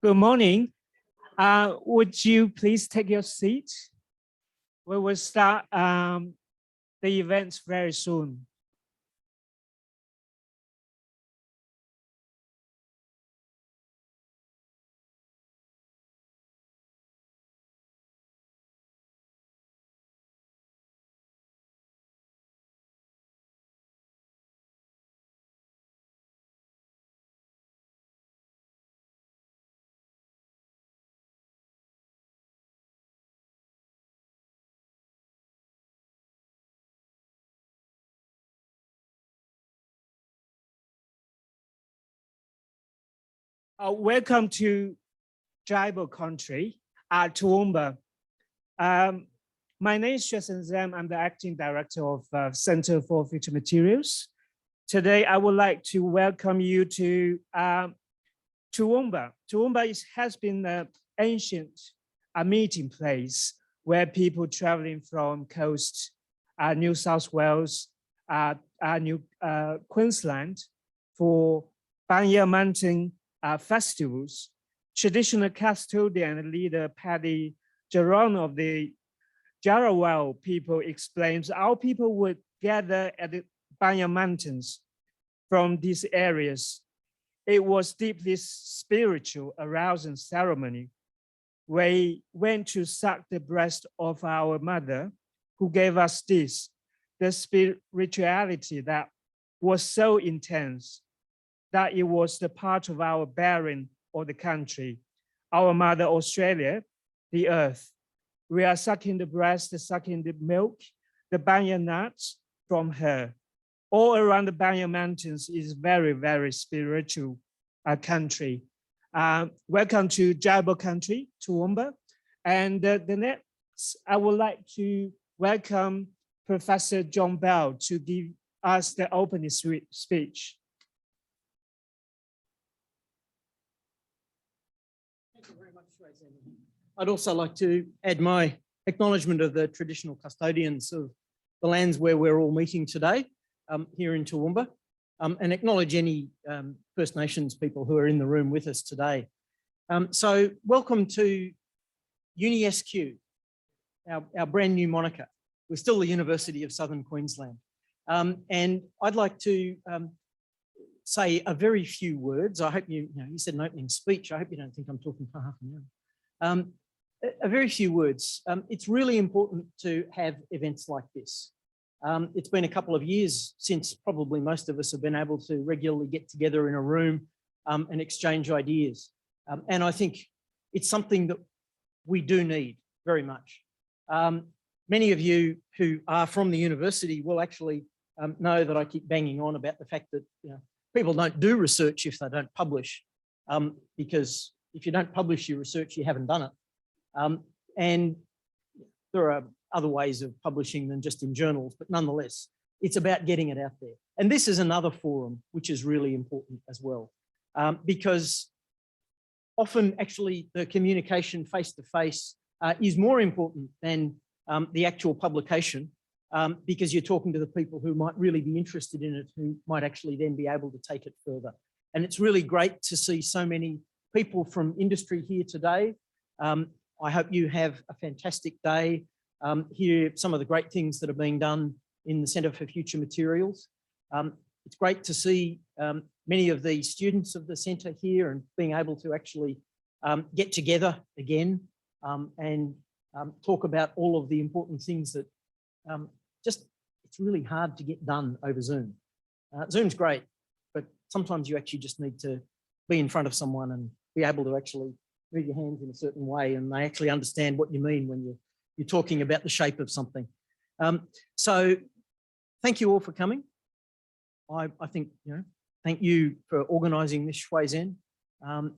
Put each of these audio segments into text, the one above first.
Good morning. Would you please take your seat? We will start the events very soon. Welcome to tribal country, Toowoomba. My name is Xuesen Zeng. I'm the acting director of Center for Future Materials. Today, I would like to welcome you to Toowoomba. Toowoomba has been an ancient meeting place where people traveling from coast, New South Wales, Queensland for Banya Mountain festivals. Traditional custodian and leader Paddy Jerome of the Jarawal people explains our people would gather at the Banya Mountains from these areas. It was deeply spiritual, arousing ceremony. We went to suck the breast of our mother who gave us this, the spirituality that was so intense that it was the part of our bearing of the country. Our mother, Australia, the earth. We are sucking the breast, sucking the milk, the banyan nuts from her. All around the Banyan Mountains is very, very spiritual country. Welcome to tribal country, Toowoomba. And the next, I would like to welcome Professor John Bell to give us the opening speech. Thank you very much, Xuesen. I'd also like to add my acknowledgement of the traditional custodians of the lands where we're all meeting today here in Toowoomba, and acknowledge any First Nations people who are in the room with us today. So welcome to UniSQ, our brand new moniker. We're still the University of Southern Queensland. And I'd like to say a very few words. I hope you said an opening speech. I hope you don't think I'm talking for half an hour. A very few words. It's really important to have events like this. It's been a couple of years since probably most of us have been able to regularly get together in a room and exchange ideas. And I think it's something that we do need very much. Many of you who are from the university will actually know that I keep banging on about the fact that people don't do research if they don't publish, because if you don't publish your research, you haven't done it. And there are other ways of publishing than just in journals, but nonetheless, it's about getting it out there. And this is another forum which is really important as well, because often actually the communication face-to-face is more important than the actual publication, because you're talking to the people who might really be interested in it, who might actually then be able to take it further. And it's really great to see so many people from industry here today. I hope you have a fantastic day. Hear some of the great things that are being done in the Centre for Future Materials. It's great to see many of the students of the centre here and being able to actually get together again and talk about all of the important things that it's really hard to get done over Zoom. Zoom's great, but sometimes you actually just need to be in front of someone and be able to actually move your hands in a certain way, and they actually understand what you mean when you're talking about the shape of something. So thank you all for coming. I think, thank you for organising this, Xuesen,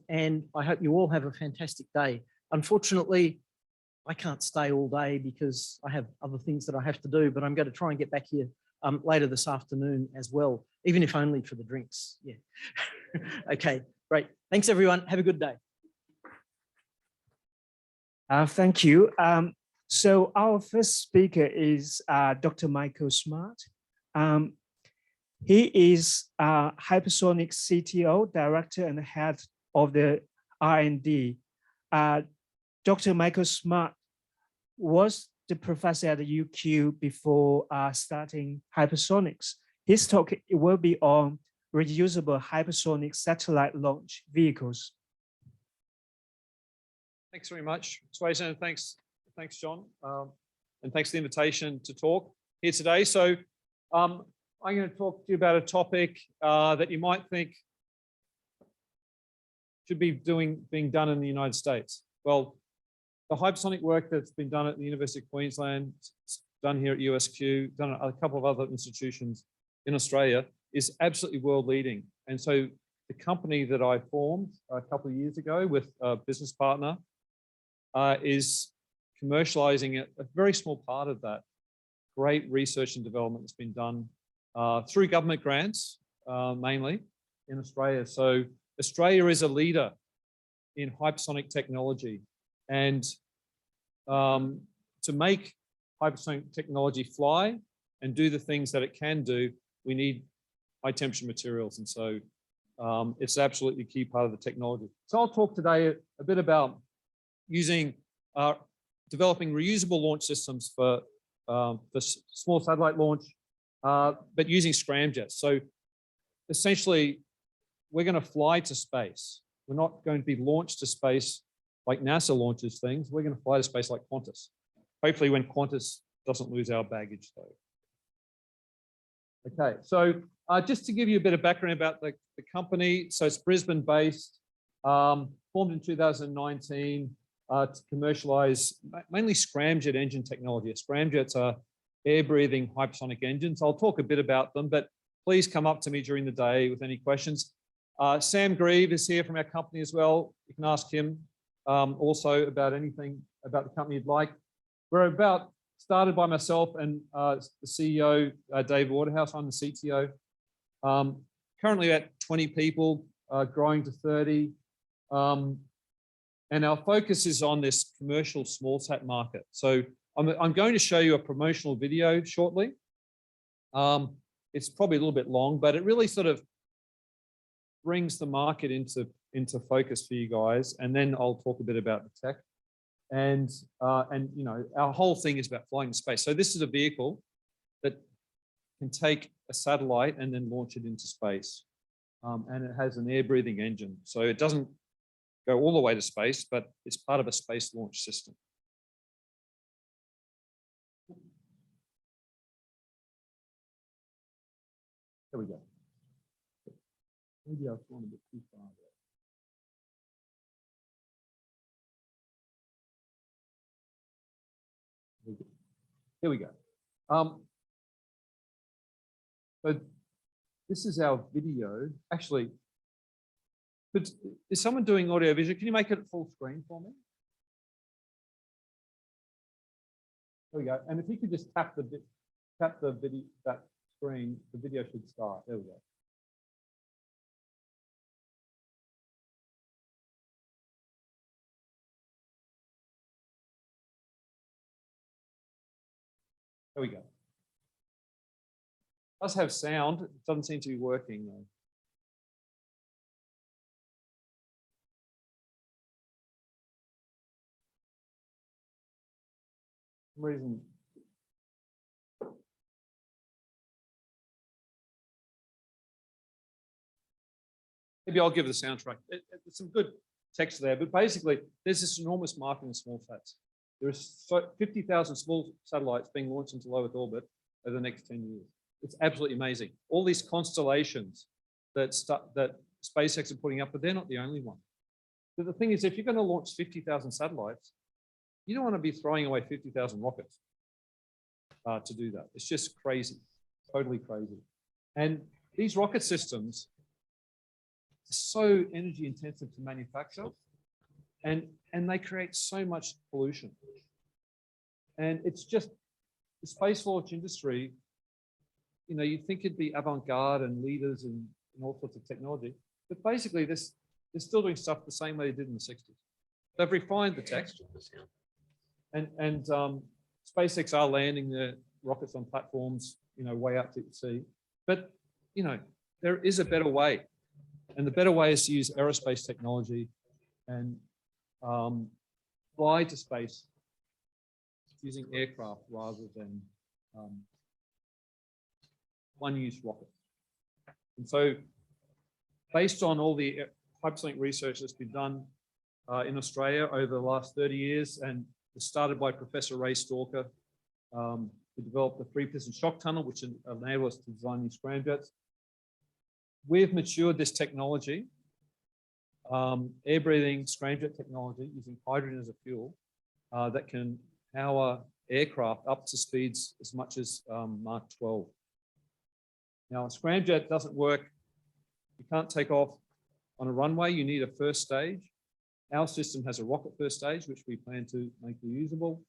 and I hope you all have a fantastic day. Unfortunately, I can't stay all day because I have other things that I have to do, but I'm going to try and get back here later this afternoon as well, even if only for the drinks. Yeah. Okay, great. Thanks, everyone. Have a good day. Thank you. So our first speaker is Dr. Michael Smart. He is Hypersonic CTO, director and head of the R&D. Dr. Michael Smart was the professor at the UQ before starting Hypersonics. His talk will be on reusable hypersonic satellite launch vehicles. Thanks very much, Xuesen, and thanks, John, and thanks for the invitation to talk here today. So I'm going to talk to you about a topic that you might think should be being done in the United States. Well, the hypersonic work that's been done at the University of Queensland, done here at USQ, done at a couple of other institutions in Australia, is absolutely world leading. And so the company that I formed a couple of years ago with a business partner is commercializing a very small part of that great research and development that's been done through government grants, mainly in Australia. So Australia is a leader in hypersonic technology, and to make hypersonic technology fly and do the things that it can do, we need high temperature materials. And so it's absolutely key part of the technology. So I'll talk today a bit about developing reusable launch systems for small satellite launch, but using scramjets. So essentially, we're going to fly to space. We're not going to be launched to space like NASA launches things. We're going to fly to space like Qantas. Hopefully when Qantas doesn't lose our baggage though. Okay, so just to give you a bit of background about the company. So it's Brisbane based, formed in 2019 to commercialize mainly scramjet engine technology. Scramjets are air-breathing hypersonic engines. I'll talk a bit about them, but please come up to me during the day with any questions. Sam Grieve is here from our company as well. You can ask him also about anything about the company you'd like. We're started by myself and the CEO, Dave Waterhouse. I'm the CTO. Currently at 20 people, growing to 30. And our focus is on this commercial small sat market. So I'm going to show you a promotional video shortly. It's probably a little bit long, but it really sort of brings the market into focus for you guys. And then I'll talk a bit about the tech. And you know, our whole thing is about flying in space. So this is a vehicle that can take a satellite and then launch it into space. And it has an air-breathing engine. So it doesn't go all the way to space, but it's part of a space launch system. There we go. Maybe I was going a bit too far there. Here we go. So this is our video. Actually, but is someone doing audio visual? Can you make it full screen for me? There we go. And if you could just tap the video, that screen, the video should start. There we go. There we go. It does have sound. It doesn't seem to be working though. For some reason. Maybe I'll give the soundtrack. There's some good text there, but basically there's this enormous market in small sats. There are 50,000 small satellites being launched into low Earth orbit over the next 10 years. It's absolutely amazing. All these constellations that SpaceX are putting up, but they're not the only one. But the thing is, if you're going to launch 50,000 satellites, you don't want to be throwing away 50,000 rockets to do that. It's just crazy, totally crazy. And these rocket systems are so energy intensive to manufacture. And they create so much pollution. And it's just the space launch industry, you know, you'd think it'd be avant-garde and leaders in all sorts of technology, but basically they're still doing stuff the same way they did in the 60s. They've refined the tech. And SpaceX are landing their rockets on platforms, you know, way out to sea. But, you know, there is a better way. And the better way is to use aerospace technology and fly to space using aircraft rather than one-use rockets. And so based on all the hypersonic research that's been done in Australia over the last 30 years, and it started by Professor Ray Stalker, who developed the three-piston shock tunnel, which enabled us to design these scramjets. We've matured this technology, air-breathing scramjet technology using hydrogen as a fuel that can power aircraft up to speeds as much as Mach 12. Now, a scramjet doesn't work. You can't take off on a runway. You need a first stage. Our system has a rocket first stage, which we plan to make reusable.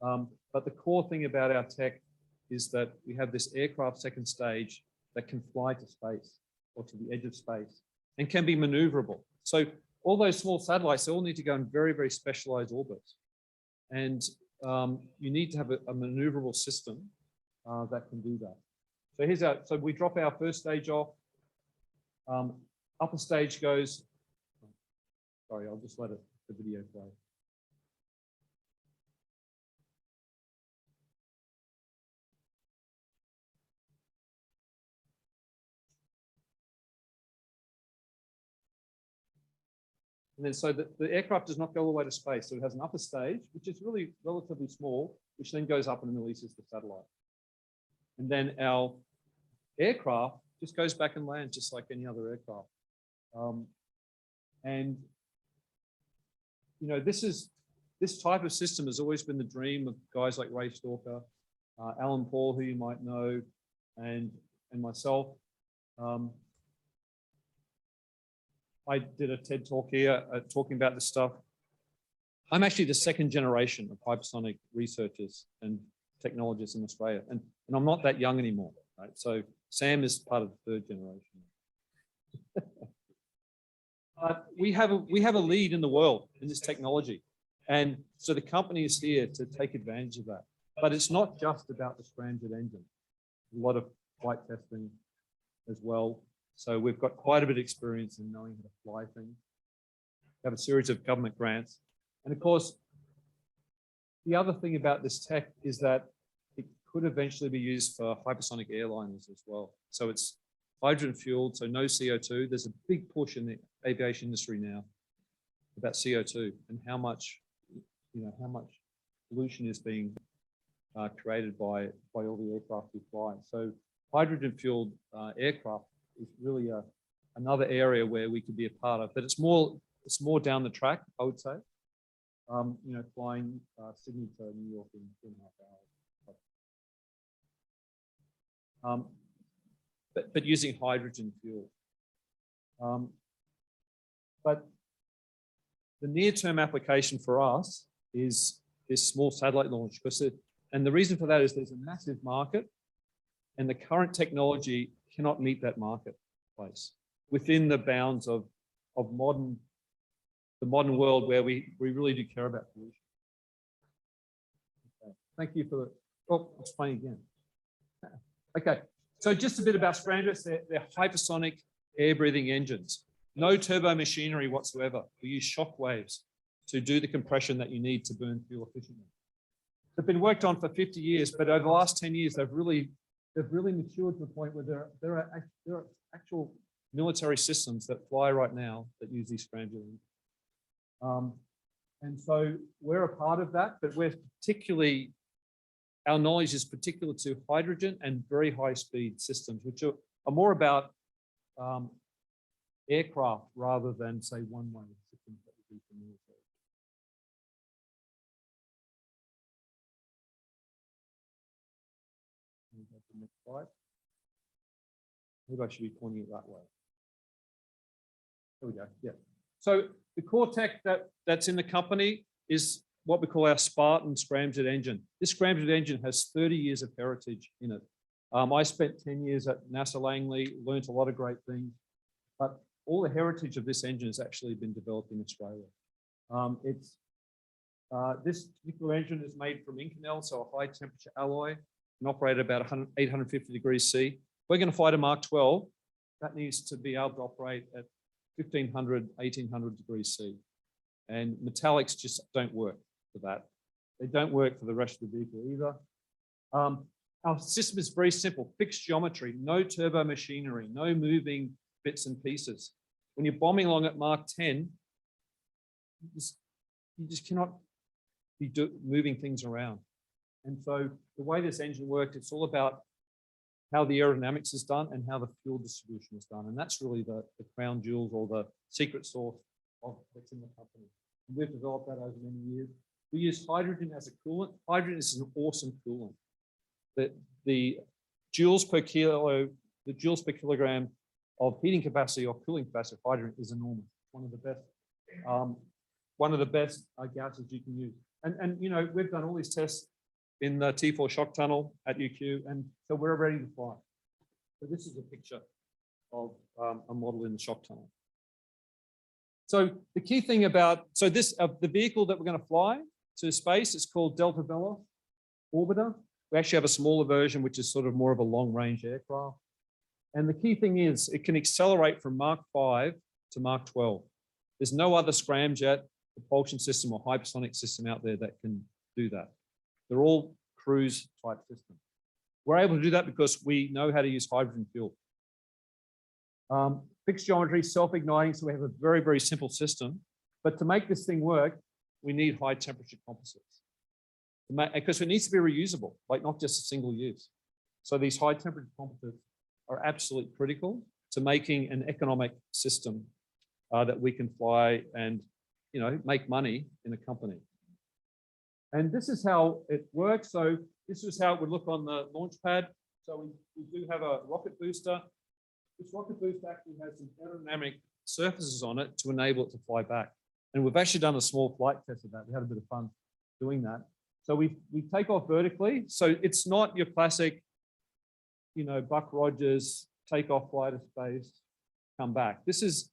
But the core thing about our tech is that we have this aircraft second stage that can fly to space or to the edge of space and can be maneuverable. So all those small satellites, they all need to go in very, very specialized orbits. And you need to have a maneuverable system that can do that. So here's our, so we drop our first stage off. Upper stage goes, sorry, I'll just let the video play. And then so the aircraft does not go all the way to space. So it has an upper stage, which is really relatively small, which then goes up and releases the satellite. And then our aircraft just goes back and lands just like any other aircraft. And, you know, this type of system has always been the dream of guys like Ray Stalker, Alan Paul, who you might know, and myself. I did a TED talk here talking about this stuff. I'm actually the second generation of hypersonic researchers and technologists in Australia, and I'm not that young anymore, right? So Sam is part of the third generation. We have a lead in the world in this technology, and so the company is here to take advantage of that. But it's not just about the scramjet engine. A lot of flight testing as well. So we've got quite a bit of experience in knowing how to fly things. We have a series of government grants. And of course, the other thing about this tech is that it could eventually be used for hypersonic airliners as well. So it's hydrogen fueled, so no CO2. There's a big push in the aviation industry now about CO2 and how much, how much pollution is being created by all the aircraft we fly. So hydrogen fueled aircraft is really another area where we could be a part of, but it's more down the track, I would say. Flying Sydney to New York in 2.5 hours. But using hydrogen fuel. But the near-term application for us is this small satellite launch, and the reason for that is there's a massive market, and the current technology cannot meet that marketplace within the bounds of the modern world where we really do care about pollution. Okay. Thank you for the, oh, it's playing again. Okay, so just a bit about scramjets. They're hypersonic air-breathing engines. No turbo machinery whatsoever. We use shock waves to do the compression that you need to burn fuel efficiently. They've been worked on for 50 years, but over the last 10 years, they've really matured to the point where there are actual military systems that fly right now that use these scramjets. And so we're a part of that, but our knowledge is particular to hydrogen and very high speed systems, which are more about aircraft rather than, say, one-way systems that would be for military. The next slide. Maybe I should be pointing it that way. There we go. Yeah. So the core tech that's in the company is what we call our Spartan scramjet engine. This scramjet engine has 30 years of heritage in it. I spent 10 years at NASA Langley, learned a lot of great things, but all the heritage of this engine has actually been developed in Australia. This particular engine is made from Inconel, so a high temperature alloy, and operate at about 850 degrees C. We're going to fly to Mach 12. That needs to be able to operate at 1500, 1800 degrees C. And metallics just don't work for that. They don't work for the rest of the vehicle either. Our system is very simple, fixed geometry, no turbo machinery, no moving bits and pieces. When you're bombing along at Mach 10, you just cannot be moving things around. And so the way this engine works, it's all about how the aerodynamics is done and how the fuel distribution is done. And that's really the crown jewels or the secret sauce of that's in the company. And we've developed that over many years. We use hydrogen as a coolant. Hydrogen is an awesome coolant. The joules per kilo, the joules per kilogram of heating capacity or cooling capacity of hydrogen is enormous. One of the best gases you can use. And you know, we've done all these tests in the T4 shock tunnel at UQ, and so we're ready to fly. So this is a picture of a model in the shock tunnel. So the key thing about, so this, the vehicle that we're going to fly to space is called Delta Vela Orbiter. We actually have a smaller version, which is sort of more of a long range aircraft. And the key thing is it can accelerate from Mach 5 to Mach 12. There's no other scramjet, propulsion system or hypersonic system out there that can do that. They're all cruise type systems. We're able to do that because we know how to use hydrogen fuel. Fixed geometry, self-igniting, so we have a very, very simple system. But to make this thing work, we need high temperature composites. Because it needs to be reusable, like not just a single use. So these high temperature composites are absolutely critical to making an economic system that we can fly and, you know, make money in a company. And this is how it works. So this is how it would look on the launch pad. So we do have a rocket booster. This rocket booster actually has some aerodynamic surfaces on it to enable it to fly back. And we've actually done a small flight test of that. We had a bit of fun doing that. So we take off vertically. So it's not your classic, you know, Buck Rogers, take off, fly to space, come back. This is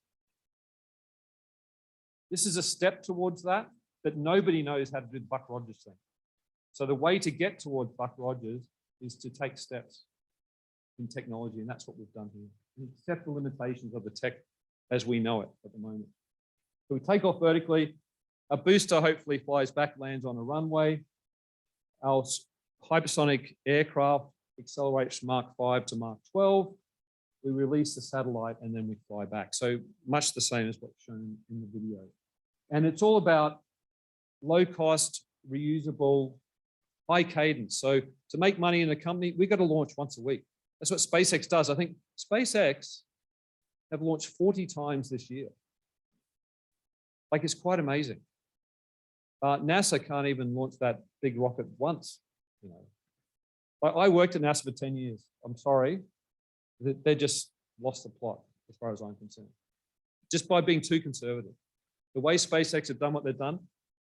a step towards that, but nobody knows how to do the Buck Rogers thing. So the way to get towards Buck Rogers is to take steps in technology, and that's what we've done here. And accept the limitations of the tech as we know it at the moment. So we take off vertically. A booster hopefully flies back, lands on a runway. Our hypersonic aircraft accelerates from Mach 5 to Mach 12. We release the satellite and then we fly back. So much the same as what's shown in the video. And it's all about low cost, reusable, high cadence. So to make money in a company, we've got to launch once a week. That's what SpaceX does. I think SpaceX have launched 40 times this year. Like, it's quite amazing. NASA can't even launch that big rocket once, you know. I worked at NASA for 10 years. I'm sorry, they just lost the plot as far as I'm concerned. Just by being too conservative. The way SpaceX have done what they've done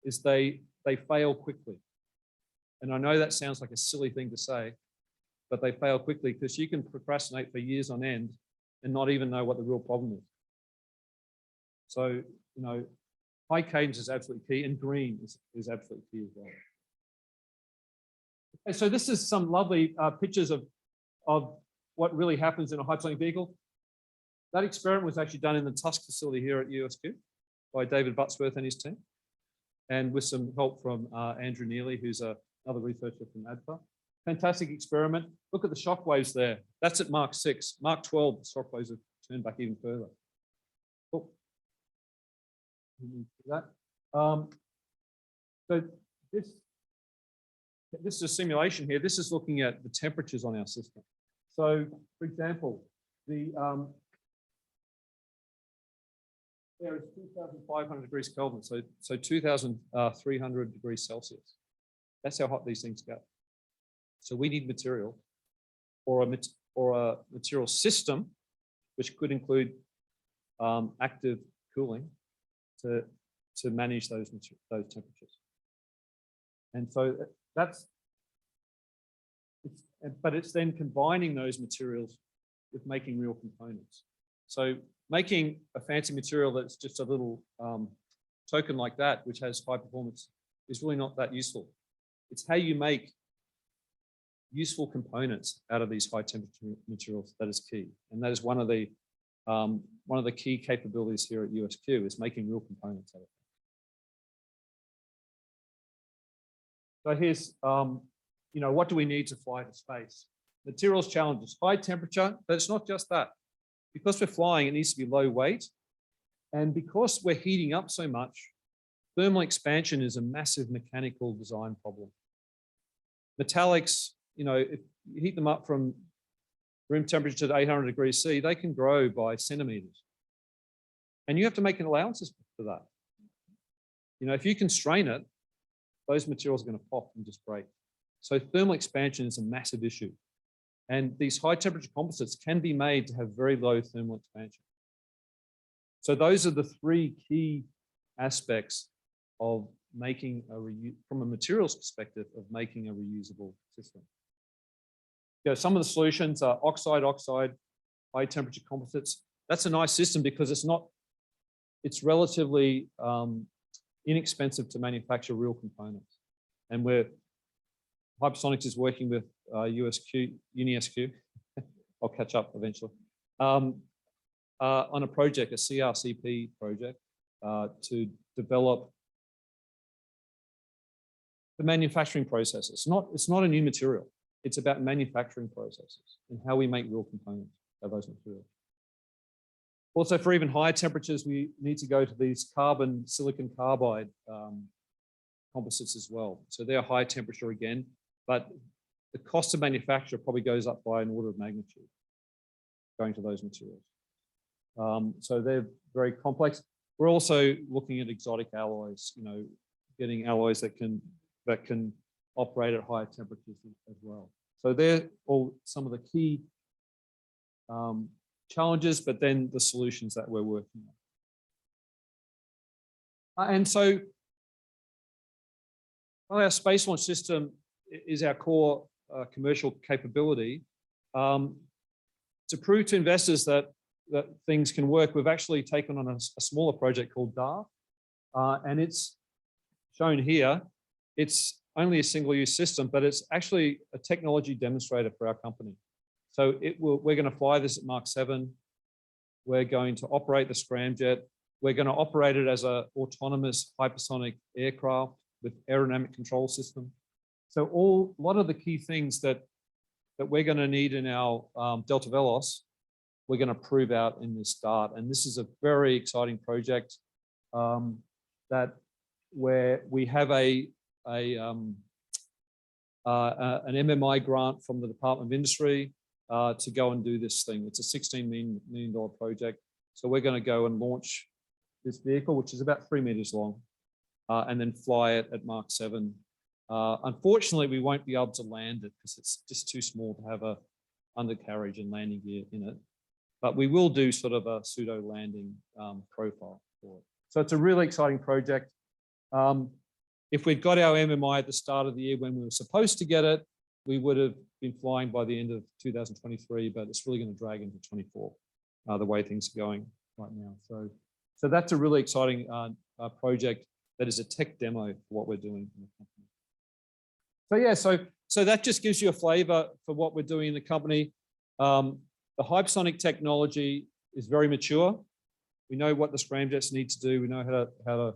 is they fail quickly. And I know that sounds like a silly thing to say, but they fail quickly because you can procrastinate for years on end and not even know what the real problem is. So, you know, high cadence is absolutely key, and green is absolutely key as well. Okay, so this is some lovely pictures of what really happens in a hypersonic vehicle. That experiment was actually done in the Tusk facility here at USQ by David Buttsworth and his team, and with some help from Andrew Neely, who's another researcher from ADFA. Fantastic experiment. Look at the shock waves there. That's at Mach 6. Mach 12, the shock waves have turned back even further. Oh. That. So this is a simulation here. This is looking at the temperatures on our system. So, for example, the there is 2,500 degrees Kelvin, so 2,300 degrees Celsius. That's how hot these things get. So we need material or a material system, which could include active cooling, to manage those temperatures. And so but it's then combining those materials with making real components. So making a fancy material that's just a little token like that, which has high performance, is really not that useful. It's how you make useful components out of these high temperature materials that is key. And that is one of the key capabilities here at USQ, is making real components out of it. So here's, what do we need to fly to space? Materials challenges, high temperature, but it's not just that. Because we're flying, it needs to be low weight. And because we're heating up so much, thermal expansion is a massive mechanical design problem. Metallics, if you heat them up from room temperature to 800 degrees C, they can grow by centimeters. And you have to make allowances for that. If you constrain it, those materials are going to pop and just break. So thermal expansion is a massive issue. And these high temperature composites can be made to have very low thermal expansion. So those are the three key aspects of making from a materials perspective, of making a reusable system. Some of the solutions are oxide, high temperature composites. That's a nice system because it's relatively inexpensive to manufacture real components. And Hypersonic is working with UniSQ, I'll catch up eventually, on a project, a CRCP project, to develop the manufacturing processes. It's not a new material. It's about manufacturing processes and how we make real components of those materials. Also, for even higher temperatures, we need to go to these silicon carbide composites as well. So they're high temperature again, but the cost of manufacture probably goes up by an order of magnitude going to those materials. So they're very complex. We're also looking at exotic alloys, getting alloys that can operate at higher temperatures as well. So they're all some of the key challenges, but then the solutions that we're working on. And so our space launch system is our core commercial capability. To prove to investors that things can work, we've actually taken on a smaller project called DAR, and it's shown here. It's only a single-use system, but it's actually a technology demonstrator for our company. So we're going to fly this at Mach 7. We're going to operate the scramjet. We're going to operate it as an autonomous hypersonic aircraft with aerodynamic control system. So a lot of the key things that we're going to need in our Delta Velos, we're going to prove out in this DART. And this is a very exciting project where we have an MMI grant from the Department of Industry to go and do this thing. It's a $16 million project. So we're going to go and launch this vehicle, which is about 3 meters long, and then fly it at Mach 7. Unfortunately, we won't be able to land it because it's just too small to have a undercarriage and landing gear in it. But we will do sort of a pseudo landing profile for it. So it's a really exciting project. If we'd got our MMI at the start of the year when we were supposed to get it, we would have been flying by the end of 2023, but it's really going to drag into 24, the way things are going right now. So that's a really exciting project that is a tech demo for what we're doing in the company. So yeah, so that just gives you a flavor for what we're doing in the company. The Hypersonic technology is very mature. We know what the scramjets need to do. We know how to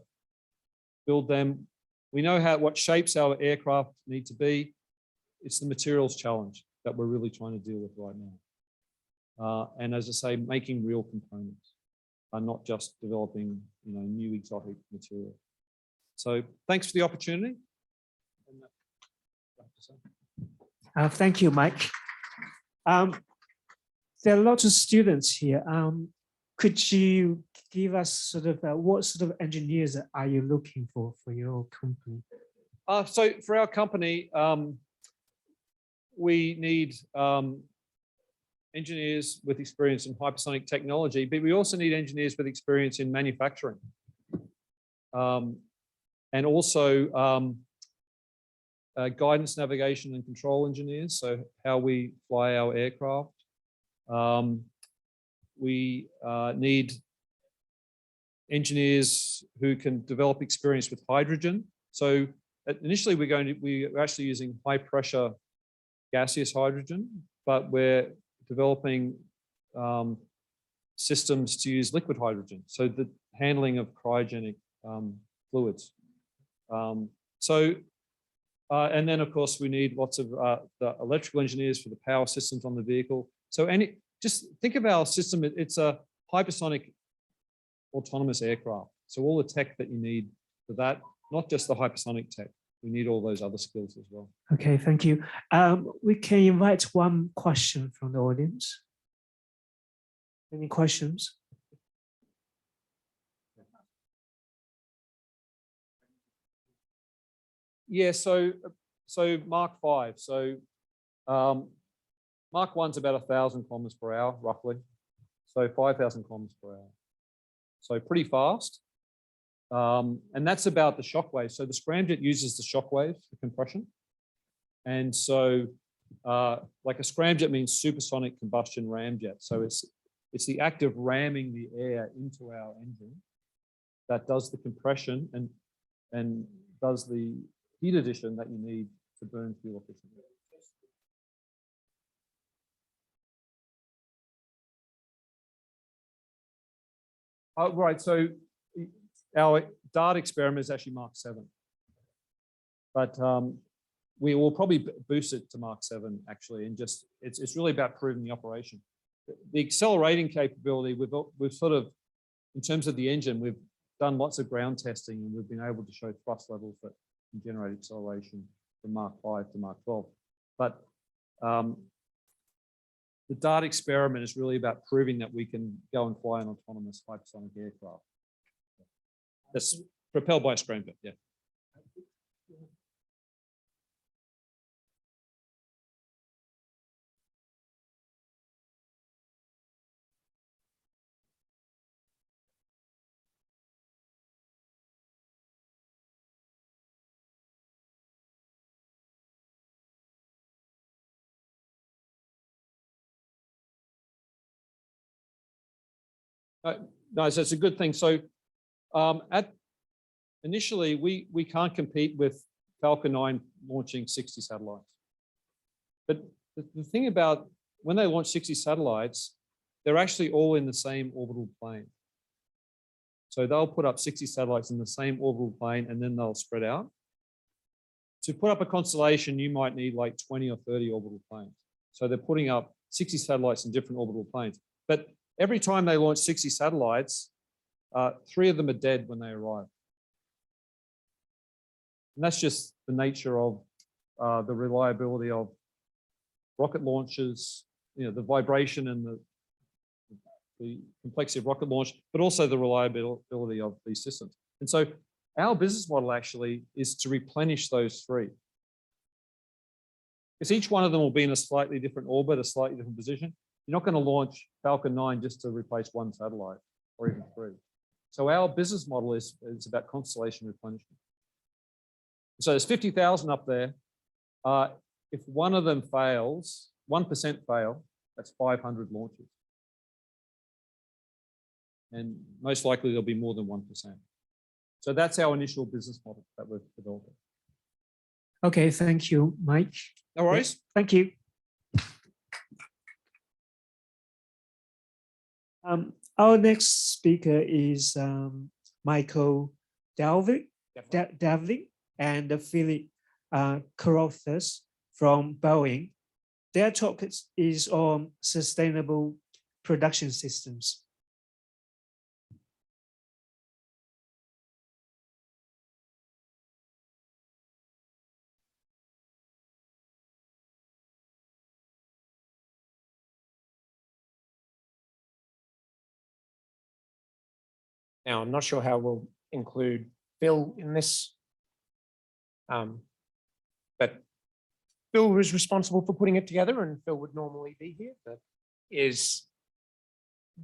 build them. We know what shapes our aircraft need to be. It's the materials challenge that we're really trying to deal with right now. And as I say, making real components, not just developing new exotic material. So thanks for the opportunity. Thank you, Mike. There are lots of students here. Could you give us sort of what sort of engineers are you looking for your company? So for our company, we need engineers with experience in hypersonic technology, but we also need engineers with experience in manufacturing. And also guidance, navigation, and control engineers, so how we fly our aircraft. We need engineers who can develop experience with hydrogen. So initially we're actually using high pressure gaseous hydrogen, but we're developing systems to use liquid hydrogen. So the handling of cryogenic fluids. So And then, of course, we need lots of the electrical engineers for the power systems on the vehicle. So just think of our system, it's a hypersonic autonomous aircraft. So all the tech that you need for that, not just the hypersonic tech, we need all those other skills as well. Okay, thank you. We can invite one question from the audience. Any questions? Yeah, so Mark 5. So Mark 1's about 1,000 kilometers per hour, roughly. So 5,000 kilometers per hour. So pretty fast. And that's about the shock wave. So the scramjet uses the shock wave for compression. And so like a scramjet means supersonic combustion ramjet. So it's the act of ramming the air into our engine that does the compression and does the heat addition that you need to burn fuel efficiently. Right, so our dart experiment is actually Mark 7. But we will probably boost it to Mark 7 actually, and just it's really about proving the operation. The accelerating capability, we've sort of, in terms of the engine, we've done lots of ground testing and we've been able to show thrust levels that can generate acceleration from Mark 5 to Mark 12. But the dart experiment is really about proving that we can go and fly an autonomous hypersonic aircraft that's propelled by a scramjet. Yeah. No, so it's a good thing. So initially, we can't compete with Falcon 9 launching 60 satellites. But the thing about when they launch 60 satellites, they're actually all in the same orbital plane. So they'll put up 60 satellites in the same orbital plane and then they'll spread out. To put up a constellation, you might need like 20 or 30 orbital planes. So they're putting up 60 satellites in different orbital planes. But every time they launch 60 satellites, 3 of them are dead when they arrive. And that's just the nature of the reliability of rocket launches, the vibration and the complexity of rocket launch, but also the reliability of these systems. And so our business model actually is to replenish those 3. Because each one of them will be in a slightly different orbit, a slightly different position. You're not going to launch Falcon 9 just to replace 1 satellite or even 3. So our business model is about constellation replenishment. So there's 50,000 up there. If one of them fails, 1% fail, that's 500 launches. And most likely there'll be more than 1%. So that's our initial business model that we've developed. Okay, thank you, Mike. No worries. Thank you. Our next speaker is Michael Devlin and Phillip Crothers from Boeing. Their talk is on sustainable production systems. Now, I'm not sure how we'll include Phil in this, but Phil was responsible for putting it together, and Phil would normally be here, but is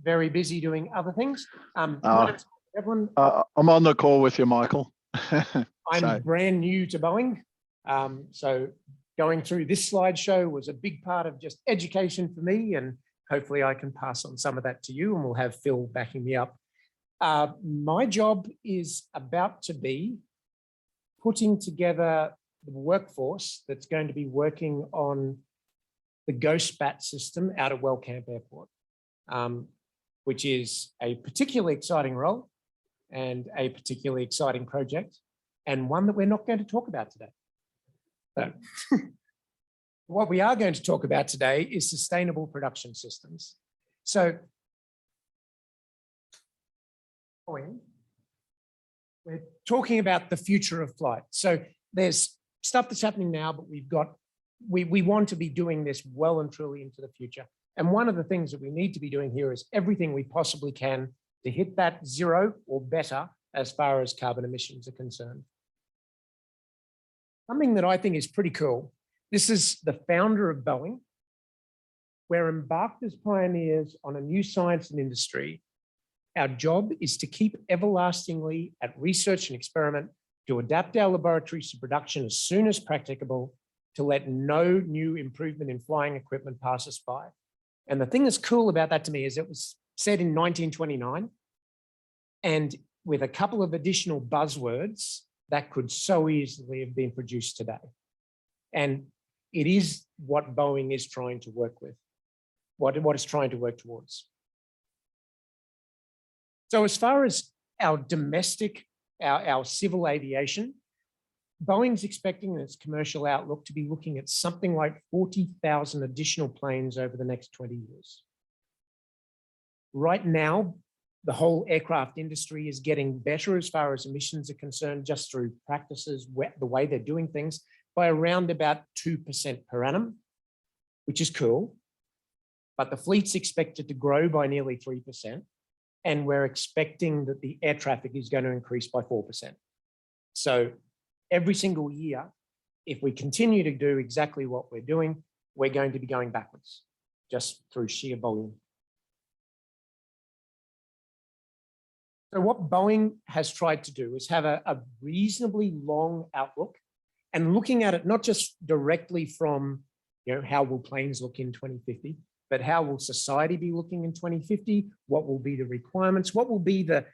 very busy doing other things. Devlin, I'm on the call with you, Michael. I'm brand new to Boeing, so going through this slideshow was a big part of just education for me, and hopefully I can pass on some of that to you, and we'll have Phil backing me up. My job is about to be putting together the workforce that's going to be working on the GHOST-BAT system out of Wellcamp Airport, which is a particularly exciting role and a particularly exciting project, and one that we're not going to talk about today. So, what we are going to talk about today is sustainable production systems. So we're talking about the future of flight. So there's stuff that's happening now, but we want to be doing this well and truly into the future. And one of the things that we need to be doing here is everything we possibly can to hit that 0 or better as far as carbon emissions are concerned. Something that I think is pretty cool. This is the founder of Boeing. We're embarked as pioneers on a new science and industry. Our job is to keep everlastingly at research and experiment, to adapt our laboratories to production as soon as practicable, to let no new improvement in flying equipment pass us by. And the thing that's cool about that to me is it was said in 1929, and with a couple of additional buzzwords that could so easily have been produced today. And it is what Boeing is trying to work with, what it's trying to work towards. So as far as our domestic, our civil aviation, Boeing's expecting in its commercial outlook to be looking at something like 40,000 additional planes over the next 20 years. Right now, the whole aircraft industry is getting better as far as emissions are concerned, just through practices, the way they're doing things, by around about 2% per annum, which is cool. But the fleet's expected to grow by nearly 3%. And we're expecting that the air traffic is going to increase by 4%. So every single year, if we continue to do exactly what we're doing, we're going to be going backwards, just through sheer volume. So what Boeing has tried to do is have a reasonably long outlook, and looking at it not just directly from, how will planes look in 2050, but how will society be looking in 2050? What will be the requirements? What will be the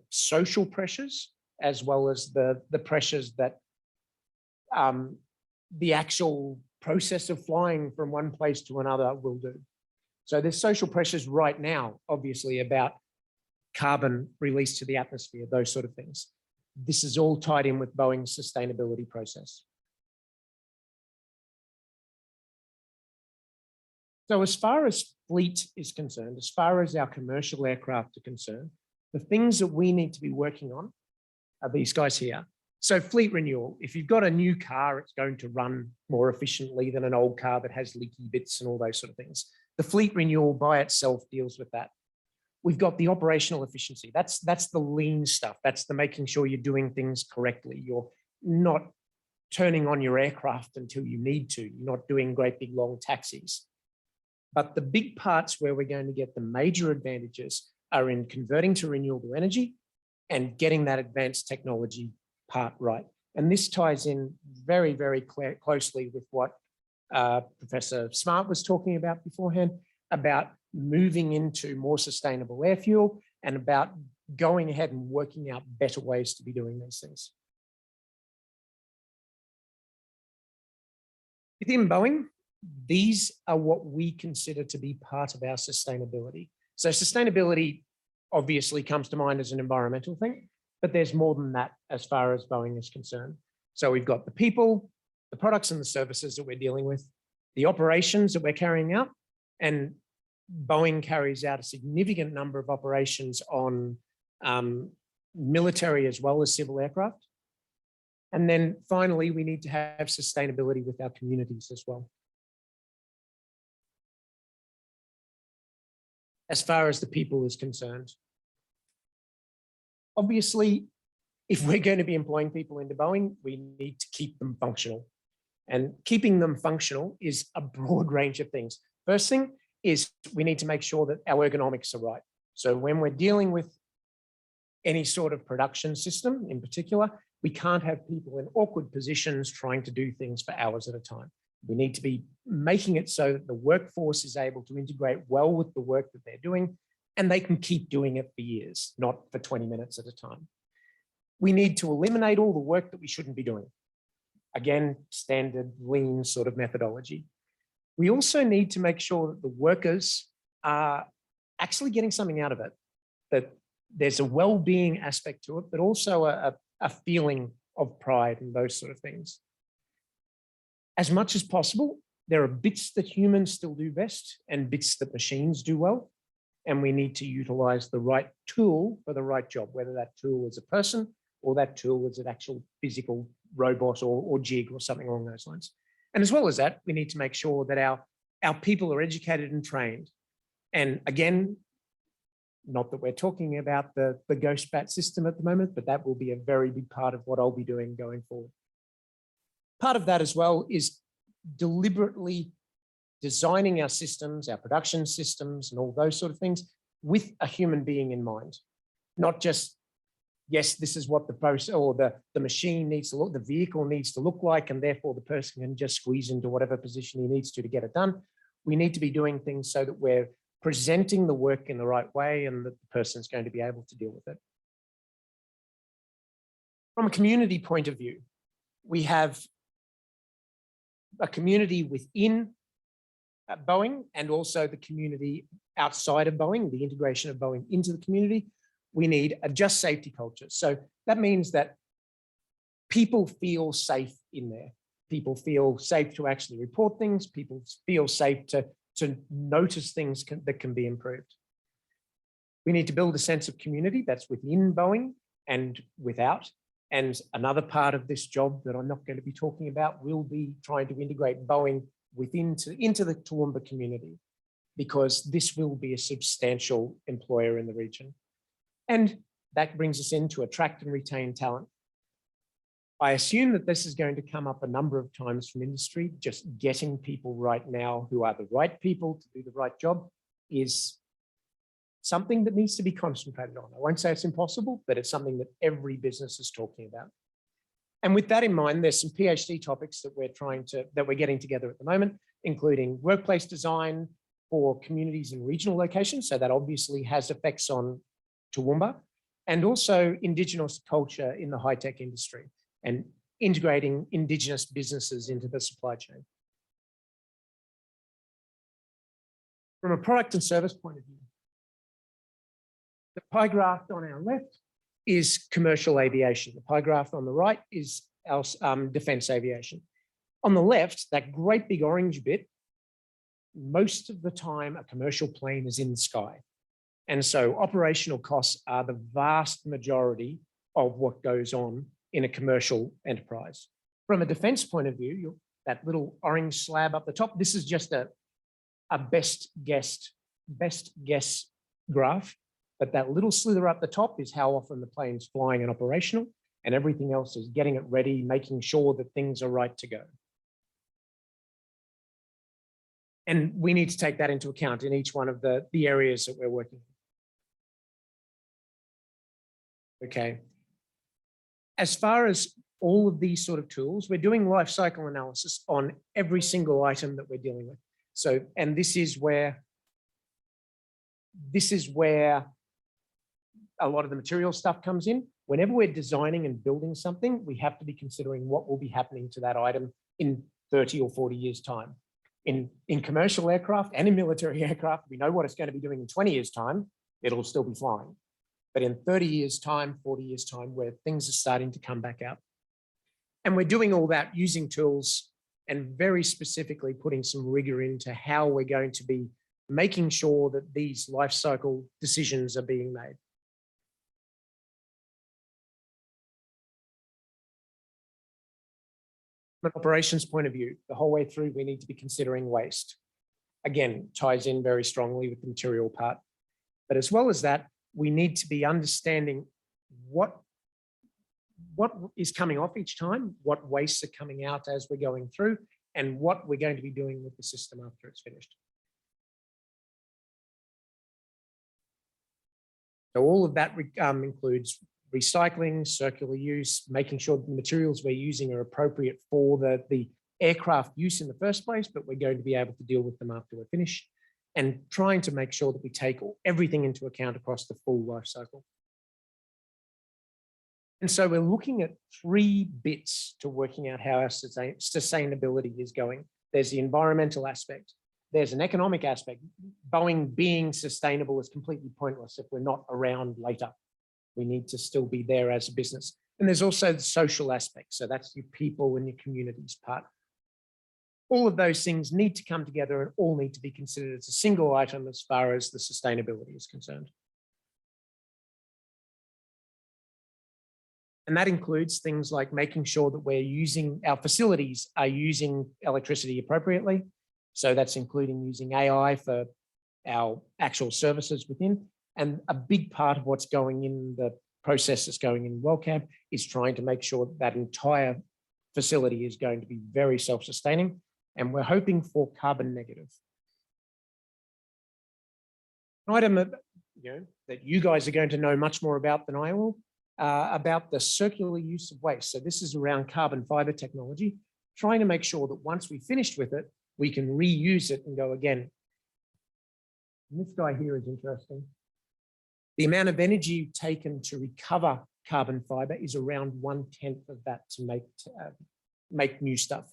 social pressures, as well as the pressures that the actual process of flying from one place to another will do. So there's social pressures right now, obviously, about carbon release to the atmosphere, those sort of things. This is all tied in with Boeing's sustainability process. So as far as fleet is concerned, as far as our commercial aircraft are concerned, the things that we need to be working on are these guys here. So fleet renewal, if you've got a new car, it's going to run more efficiently than an old car that has leaky bits and all those sort of things. The fleet renewal by itself deals with that. We've got the operational efficiency. That's the lean stuff. That's the making sure you're doing things correctly. You're not turning on your aircraft until you need to. You're not doing great big long taxis. But the big parts where we're going to get the major advantages are in converting to renewable energy and getting that advanced technology part right. And this ties in very, very closely with what Professor Smart was talking about beforehand, about moving into more sustainable air fuel and about going ahead and working out better ways to be doing these things. Within Boeing, these are what we consider to be part of our sustainability. So sustainability obviously comes to mind as an environmental thing, but there's more than that as far as Boeing is concerned. So we've got the people, the products and the services that we're dealing with, the operations that we're carrying out, and Boeing carries out a significant number of operations on military as well as civil aircraft. And then finally, we need to have sustainability with our communities as well. As far as the people is concerned, obviously, if we're going to be employing people into Boeing, we need to keep them functional. And keeping them functional is a broad range of things. First thing is we need to make sure that our ergonomics are right. So when we're dealing with any sort of production system in particular, we can't have people in awkward positions trying to do things for hours at a time. We need to be making it so that the workforce is able to integrate well with the work that they're doing, and they can keep doing it for years, not for 20 minutes at a time. We need to eliminate all the work that we shouldn't be doing. Again, standard lean sort of methodology. We also need to make sure that the workers are actually getting something out of it, that there's a well-being aspect to it, but also a feeling of pride and those sort of things. as much as possible, there are bits that humans still do best and bits that machines do well. And we need to utilize the right tool for the right job, whether that tool is a person or that tool is an actual physical robot or jig or something along those lines. And as well as that, we need to make sure that our people are educated and trained. And again, not that we're talking about the ghost bat system at the moment, but that will be a very big part of what I'll be doing going forward. Part of that as well is deliberately designing our systems, our production systems, and all those sort of things with a human being in mind. Not just, yes, this is what the process or the machine needs to look, the vehicle needs to look like, and therefore the person can just squeeze into whatever position he needs to get it done. We need to be doing things so that we're presenting the work in the right way and that the person's going to be able to deal with it. From a community point of view, we have a community within Boeing and also the community outside of Boeing, the integration of Boeing into the community. We need a just safety culture. So that means that people feel safe in there. People feel safe to actually report things. People feel safe to notice things that can be improved. We need to build a sense of community that's within Boeing and without. And another part of this job that I'm not going to be talking about will be trying to integrate Boeing into the Toowoomba community, because this will be a substantial employer in the region. And that brings us into attract and retain talent. I assume that this is going to come up a number of times from industry. Just getting people right now who are the right people to do the right job is something that needs to be concentrated on. I won't say it's impossible, but it's something that every business is talking about. And with that in mind, there's some PhD topics that we're getting together at the moment, including workplace design for communities in regional locations. So that obviously has effects on Toowoomba, and also Indigenous culture in the high-tech industry and integrating Indigenous businesses into the supply chain. From a product and service point of view, the pie graph on our left is commercial aviation. The pie graph on the right is our defense aviation. On the left, that great big orange bit, most of the time a commercial plane is in the sky. And so operational costs are the vast majority of what goes on in a commercial enterprise. From a defense point of view, that little orange slab up the top, this is just a best guess graph. But that little slither up the top is how often the plane's flying and operational, and everything else is getting it ready, making sure that things are right to go. And we need to take that into account in each one of the areas that we're working in. Okay. As far as all of these sort of tools, we're doing life cycle analysis on every single item that we're dealing with. So, and this is where a lot of the material stuff comes in. Whenever we're designing and building something, we have to be considering what will be happening to that item in 30 or 40 years' time. In commercial aircraft and in military aircraft, we know what it's going to be doing in 20 years' time. It'll still be flying. But in 30 years' time, 40 years' time, where things are starting to come back out. And we're doing all that using tools and very specifically putting some rigor into how we're going to be making sure that these life cycle decisions are being made. From an operations point of view, the whole way through, we need to be considering waste. Again, ties in very strongly with the material part. But as well as that, we need to be understanding what is coming off each time, what wastes are coming out as we're going through, and what we're going to be doing with the system after it's finished. So all of that includes recycling, circular use, making sure the materials we're using are appropriate for the aircraft use in the first place, but we're going to be able to deal with them after we're finished, and trying to make sure that we take everything into account across the full life cycle. And so we're looking at 3 bits to working out how our sustainability is going. There's the environmental aspect. There's an economic aspect. Boeing being sustainable is completely pointless if we're not around later. We need to still be there as a business. And there's also the social aspect. So that's your people and your communities part. all of those things need to come together and all need to be considered as a single item as far as the sustainability is concerned. And that includes things like making sure that our facilities are using electricity appropriately. So that's including using AI for our actual services within. And a big part of what's going in the process that's going in WellCamp is trying to make sure that entire facility is going to be very self-sustaining. And we're hoping for carbon negative. An item that you guys are going to know much more about than I will, about the circular use of waste. So this is around carbon fiber technology, trying to make sure that once we've finished with it, we can reuse it and go again. And this guy here is interesting. The amount of energy taken to recover carbon fiber is around 1/10 of that to make new stuff.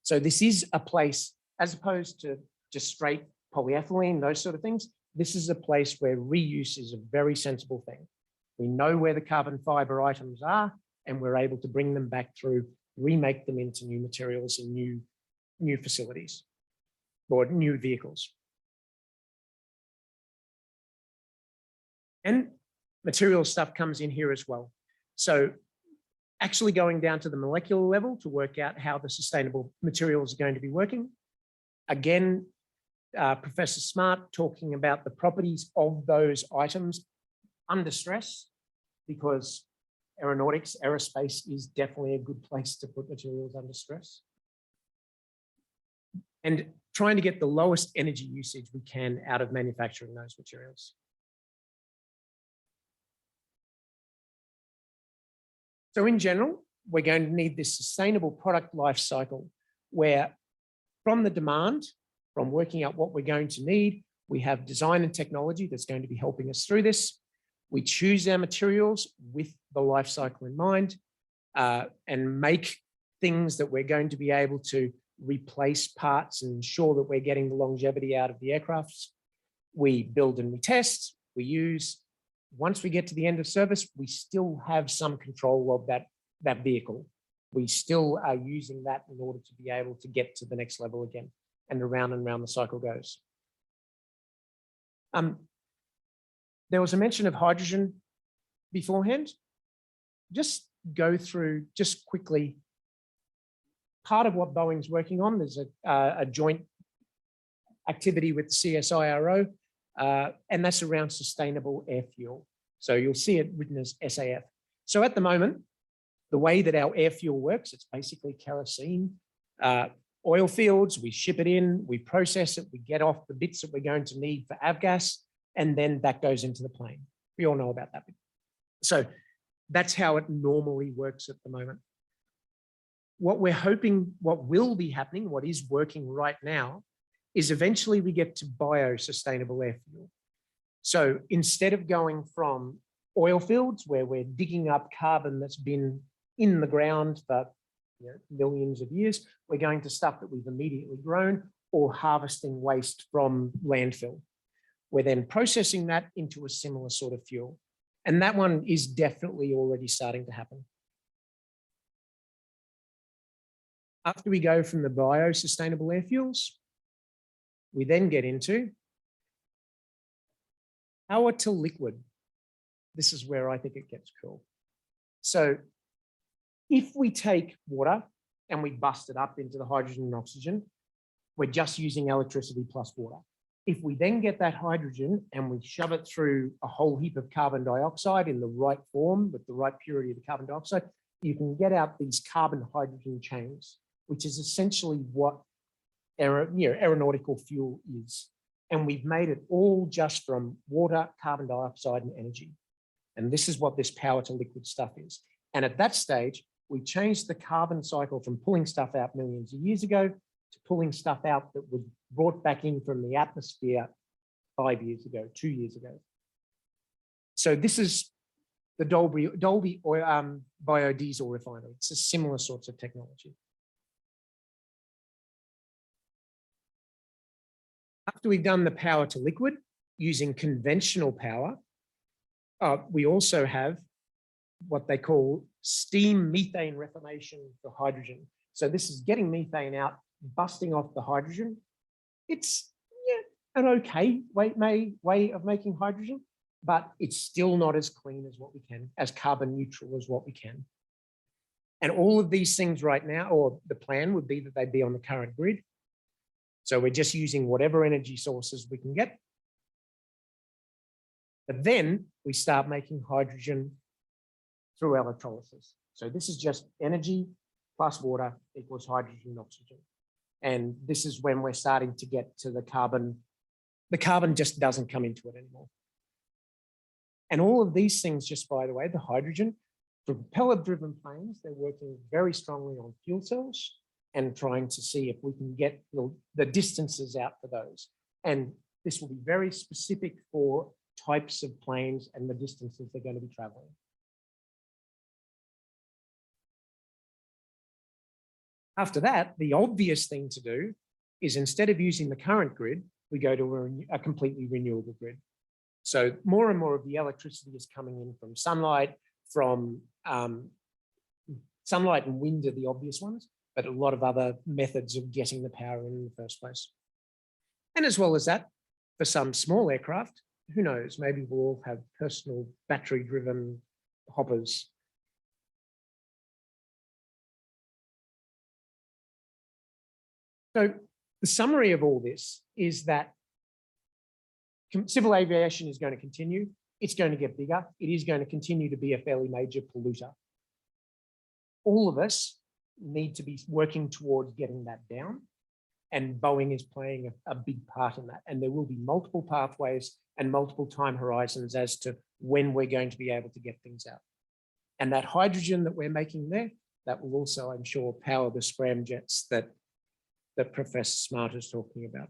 So this is a place, as opposed to just straight polyethylene, those sort of things, this is a place where reuse is a very sensible thing. We know where the carbon fiber items are, and we're able to bring them back through, remake them into new materials and new facilities or new vehicles. And material stuff comes in here as well. So actually going down to the molecular level to work out how the sustainable materials are going to be working. Again, Professor Smart talking about the properties of those items under stress, because aerospace is definitely a good place to put materials under stress. And trying to get the lowest energy usage we can out of manufacturing those materials. So in general, we're going to need this sustainable product life cycle where from the demand, from working out what we're going to need, we have design and technology that's going to be helping us through this. We choose our materials with the life cycle in mind and make things that we're going to be able to replace parts and ensure that we're getting the longevity out of the aircrafts. We build and we test, we use. Once we get to the end of service, we still have some control of that vehicle. We still are using that in order to be able to get to the next level again, and round the cycle goes. There was a mention of hydrogen beforehand. Just go through just quickly. Part of what Boeing's working on, there's a joint activity with the CSIRO, and that's around sustainable air fuel. So you'll see it written as SAF. So at the moment, the way that our air fuel works, it's basically kerosene, oil fields, we ship it in, we process it, we get off the bits that we're going to need for avgas, and then that goes into the plane. We all know about that bit. So that's how it normally works at the moment. What we're hoping, what will be happening, what is working right now, is eventually we get to bio-sustainable air fuel. So instead of going from oil fields where we're digging up carbon that's been in the ground for millions of years, we're going to stuff that we've immediately grown or harvesting waste from landfill. We're then processing that into a similar sort of fuel. And that one is definitely already starting to happen. After we go from the bio-sustainable air fuels, we then get into power to liquid. This is where I think it gets cool. So if we take water and we bust it up into the hydrogen and oxygen, we're just using electricity plus water. If we then get that hydrogen and we shove it through a whole heap of carbon dioxide in the right form with the right purity of the carbon dioxide, you can get out these carbon hydrogen chains, which is essentially what aeronautical fuel is. And we've made it all just from water, carbon dioxide, and energy. And this is what this power to liquid stuff is. And at that stage, we changed the carbon cycle from pulling stuff out millions of years ago to pulling stuff out that was brought back in from the atmosphere 5 years ago, 2 years ago. So this is the Dolby biodiesel refinery. It's a similar sorts of technology. After we've done the power to liquid using conventional power, we also have what they call steam methane reformation for hydrogen. So this is getting methane out busting off the hydrogen. It's an okay way of making hydrogen, but it's still not as clean as what we can, as carbon neutral as what we can. And all of these things right now, or the plan would be that they'd be on the current grid. So we're just using whatever energy sources we can get. But then we start making hydrogen through electrolysis. So this is just energy plus water equals hydrogen and oxygen. And this is when we're starting to get to the carbon. The carbon just doesn't come into it anymore. And all of these things, just by the way, the hydrogen, for propeller-driven planes, they're working very strongly on fuel cells and trying to see if we can get the distances out for those. And this will be very specific for types of planes and the distances they're going to be traveling. After that, the obvious thing to do is, instead of using the current grid, we go to a completely renewable grid. So more and more of the electricity is coming in from sunlight, from sunlight and wind are the obvious ones, but a lot of other methods of getting the power in the first place. And as well as that, for some small aircraft, who knows, maybe we'll all have personal battery-driven hoppers. So the summary of all this is that civil aviation is going to continue. It's going to get bigger. It is going to continue to be a fairly major polluter. All of us need to be working towards getting that down. And Boeing is playing a big part in that. And there will be multiple pathways and multiple time horizons as to when we're going to be able to get things out. And that hydrogen that we're making there, that will also, I'm sure, power the scramjets that Professor Smart is talking about.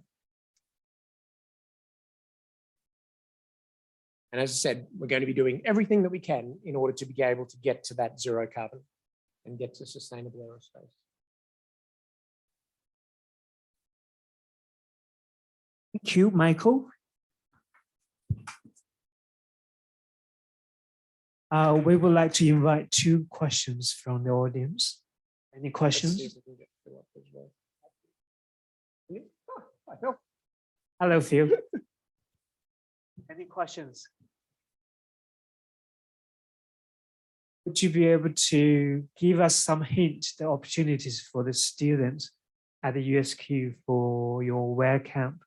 And as I said, we're going to be doing everything that we can in order to be able to get to that zero carbon and get to sustainable aerospace. Thank you, Michael. We would like to invite 2 questions from the audience. Any questions? Hello, Phil. Any questions? Would you be able to give us some hint, the opportunities for the students at the USQ for your Wear Camp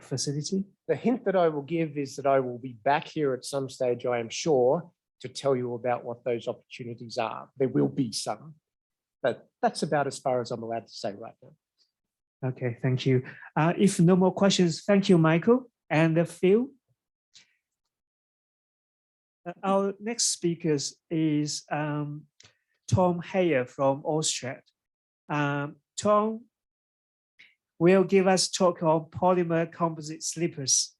facility? The hint that I will give is that I will be back here at some stage, I am sure, to tell you about what those opportunities are. There will be some, but that's about as far as I'm allowed to say right now. Okay, thank you. If no more questions, thank you, Michael and Phil. Our next speaker is Tom Heyer from AUSTRAK. Tom will give us talk on polymer composite slippers.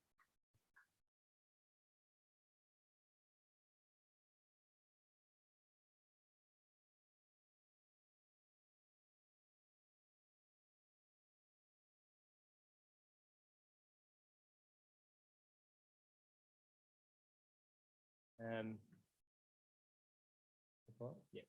Yeah.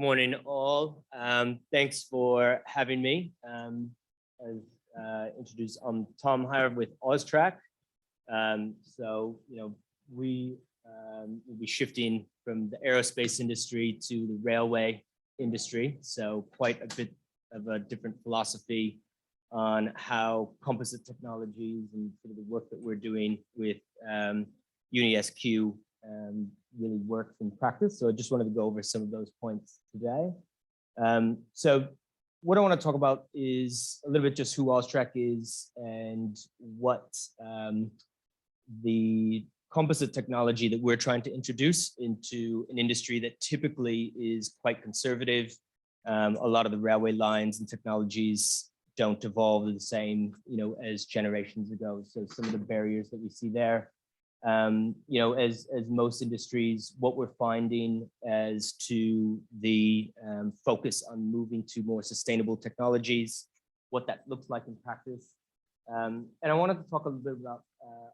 Morning, all. Thanks for having me. As introduced, I'm Tom Heyer with AUSTRAK. So, we will be shifting from the aerospace industry to the railway industry. So, quite a bit of a different philosophy on how composite technologies and sort of the work that we're doing with UniSQ really works in practice. So I just wanted to go over some of those points today. So what I want to talk about is a little bit just who AUSTRAK is and what the composite technology that we're trying to introduce into an industry that typically is quite conservative. A lot of the railway lines and technologies don't evolve the same, as generations ago. So some of the barriers that we see there, as most industries, what we're finding as to the focus on moving to more sustainable technologies, what that looks like in practice. And I wanted to talk a little bit about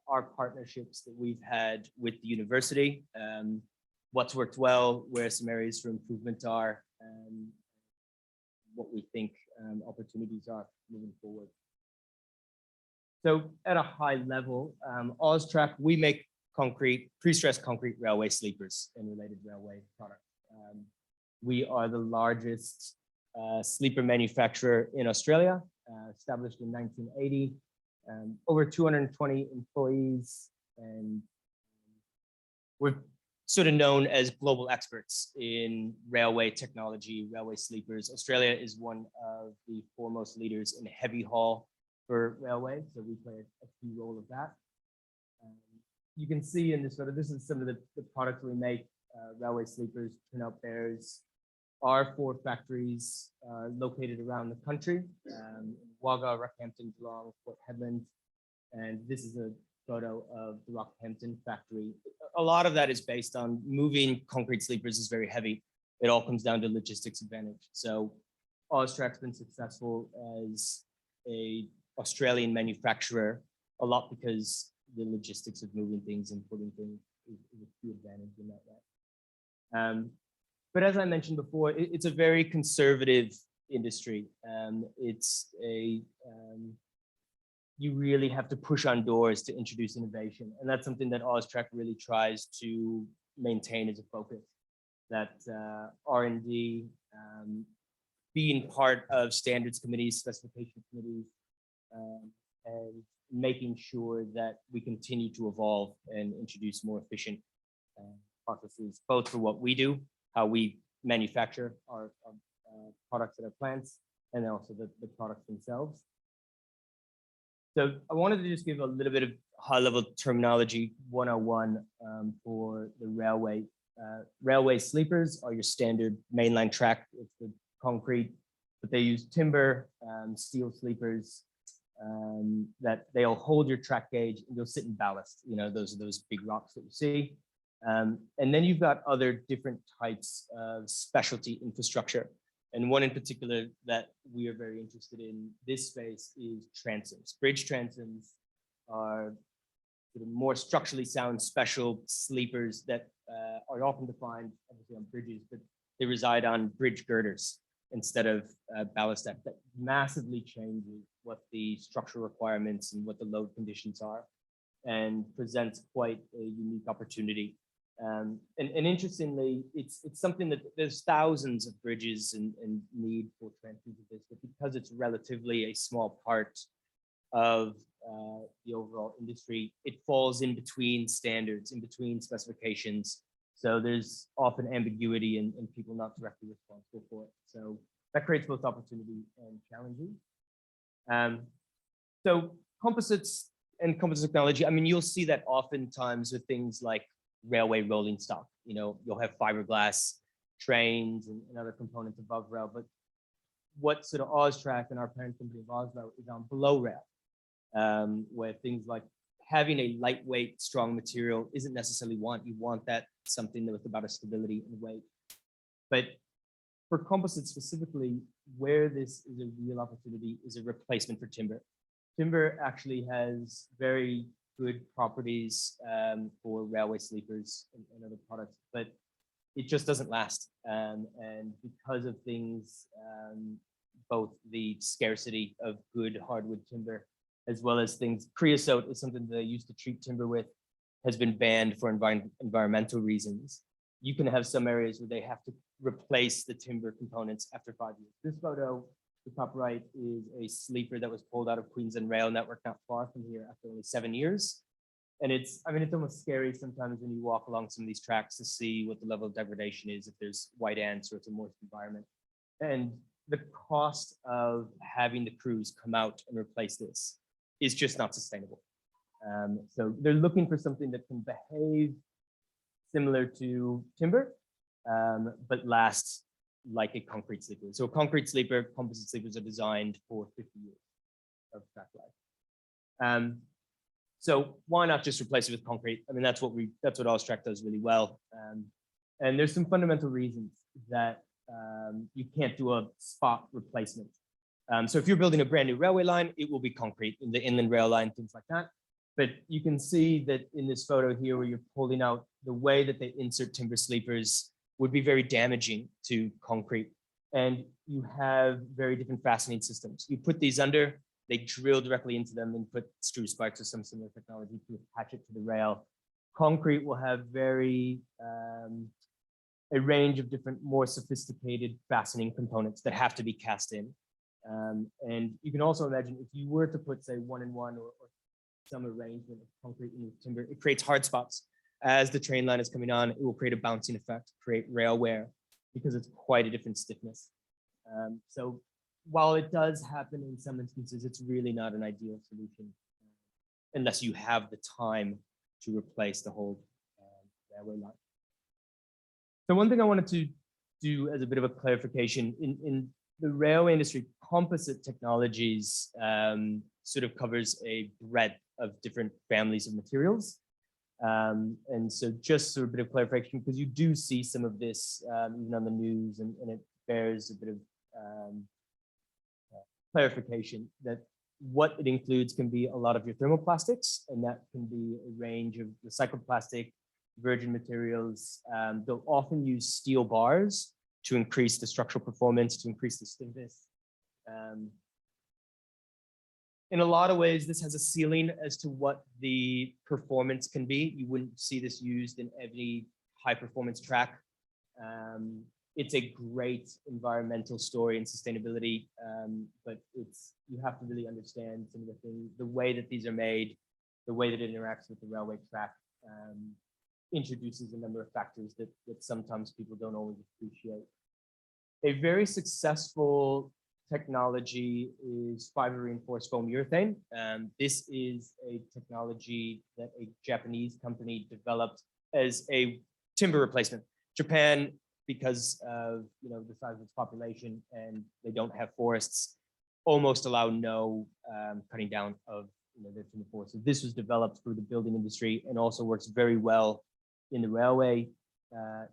our partnerships that we've had with the university, what's worked well, where some areas for improvement are, what we think opportunities are moving forward. So at a high level, AUSTRAK, we make pre-stressed concrete railway sleepers and related railway products. We are the largest sleeper manufacturer in Australia, established in 1980, over 220 employees, and we're sort of known as global experts in railway technology, railway sleepers. Australia is one of the foremost leaders in heavy haul for railway, so we play a key role of that. You can see in this photo, this is some of the products we make, railway sleepers, turnout bears. Our 4 factories are located around the country, Wagga, Rockhampton, Geelong, Port Hedland, and this is a photo of the Rockhampton factory. A lot of that is based on moving concrete sleepers is very heavy. It all comes down to logistics advantage. So AUSTRAK's been successful as a Australian manufacturer, a lot because the logistics of moving things and putting things is a key advantage in that way. But as I mentioned before, it's a very conservative industry. You really have to push on doors to introduce innovation. And that's something that AUSTRAK really tries to maintain as a focus, that R&D, being part of standards committees, specification committees, and making sure that we continue to evolve and introduce more efficient processes, both for what we do, how we manufacture our products at our plants, and also the products themselves. So I wanted to just give a little bit of high-level terminology 101 for the railway. Railway sleepers are your standard mainline track. It's the concrete, but they use timber, steel sleepers that they'll hold your track gauge and you'll sit in ballast. Those are those big rocks that you see. And then you've got other different types of specialty infrastructure. And one in particular that we are very interested in this space is transoms. Bridge transoms are sort of more structurally sound special sleepers that are often defined obviously on bridges, but they reside on bridge girders instead of ballast deck. That massively changes what the structural requirements and what the load conditions are, and presents quite a unique opportunity. And interestingly, it's something that there's thousands of bridges and need for transoms of this, but because it's relatively a small part of the overall industry, it falls in between standards, in between specifications. So there's often ambiguity and people not directly responsible for it. So that creates both opportunity and challenges. So composites and composite technology, I mean, you'll see that oftentimes with things like railway rolling stock. You'll have fiberglass trains and other components above rail, but what sort of AUSTRAK and our parent company of Oslo is on below rail, where things like having a lightweight, strong material isn't necessarily you want that something with about a stability and weight. But for composites specifically, where this is a real opportunity is a replacement for timber. Timber actually has very good properties for railway sleepers and other products, but it just doesn't last. And because of things, both the scarcity of good hardwood timber, as well as things, creosote is something that they used to treat timber with, has been banned for environmental reasons. You can have some areas where they have to replace the timber components after 5 years. This photo, the top right, is a sleeper that was pulled out of Queensland Rail Network not far from here after only 7 years. And it's almost scary sometimes when you walk along some of these tracks to see what the level of degradation is, if there's white ants or it's a moist environment. And the cost of having the crews come out and replace this is just not sustainable. So they're looking for something that can behave similar to timber, but last like a concrete sleeper. So a concrete sleeper, composite sleepers are designed for 50 years of track life. So why not just replace it with concrete? I mean, that's what AUSTRAK does really well. And there's some fundamental reasons that you can't do a spot replacement. So if you're building a brand new railway line, it will be concrete in the inland rail line, things like that. But you can see that in this photo here, where you're pulling out, the way that they insert timber sleepers would be very damaging to concrete. And you have very different fastening systems. You put these under, they drill directly into them and put screw spikes or some similar technology to attach it to the rail. Concrete will have a range of different, more sophisticated fastening components that have to be cast in. And you can also imagine if you were to put, say, one-in-one or some arrangement of concrete and timber, it creates hard spots. As the train line is coming on, it will create a bouncing effect, create rail wear, because it's quite a different stiffness. So while it does happen in some instances, it's really not an ideal solution unless you have the time to replace the whole railway line. So one thing I wanted to do as a bit of a clarification, in the railway industry, composite technologies sort of covers a breadth of different families of materials. And so just sort of a bit of clarification, because you do see some of this even on the news, and it bears a bit of clarification that what it includes can be a lot of your thermoplastics, and that can be a range of recycled plastic, virgin materials. They'll often use steel bars to increase the structural performance, to increase the stiffness. In a lot of ways, this has a ceiling as to what the performance can be. You wouldn't see this used in every high performance track. It's a great environmental story and sustainability, but you have to really understand some of the things, the way that these are made, the way that it interacts with the railway track, introduces a number of factors that sometimes people don't always appreciate. A very successful technology is fiber reinforced foam urethane. This is a technology that a Japanese company developed as a timber replacement. Japan, because of the size of its population and they don't have forests, almost allow no cutting down of their timber forest. So this was developed for the building industry and also works very well in the railway,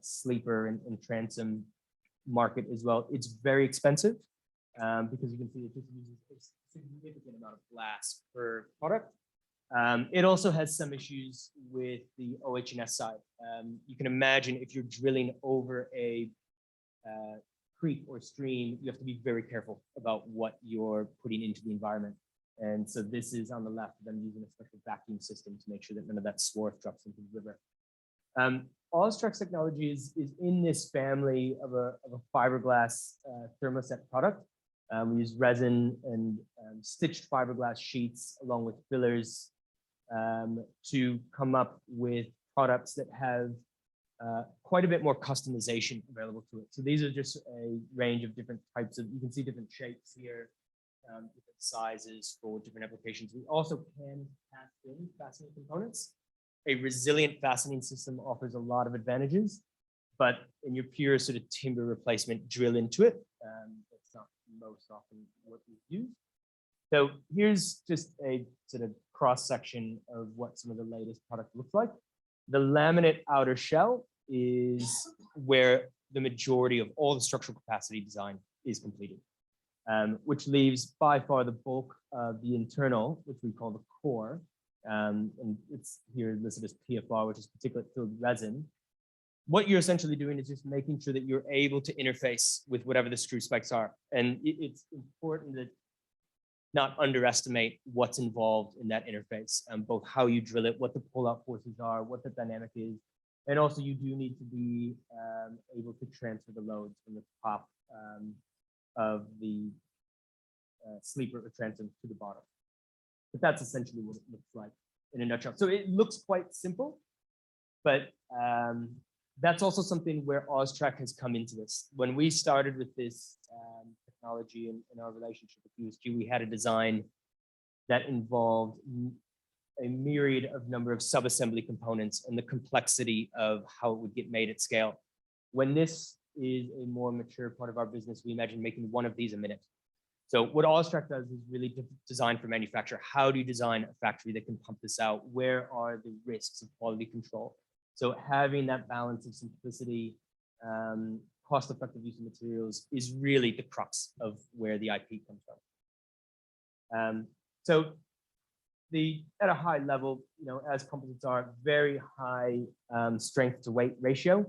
sleeper and transom market as well. It's very expensive because you can see it just uses a significant amount of glass per product. It also has some issues with the OH&S side. You can imagine if you're drilling over a creek or stream, you have to be very careful about what you're putting into the environment. And so this is on the left, them using a special vacuum system to make sure that none of that swarf drops into the river. AUSTRAK's technology is in this family of a fiberglass thermoset product. We use resin and stitched fiberglass sheets along with fillers to come up with products that have quite a bit more customization available to it. So these are just a range of different types of, you can see different shapes here, different sizes for different applications. We also can cast in fastening components. A resilient fastening system offers a lot of advantages, but in your pure sort of timber replacement, drill into it. That's not most often what we use. So here's just a sort of cross section of what some of the latest product looks like. The laminate outer shell is where the majority of all the structural capacity design is completed, which leaves by far the bulk of the internal, which we call the core. And it's here listed as PFR, which is particulate filled resin. What you're essentially doing is just making sure that you're able to interface with whatever the screw spikes are. And it's important to not underestimate what's involved in that interface, both how you drill it, what the pull-out forces are, what the dynamic is. And also you do need to be able to transfer the loads from the top of the sleeper or transom to the bottom. But that's essentially what it looks like in a nutshell. So it looks quite simple, but that's also something where AUSTRAK has come into this. When we started with this technology and our relationship with USG, we had a design that involved a myriad of number of sub-assembly components and the complexity of how it would get made at scale. When this is a more mature part of our business, we imagine making one of these a minute. So what AUSTRAK does is really design for manufacture. How do you design a factory that can pump this out? Where are the risks of quality control? So having that balance of simplicity, cost-effective use of materials is really the crux of where the IP comes from. So at a high level, as composites are, very high strength to weight ratio.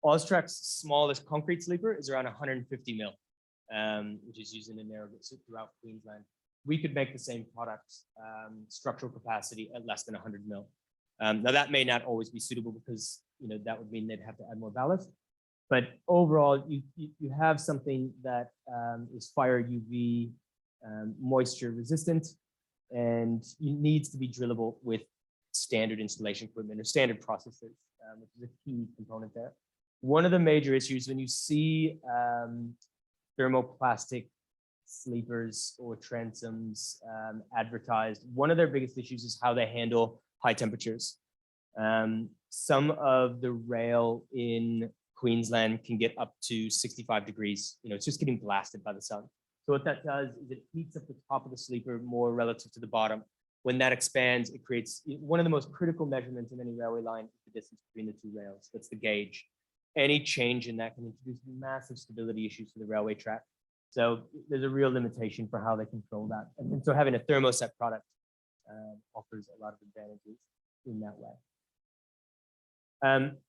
AUSTRAK's smallest concrete sleeper is around 150 mil, which is used in a narrow throughout Queensland. We could make the same product, structural capacity at less than 100 mil. Now that may not always be suitable because that would mean they'd have to add more ballast. But overall, you have something that is fire, UV, moisture resistant, and it needs to be drillable with standard installation equipment or standard processes, which is a key component there. One of the major issues when you see thermoplastic sleepers or transoms advertised, one of their biggest issues is how they handle high temperatures. Some of the rail in Queensland can get up to 65 degrees. It's just getting blasted by the sun. So what that does is it heats up the top of the sleeper more relative to the bottom. When that expands, it creates one of the most critical measurements in any railway line is the distance between the two rails. That's the gauge. Any change in that can introduce massive stability issues to the railway track. So there's a real limitation for how they control that. And so having a thermoset product offers a lot of advantages in that way.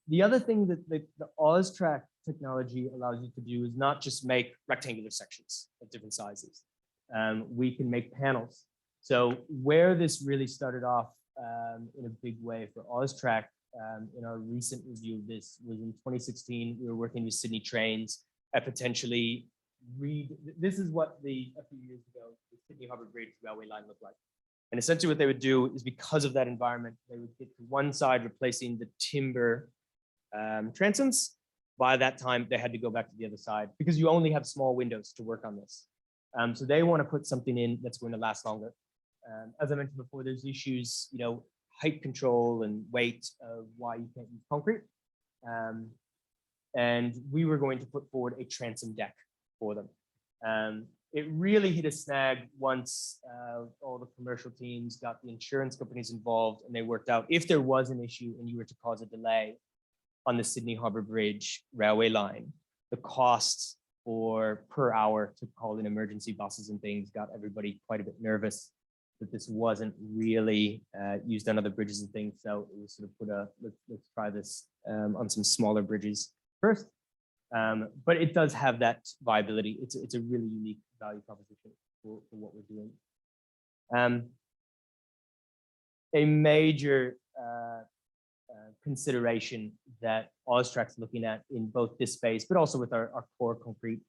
The other thing that the AUSTRAK technology allows you to do is not just make rectangular sections of different sizes. We can make panels. So where this really started off in a big way for AUSTRAK in our recent review of this was in 2016. We were working with Sydney Trains at potentially this is what a few years ago, the Sydney Harbour Bridge railway line looked like. And essentially what they would do is because of that environment, they would get to one side replacing the timber transoms. By that time, they had to go back to the other side because you only have small windows to work on this. So they want to put something in that's going to last longer. As I mentioned before, there's issues, height control and weight of why you can't use concrete. And we were going to put forward a transom deck for them. It really hit a snag once all the commercial teams got the insurance companies involved and they worked out if there was an issue and you were to cause a delay on the Sydney Harbour Bridge railway line, the costs per hour to call in emergency buses and things got everybody quite a bit nervous that this wasn't really used on other bridges and things. So it was sort of let's try this on some smaller bridges first. But it does have that viability. It's a really unique value proposition for what we're doing. A major consideration that AUSTRAK's looking at in both this space, but also with our core concrete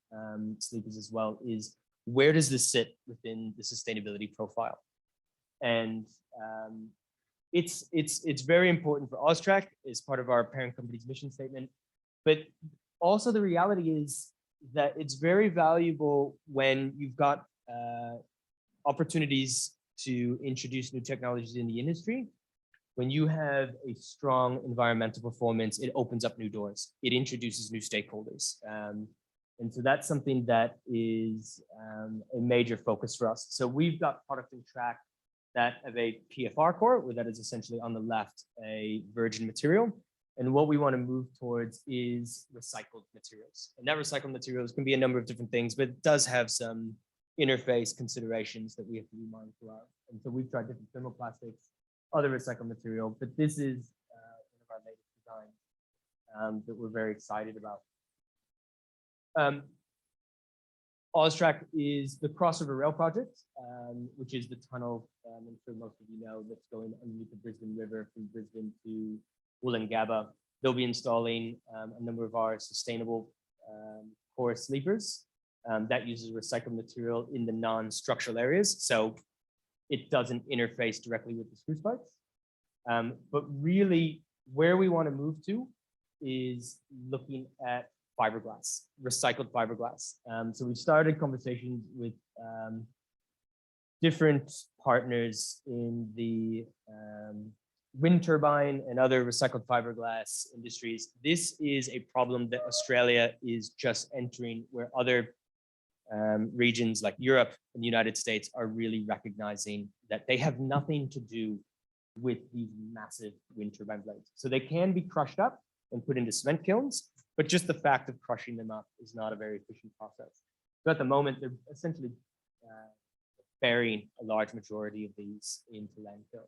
sleepers as well, is where does this sit within the sustainability profile? And it's very important for AUSTRAK as part of our parent company's mission statement, but also the reality is that it's very valuable when you've got opportunities to introduce new technologies in the industry. When you have a strong environmental performance, it opens up new doors. It introduces new stakeholders. And so that's something that is a major focus for us. So we've got product in track that have a PFR core, where that is essentially on the left, a virgin material. And what we want to move towards is recycled materials. And that recycled materials can be a number of different things, but it does have some interface considerations that we have to be mindful of. And so we've tried different thermoplastics, other recycled material, but this is one of our latest designs that we're very excited about. AUSTRAK is the Crossover Rail project, which is the tunnel, I'm sure most of you know, that's going underneath the Brisbane River from Brisbane to Woolloongabba. They'll be installing a number of our sustainable core sleepers that uses recycled material in the non-structural areas. So it doesn't interface directly with the screw spikes. But really where we want to move to is looking at fiberglass, recycled fiberglass. So we started conversations with different partners in the wind turbine and other recycled fiberglass industries. This is a problem that Australia is just entering, where other regions like Europe and the United States are really recognizing that they have nothing to do with these massive wind turbine blades. So they can be crushed up and put into cement kilns, but just the fact of crushing them up is not a very efficient process. So at the moment, they're essentially burying a large majority of these into landfill.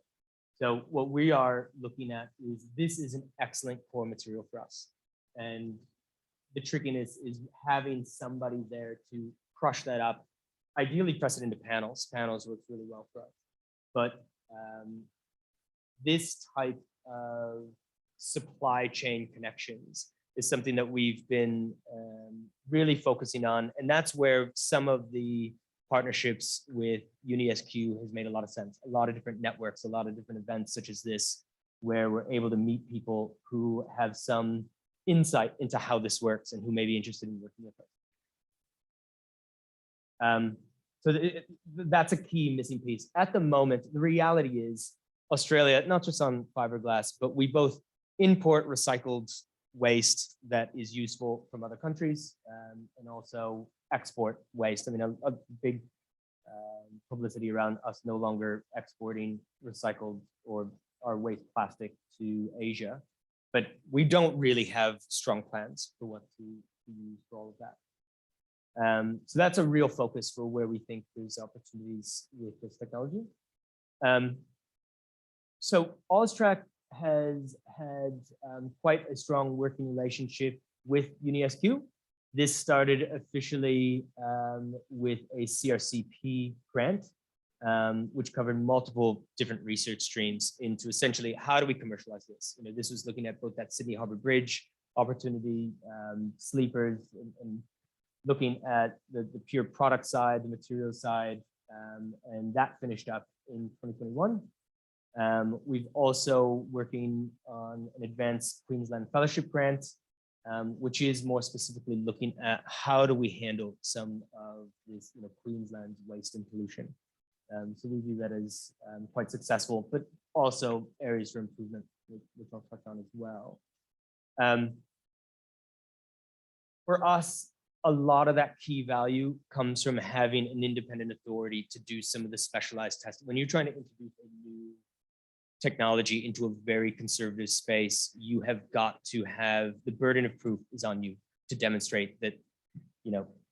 So what we are looking at is this is an excellent core material for us. And the trickiness is having somebody there to crush that up, ideally press it into panels. Panels works really well for us. But this type of supply chain connections is something that we've been really focusing on. And that's where some of the partnerships with UniSQ has made a lot of sense. A lot of different networks, a lot of different events such as this, where we're able to meet people who have some insight into how this works and who may be interested in working with us. So that's a key missing piece. At the moment, the reality is Australia, not just on fiberglass, but we both import recycled waste that is useful from other countries and also export waste. I mean, a big publicity around us no longer exporting recycled or our waste plastic to Asia, but we don't really have strong plans for what to use for all of that. So that's a real focus for where we think there's opportunities with this technology. So AUSTRAK has had quite a strong working relationship with UniSQ. This started officially with a CRCP grant, which covered multiple different research streams into essentially how do we commercialize this? You know, this was looking at both that Sydney Harbour Bridge opportunity, sleepers, and looking at the pure product side, the material side, and that finished up in 2021. We've also working on an advanced Queensland Fellowship grant, which is more specifically looking at how do we handle some of this, Queensland's waste and pollution. So we view that as quite successful, but also areas for improvement, which I'll touch on as well. For us, a lot of that key value comes from having an independent authority to do some of the specialized testing. When you're trying to introduce a new technology into a very conservative space, you have got to have the burden of proof is on you to demonstrate that,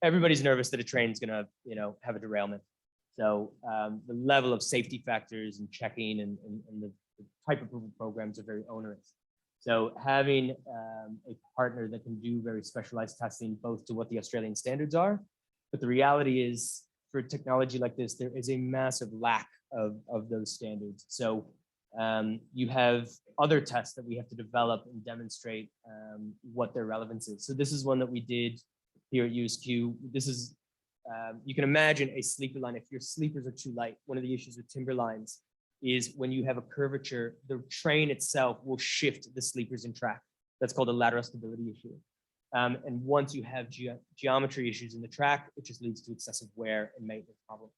everybody's nervous that a train's gonna, have a derailment. So the level of safety factors and checking and the type of approval programs are very onerous. So having a partner that can do very specialized testing, both to what the Australian standards are, but the reality is for technology like this, there is a massive lack of those standards. So you have other tests that we have to develop and demonstrate what their relevance is. So this is one that we did here at USQ. This is, you can imagine a sleeper line. If your sleepers are too light, one of the issues with timber lines is when you have a curvature, the train itself will shift the sleepers in track. That's called a lateral stability issue. And once you have geometry issues in the track, it just leads to excessive wear and maintenance problems.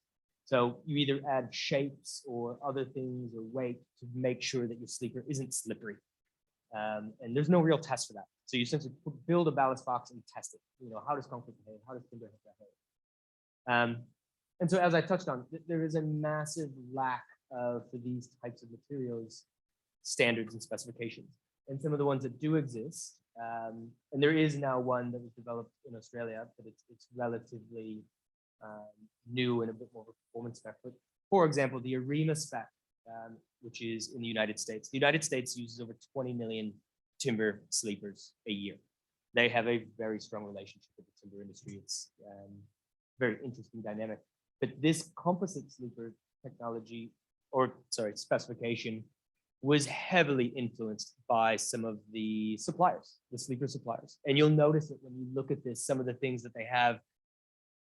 So you either add shapes or other things or weight to make sure that your sleeper isn't slippery. And there's no real test for that. So you essentially build a ballast box and test it. How does concrete behave? How does timber behave? And so as I touched on, there is a massive lack for these types of materials, standards and specifications. And some of the ones that do exist, and there is now one that was developed in Australia, but it's relatively new and a bit more of a performance spec. But for example, the AREMA spec, which is in the United States. The United States uses over 20 million timber sleepers a year. They have a very strong relationship with the timber industry. It's very interesting dynamic. But this composite sleeper technology, specification, was heavily influenced by some of the suppliers, the sleeper suppliers. And you'll notice that when you look at this, some of the things that they have,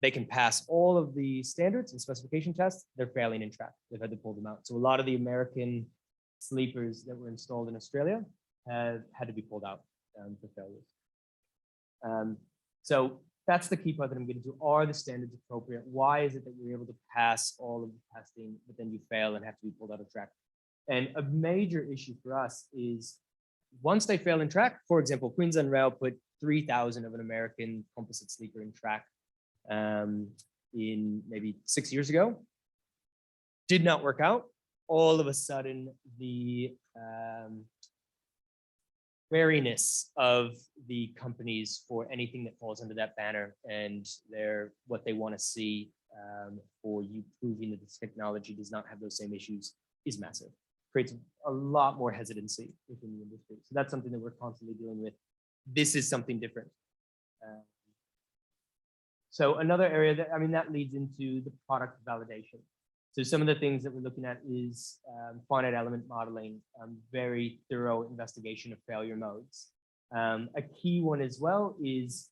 they can pass all of the standards and specification tests, they're failing in track. They've had to pull them out. So a lot of the American sleepers that were installed in Australia have had to be pulled out for failures. So that's the key part that I'm getting to. Are the standards appropriate? Why is it that you're able to pass all of the testing, but then you fail and have to be pulled out of track? And a major issue for us is once they fail in track, for example, Queensland Rail put 3,000 of an American composite sleeper in track in maybe 6 years ago. Did not work out. All of a sudden, the wariness of the companies for anything that falls under that banner and what they want to see for you proving that this technology does not have those same issues is massive. Creates a lot more hesitancy within the industry. So that's something that we're constantly dealing with. This is something different. So another area that, that leads into the product validation. So some of the things that we're looking at is finite element modeling, very thorough investigation of failure modes. A key one as well is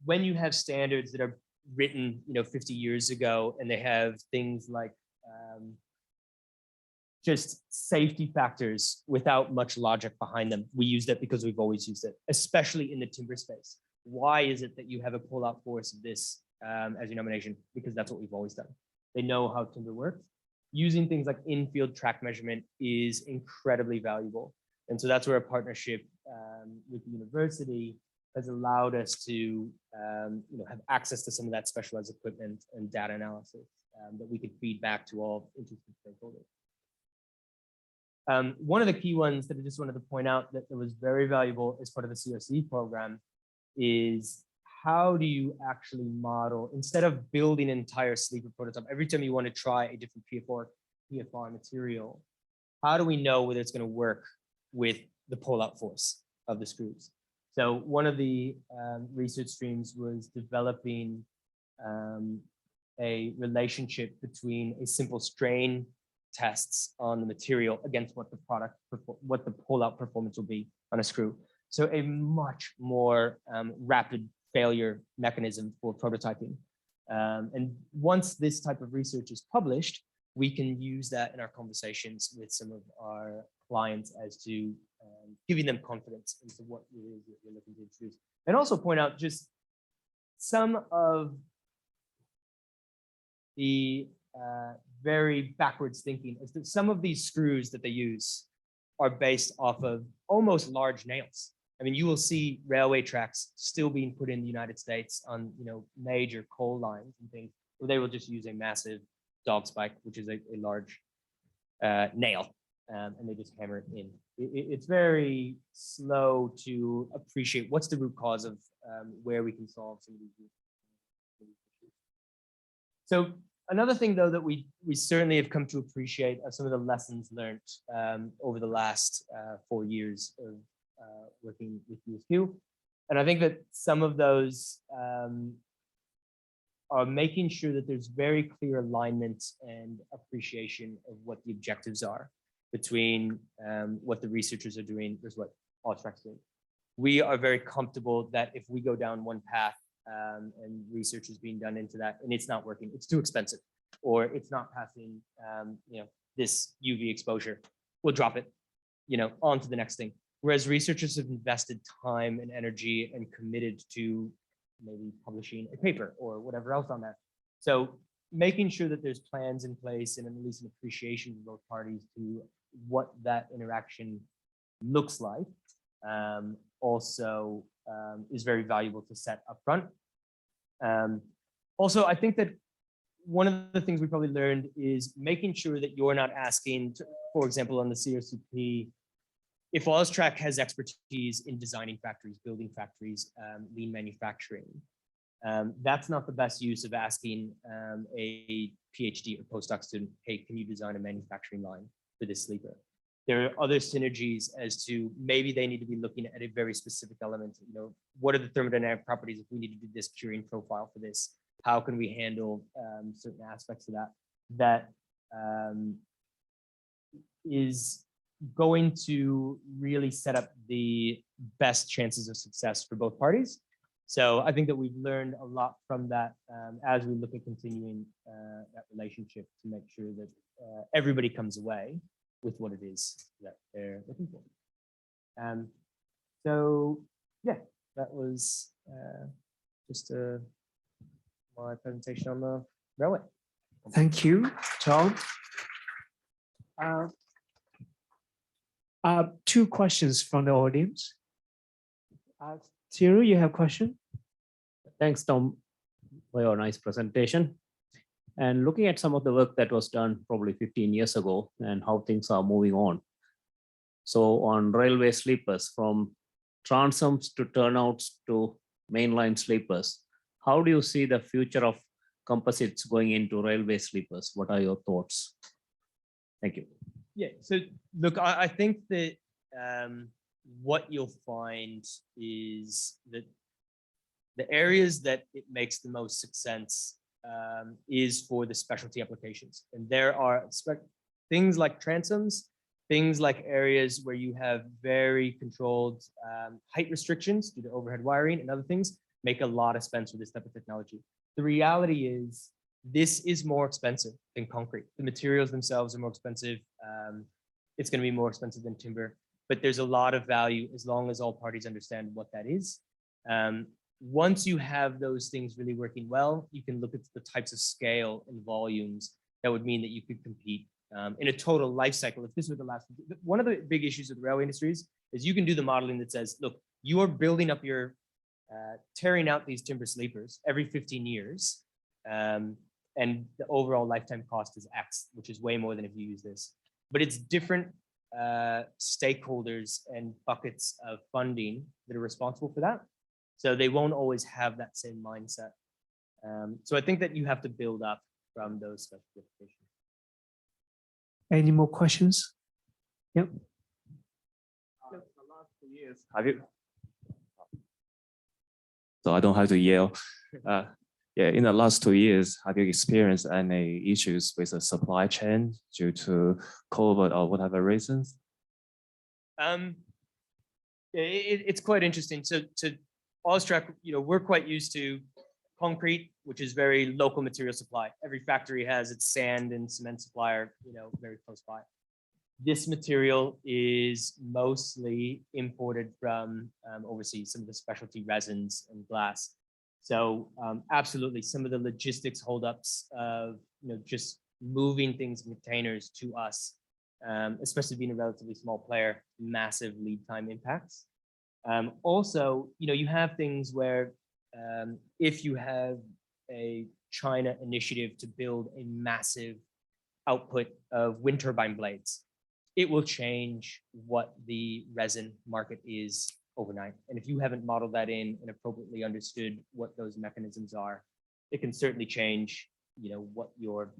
when you have standards that are written, 50 years ago, and they have things like just safety factors without much logic behind them. We use that because we've always used it, especially in the timber space. Why is it that you have a pull-out force of this as your nomination? Because that's what we've always done. They know how timber works. Using things like in-field track measurement is incredibly valuable. And so that's where a partnership with the university has allowed us to have access to some of that specialized equipment and data analysis that we could feed back to all interested stakeholders. One of the key ones that I just wanted to point out that was very valuable as part of the CRC program is how do you actually model, instead of building an entire sleeper prototype, every time you want to try a different PFR material, how do we know whether it's going to work with the pull-out force of the screws? So one of the research streams was developing a relationship between a simple strain tests on the material against what the pull-out performance will be on a screw. So a much more rapid failure mechanism for prototyping. And once this type of research is published, we can use that in our conversations with some of our clients as to giving them confidence into what it is that we're looking to introduce. And also point out just some of the very backwards thinking is that some of these screws that they use are based off of almost large nails. I mean, you will see railway tracks still being put in the United States on, major coal lines and things, where they will just use a massive dog spike, which is a large nail, and they just hammer it in. It's very slow to appreciate what's the root cause of where we can solve some of these issues. So another thing, though, that we certainly have come to appreciate are some of the lessons learned over the last 4 years of working with USQ. And I think that some of those are making sure that there's very clear alignment and appreciation of what the objectives are between what the researchers are doing versus what AUSTRAK's doing. We are very comfortable that if we go down one path and research is being done into that and it's not working, it's too expensive, or it's not passing this UV exposure, we'll drop it on to the next thing. Whereas researchers have invested time and energy and committed to maybe publishing a paper or whatever else on that. So making sure that there's plans in place and at least an appreciation from both parties to what that interaction looks like also is very valuable to set up front. Also, I think that one of the things we probably learned is making sure that you're not asking, for example, on the CRCP, if AUSTRAK has expertise in designing factories, building factories, lean manufacturing, that's not the best use of asking a PhD or postdoc student, hey, can you design a manufacturing line for this sleeper? There are other synergies as to maybe they need to be looking at a very specific element. What are the thermodynamic properties if we need to do this curing profile for this? How can we handle certain aspects of that is going to really set up the best chances of success for both parties. So I think that we've learned a lot from that as we look at continuing that relationship to make sure that everybody comes away with what it is that they're looking for. So yeah, that was just my presentation on the railway. Thank you, Tom. Two questions from the audience. Thiru, you have a question? Thanks, Tom, for your nice presentation. And looking at some of the work that was done probably 15 years ago and how things are moving on. So on railway sleepers, from transoms to turnouts to mainline sleepers, how do you see the future of composites going into railway sleepers? What are your thoughts? Thank you. Yeah, so look, I think that what you'll find is that the areas that it makes the most sense is for the specialty applications. And there are things like transoms, things like areas where you have very controlled height restrictions due to overhead wiring and other things make a lot of sense for this type of technology. The reality is this is more expensive than concrete. The materials themselves are more expensive. It's going to be more expensive than timber, but there's a lot of value as long as all parties understand what that is. Once you have those things really working well, you can look at the types of scale and volumes that would mean that you could compete in a total life cycle. If this were the last, one of the big issues with the railway industries is you can do the modeling that says, look, you are building up your, tearing out these timber sleepers every 15 years. And the overall lifetime cost is X, which is way more than if you use this. But it's different stakeholders and buckets of funding that are responsible for that. So they won't always have that same mindset. So I think that you have to build up from those specifications. Any more questions? Yep. The last 2 years, have you? So I don't have to yell. Yeah, in the last 2 years, have you experienced any issues with the supply chain due to COVID or whatever reasons? It's quite interesting. So to AUSTRAK, we're quite used to concrete, which is very local material supply. Every factory has its sand and cement supplier, very close by. This material is mostly imported from overseas, some of the specialty resins and glass. So absolutely, some of the logistics holdups of just moving things in containers to us, especially being a relatively small player, massive lead time impacts. Also, you have things where if you have a China initiative to build a massive output of wind turbine blades, it will change what the resin market is overnight. And if you haven't modeled that in and appropriately understood what those mechanisms are, it can certainly change, what your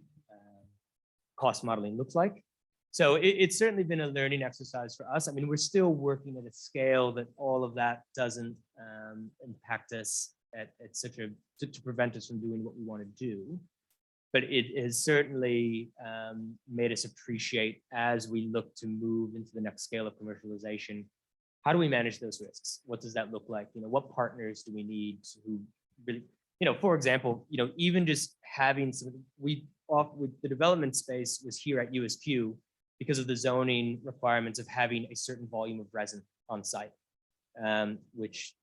cost modeling looks like. So it's certainly been a learning exercise for us. I mean, we're still working at a scale that all of that doesn't impact us at such a, to prevent us from doing what we want to do. But it has certainly made us appreciate as we look to move into the next scale of commercialization. How do we manage those risks? What does that look like? What partners do we need who really, for example, even just having some, with the development space was here at USQ because of the zoning requirements of having a certain volume of resin on site, which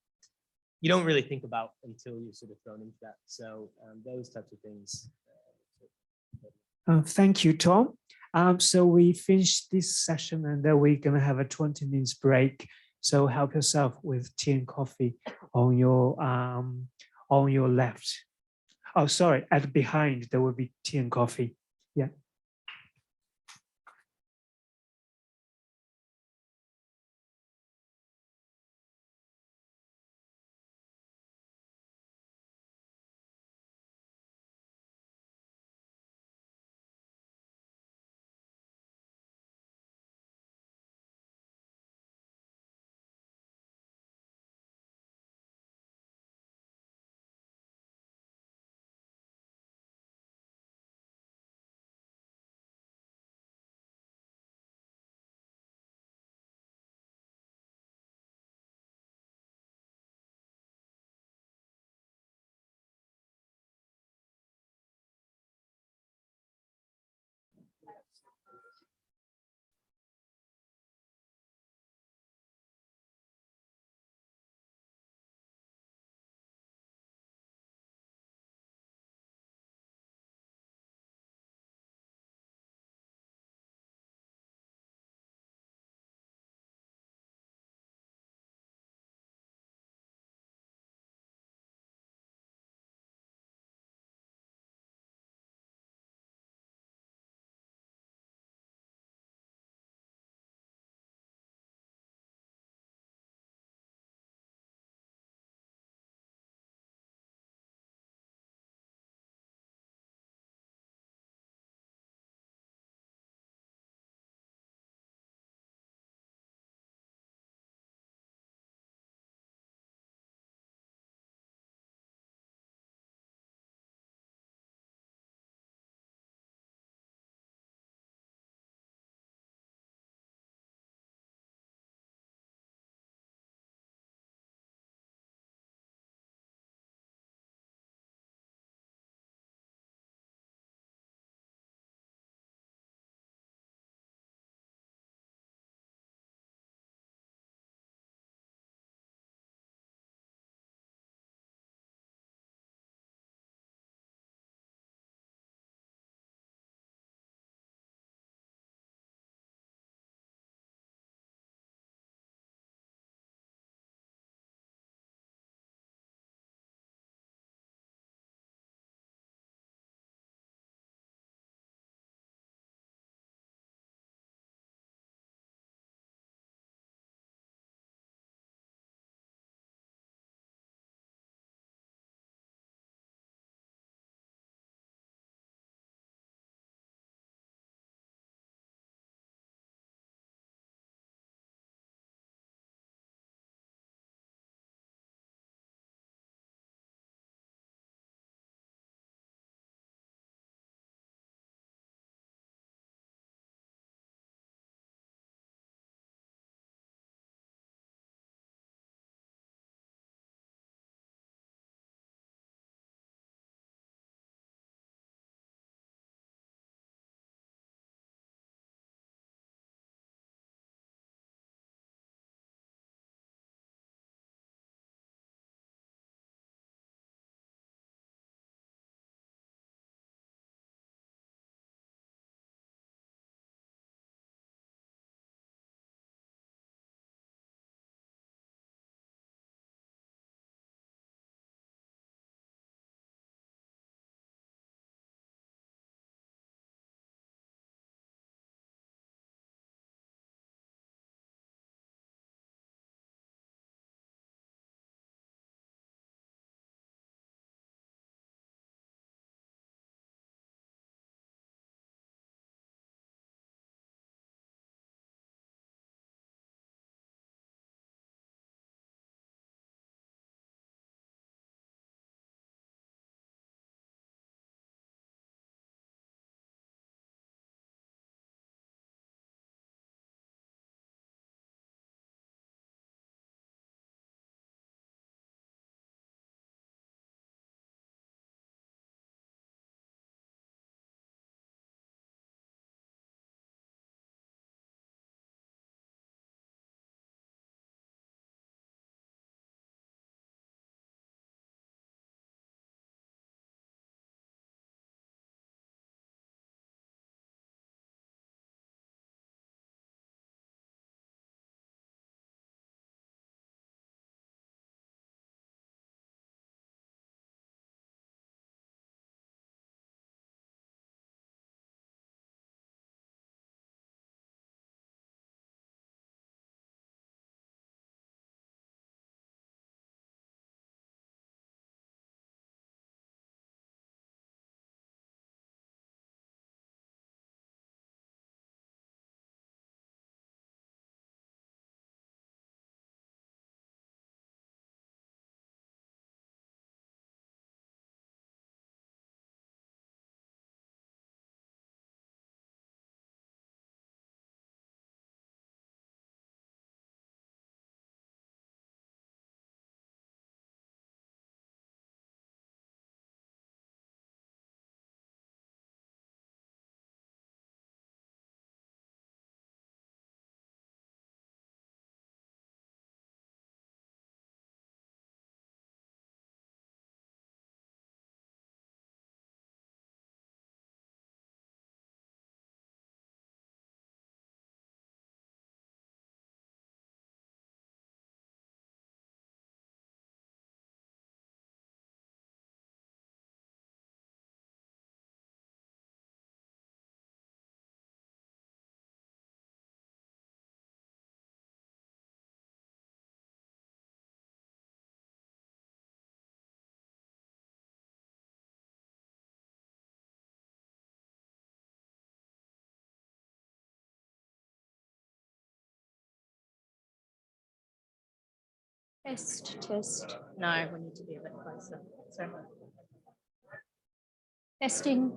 you don't really think about until you're sort of thrown into that. So those types of things. Thank you, Tom. So we finished this session and then we're going to have a 20 minutes break. So help yourself with tea and coffee on your left. Oh, sorry, at behind there will be tea and coffee. Yeah. Test, test. No, we need to be a bit closer. Sorry. Testing.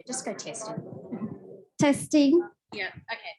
Just go testing. Testing. Yeah. Okay.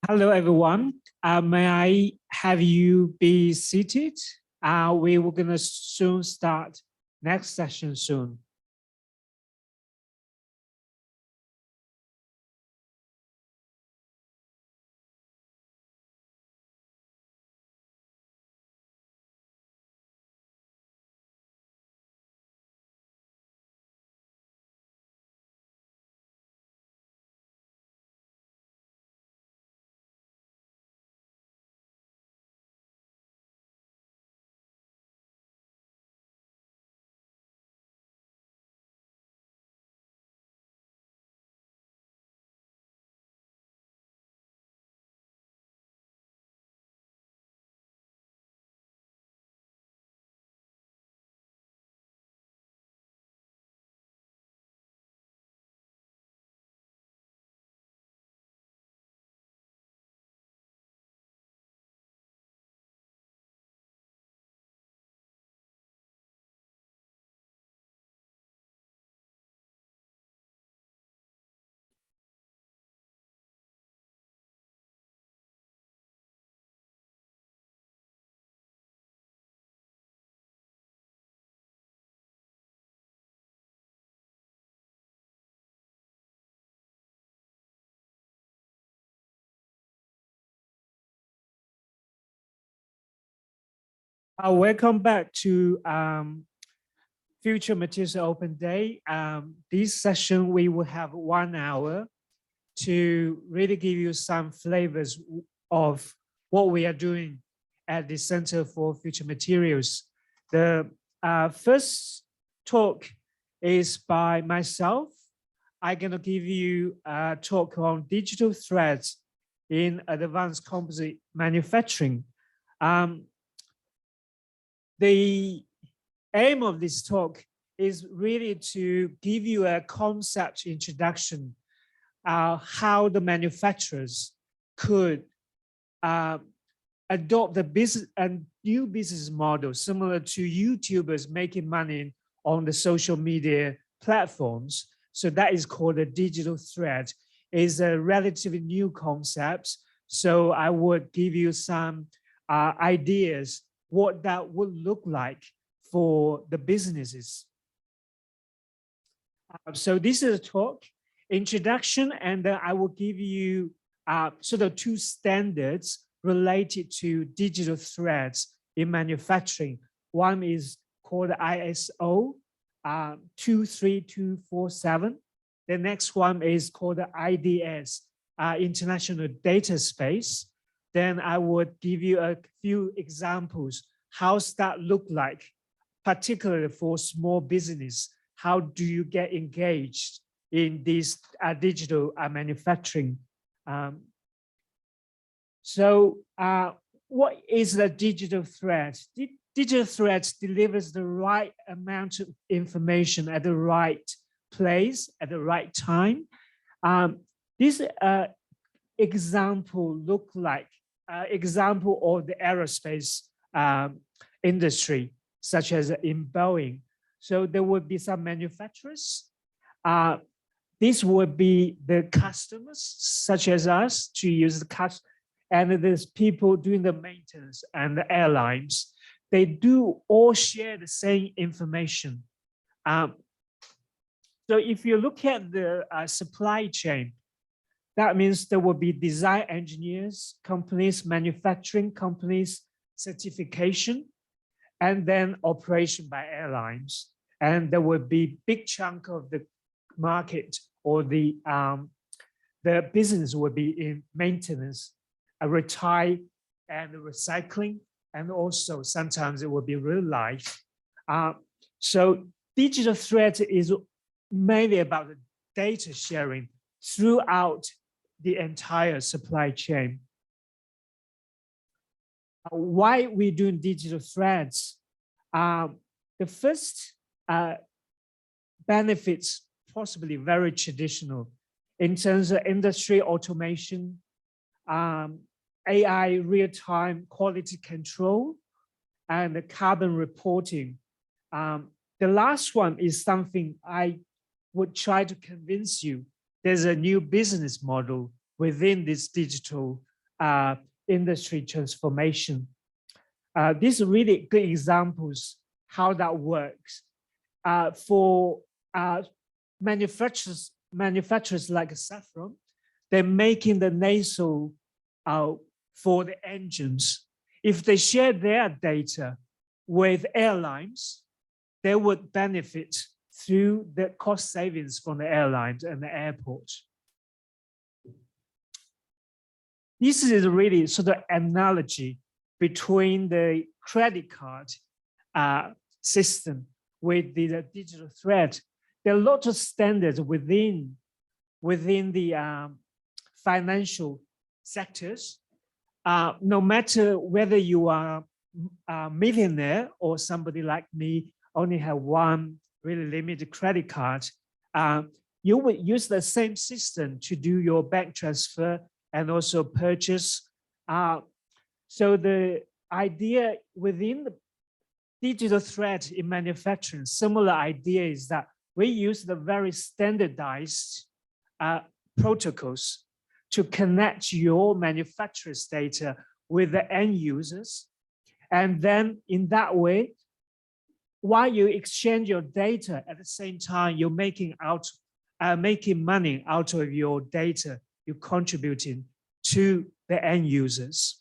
Hello, everyone. May I have you be seated? We were going to soon start next session soon. Welcome back to Future Materials Open Day. This session, we will have 1 hour to really give you some flavors of what we are doing at the Center for Future Materials. The first talk is by myself. I'm going to give you a talk on digital threads in advanced composite manufacturing. The aim of this talk is really to give you a concept introduction, how the manufacturers could adopt the business and new business model similar to YouTubers making money on the social media platforms. So that is called a digital thread. It's a relatively new concept. So I would give you some ideas what that would look like for the businesses. So this is a talk, introduction, and then I will give you sort of 2 standards related to digital threads in manufacturing. One is called ISO 23247. The next one is called IDS, International Data Space. Then I would give you a few examples. How's that look like, particularly for small business? How do you get engaged in this digital manufacturing? What is the digital thread? Digital thread delivers the right amount of information at the right place at the right time. This example look like example of the aerospace industry, such as in Boeing. So there would be some manufacturers. This would be the customers, such as us, to use the customer. And there's people doing the maintenance and the airlines. They do all share the same information. So if you look at the supply chain, that means there will be design engineers, companies, manufacturing companies, certification, and then operation by airlines. And there will be big chunk of the market or the business will be in maintenance, retire and recycling, and also sometimes it will be real life. So digital thread is mainly about the data sharing throughout the entire supply chain. Why we doing digital threads? The first benefits possibly very traditional in terms of industry automation, AI real-time quality control, and the carbon reporting. The last one is something I would try to convince you. There's a new business model within this digital industry transformation. These are really good examples how that works. For manufacturers like Safran, they're making the nasal for the engines. If they share their data with airlines, they would benefit through the cost savings from the airlines and the airports. This is really sort of analogy between the credit card system with the digital thread. There are lots of standards within the financial sectors. No matter whether you are a millionaire or somebody like me, only have one really limited credit card, you would use the same system to do your bank transfer and also purchase. So the idea within the digital thread in manufacturing, similar idea is that we use the very standardized protocols to connect your manufacturer's data with the end users. And then in that way, while you exchange your data, at the same time, you're making money out of your data, you're contributing to the end users.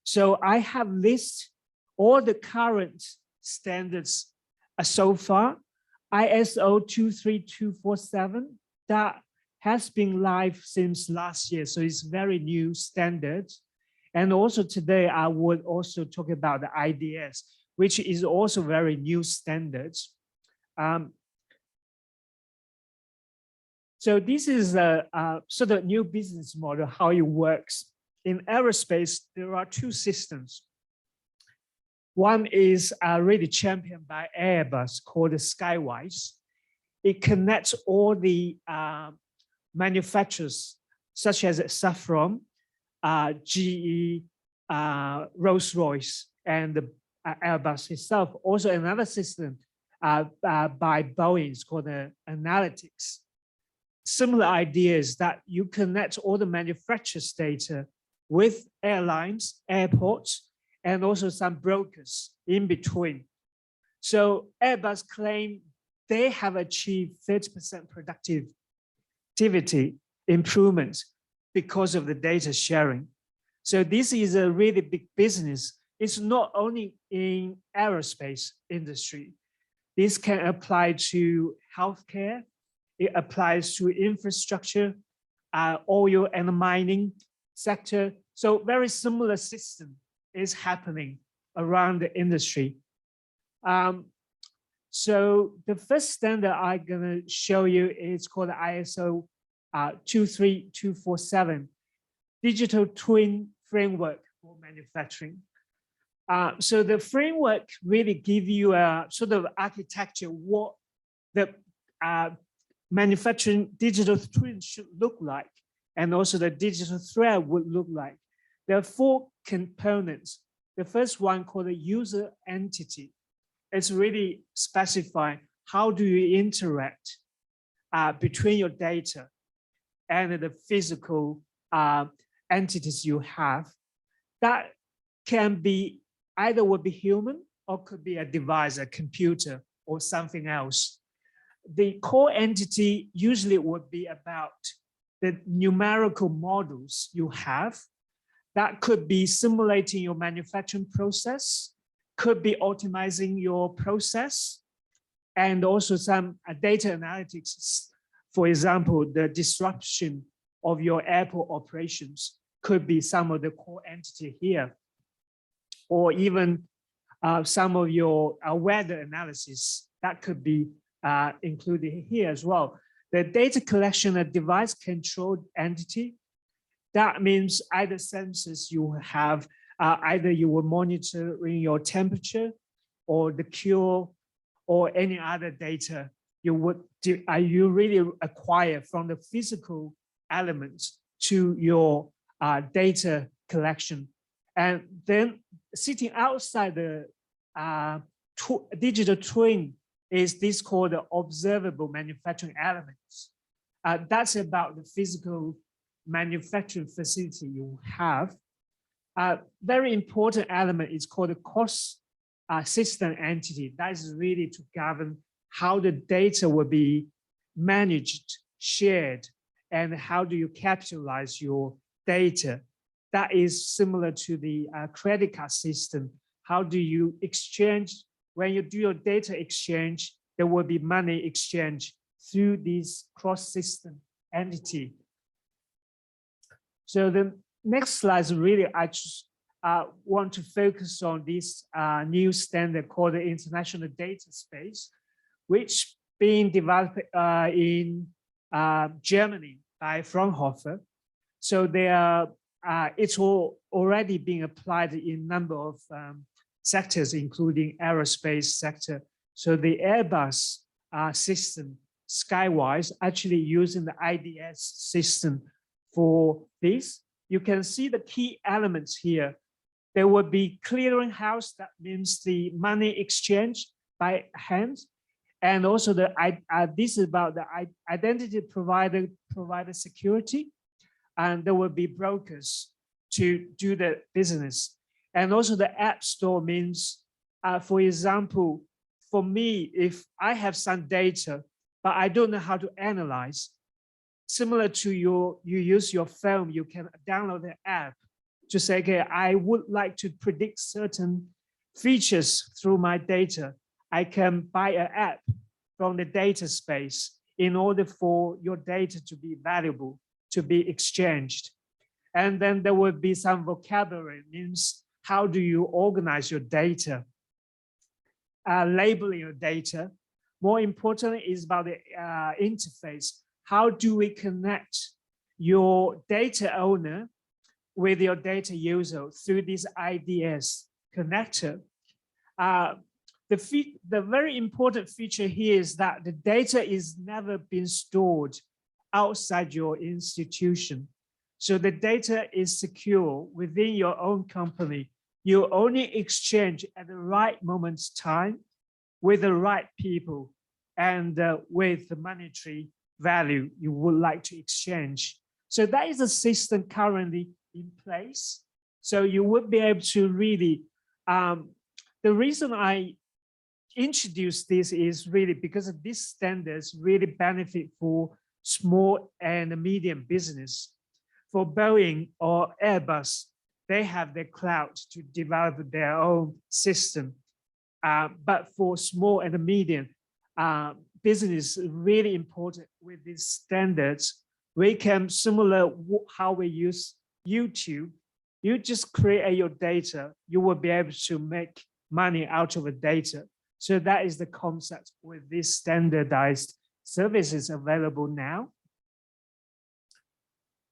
So I have listed all the current standards so far. ISO 23247, that has been live since last year, so it's very new standard. And also today, I would also talk about the IDS, which is also very new standards. So this is a sort of new business model, how it works. In aerospace, there are two systems. One is really championed by Airbus called the Skywise. It connects all the manufacturers such as Safran, GE, Rolls-Royce, and Airbus itself. Also another system by Boeing is called the Analytics. Similar idea is that you connect all the manufacturers' data with airlines, airports, and also some brokers in between. So Airbus claim they have achieved 30% productivity improvement because of the data sharing. So this is a really big business. It's not only in aerospace industry. This can apply to healthcare. It applies to infrastructure, oil and mining sector. So very similar system is happening around the industry. So the first standard I'm gonna show you is called ISO 23247, Digital Twin Framework for Manufacturing. So the framework really give you a sort of architecture, what the manufacturing digital twin should look like, and also the digital thread would look like. There are four components. The first one called the user entity. It's really specifying how do you interact between your data and the physical entities you have. That can be either would be human or could be a device, a computer or something else. The core entity usually would be about the numerical models you have. That could be simulating your manufacturing process, could be optimizing your process, and also some data analytics. For example, the disruption of your airport operations could be some of the core entity here, or even some of your weather analysis that could be included here as well. The data collection and device control entity, that means either sensors you have, either you were monitoring your temperature or the cure or any other data you would you really acquire from the physical elements to your data collection. And then sitting outside the digital twin is this called the observable manufacturing elements. That's about the physical manufacturing facility you have. A very important element is called the cost system entity. That is really to govern how the data will be managed, shared, and how do you capitalize your data. That is similar to the credit card system. How do you exchange? When you do your data exchange, there will be money exchange through this cross-system entity. So the next slide is really, I just want to focus on this new standard called the International Data Space, which being developed in Germany by Fraunhofer. So they are, it's already being applied in a number of sectors, including aerospace sector. So the Airbus system, Skywise, actually using the IDS system for this. You can see the key elements here. There will be clearinghouse, that means the money exchange by hand. And also this is about the identity provider security. And there will be brokers to do the business. And also the app store means, for example, for me, if I have some data, but I don't know how to analyze, similar to you use your phone, you can download the app to say, okay, I would like to predict certain features through my data. I can buy an app from the data space in order for your data to be valuable, to be exchanged. And then there will be some vocabulary, means how do you organize your data, labeling your data. More importantly is about the interface. How do we connect your data owner with your data user through this IDS connector? The very important feature here is that the data is never been stored outside your institution. So the data is secure within your own company. You only exchange at the right moment's time with the right people and with the monetary value you would like to exchange. So that is a system currently in place. So you would be able to really, the reason I introduced this is really because of these standards really benefit for small and medium business. For Boeing or Airbus, they have their cloud to develop their own system. But for small and medium business, really important with these standards. We can similar how we use YouTube. You just create your data, you will be able to make money out of the data. So that is the concept with these standardized services available now.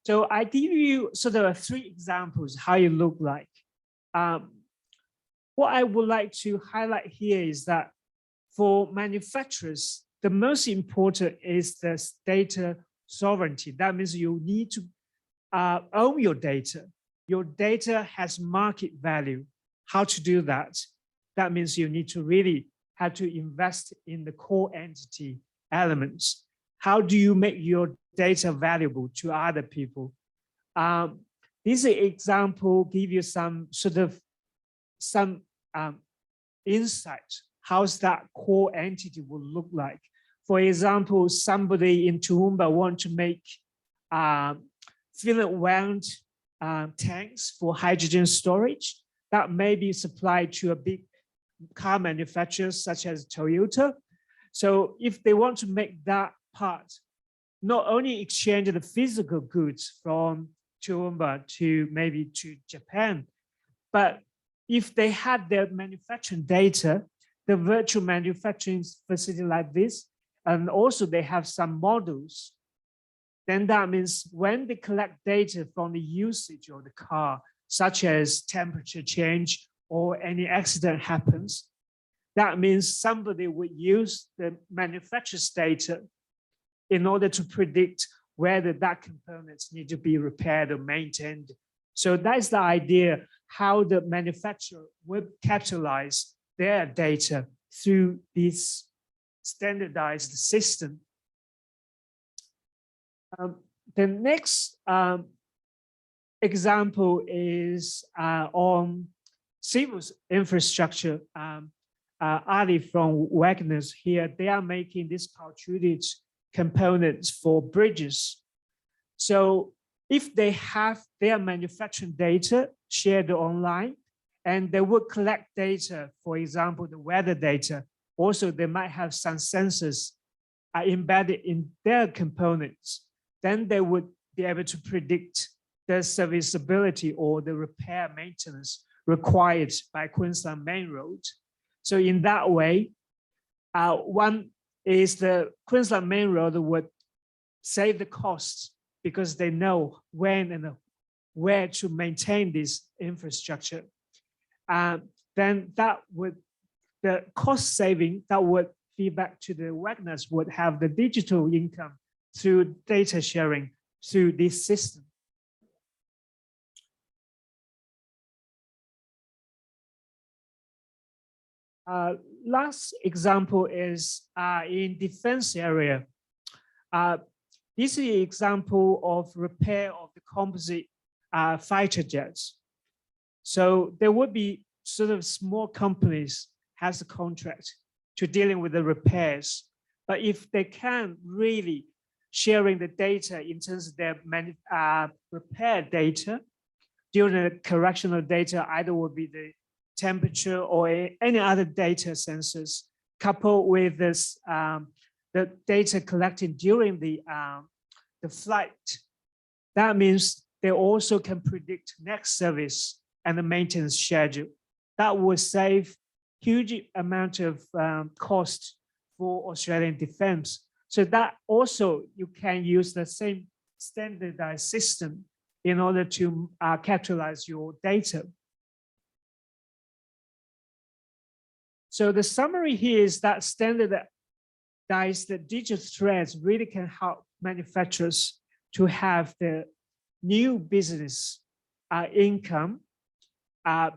So I give you sort of 3 examples how it look like. What I would like to highlight here is that for manufacturers, the most important is the data sovereignty. That means you need to own your data. Your data has market value. How to do that? That means you need to really have to invest in the core entity elements. How do you make your data valuable to other people? This example give you some sort of insight. How's that core entity will look like? For example, somebody in Toowoomba want to make Phillip wound tanks for hydrogen storage that may be supplied to a big car manufacturer such as Toyota. So if they want to make that part, not only exchange the physical goods from Toowoomba to maybe to Japan, but if they had their manufacturing data, the virtual manufacturing facility like this, and also they have some models, then that means when they collect data from the usage of the car, such as temperature change or any accident happens, that means somebody would use the manufacturer's data in order to predict whether that components need to be repaired or maintained. So that's the idea, how the manufacturer would capitalize their data through this standardized system. The next example is on civil infrastructure. Ali from Wagner's here, they are making these pultruded components for bridges. So if they have their manufacturing data shared online, and they would collect data, for example, the weather data. Also, they might have some sensors embedded in their components. Then they would be able to predict the serviceability or the repair maintenance required by Queensland Main Road. So in that way, one is the Queensland Main Road would save the costs because they know when and where to maintain this infrastructure. Then that would, the cost saving that would feed back to the Wagners would have the digital income through data sharing through this system. Last example is in defense area. This is an example of repair of the composite fighter jets. So there would be sort of small companies has a contract to dealing with the repairs. But if they can really sharing the data in terms of their repair data, during the correctional data, either will be the temperature or any other data sensors, coupled with this, the data collected during the flight. That means they also can predict next service and the maintenance schedule. That will save huge amount of cost for Australian defense. So that also you can use the same standardized system in order to capitalize your data. So the summary here is that standardized digital threads really can help manufacturers to have the new business income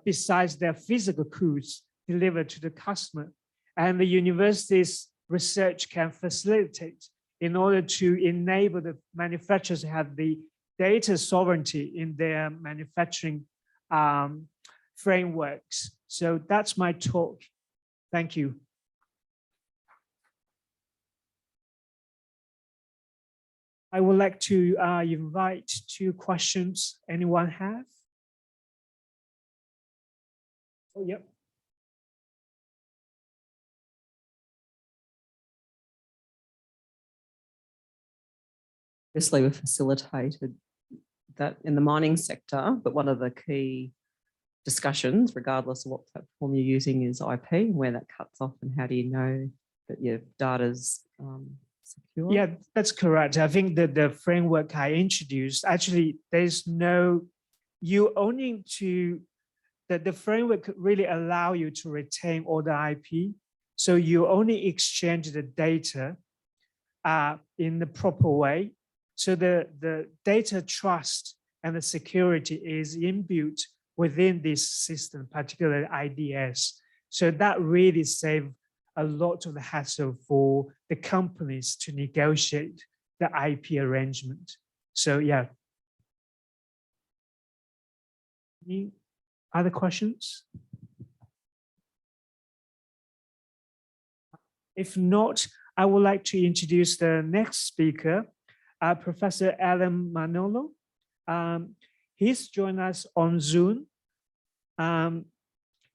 besides their physical goods delivered to the customer. And the university's research can facilitate in order to enable the manufacturers to have the data sovereignty in their manufacturing frameworks. So that's my talk. Thank you. I would like to invite 2 questions anyone have. Oh, yep. Obviously, we've facilitated that in the mining sector, but one of the key discussions, regardless of what platform you're using, is IP, where that cuts off, and how do you know that your data's secure? Yeah, that's correct. I think that the framework I introduced, actually, there's no, you only to, that the framework really allow you to retain all the IP. So you only exchange the data in the proper way. So the data trust and the security is inbuilt within this system, particularly IDS. So that really saves a lot of the hassle for the companies to negotiate the IP arrangement. So yeah. Any other questions? If not, I would like to introduce the next speaker, Professor Allan Manalo. He's joined us on Zoom.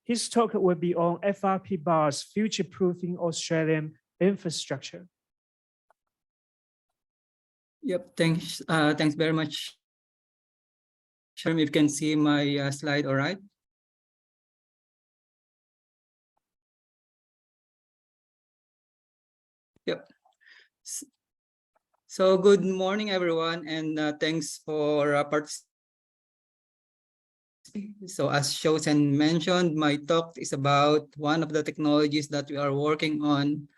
His talk will be on FRP bars, future-proofing Australian infrastructure. Yep, thanks. Thanks very much. Sure, if you can see my slide, all right? Yep. So good morning, everyone, and thanks for participating. So as Xuesen mentioned, my talk is about one of the technologies that we are working on.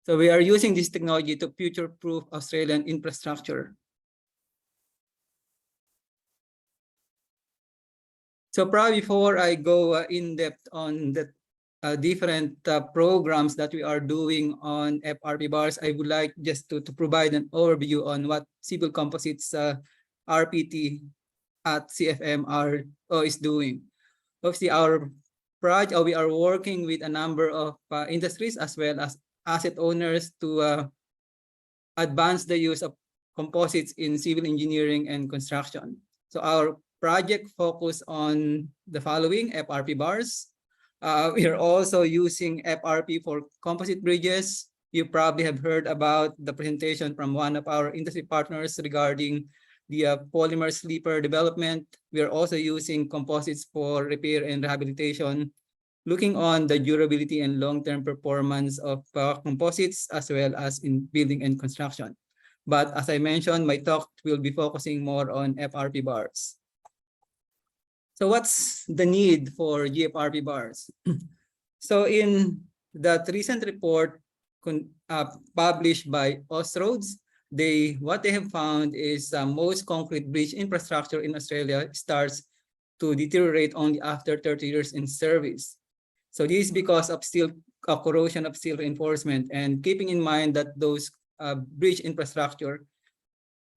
So we are using this technology to future-proof Australian infrastructure. So probably before I go in depth on the different programs that we are doing on FRP bars, I would like just to provide an overview on what Civil Composites RPT at CFM is doing. Obviously, our project, we are working with a number of industries as well as asset owners to advance the use of composites in civil engineering and construction. So our project focus on the following: FRP bars. We are also using FRP for composite bridges. You probably have heard about the presentation from one of our industry partners regarding the polymer sleeper development. We are also using composites for repair and rehabilitation, looking on the durability and long-term performance of composites as well as in building and construction. But as I mentioned, my talk will be focusing more on FRP bars. So what's the need for GFRP bars? So in that recent report published by AUSTRAK, what they have found is most concrete bridge infrastructure in Australia starts to deteriorate only after 30 years in service. So this is because of steel corrosion of steel reinforcement, and keeping in mind that those bridge infrastructure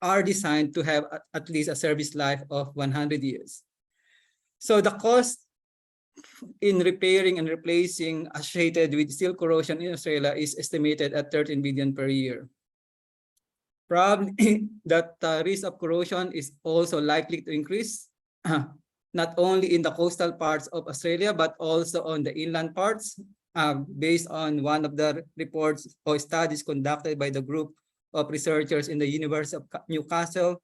are designed to have at least a service life of 100 years. So the cost in repairing and replacing associated with steel corrosion in Australia is estimated at 13 billion per year. Probably that risk of corrosion is also likely to increase, not only in the coastal parts of Australia, but also on the inland parts, based on one of the reports or studies conducted by the group of researchers in the University of Newcastle,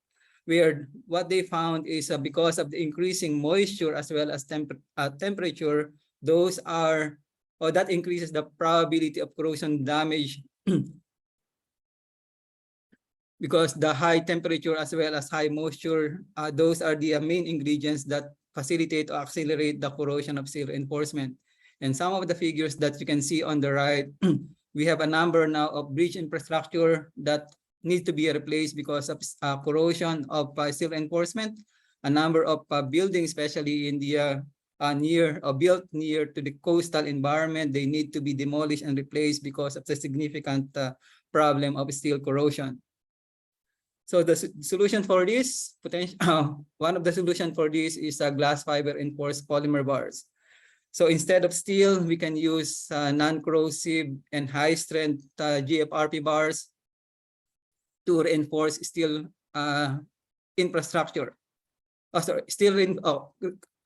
where what they found is because of the increasing moisture as well as temperature, that increases the probability of corrosion damage because the high temperature as well as high moisture, those are the main ingredients that facilitate or accelerate the corrosion of steel reinforcement. And some of the figures that you can see on the right, we have a number now of bridge infrastructure that need to be replaced because of corrosion of steel reinforcement. A number of buildings, especially in the built near to the coastal environment, they need to be demolished and replaced because of the significant problem of steel corrosion. So the solution for this, one of the solutions for this is glass fiber reinforced polymer bars. So instead of steel, we can use non-corrosive and high-strength GFRP bars to reinforce steel infrastructure.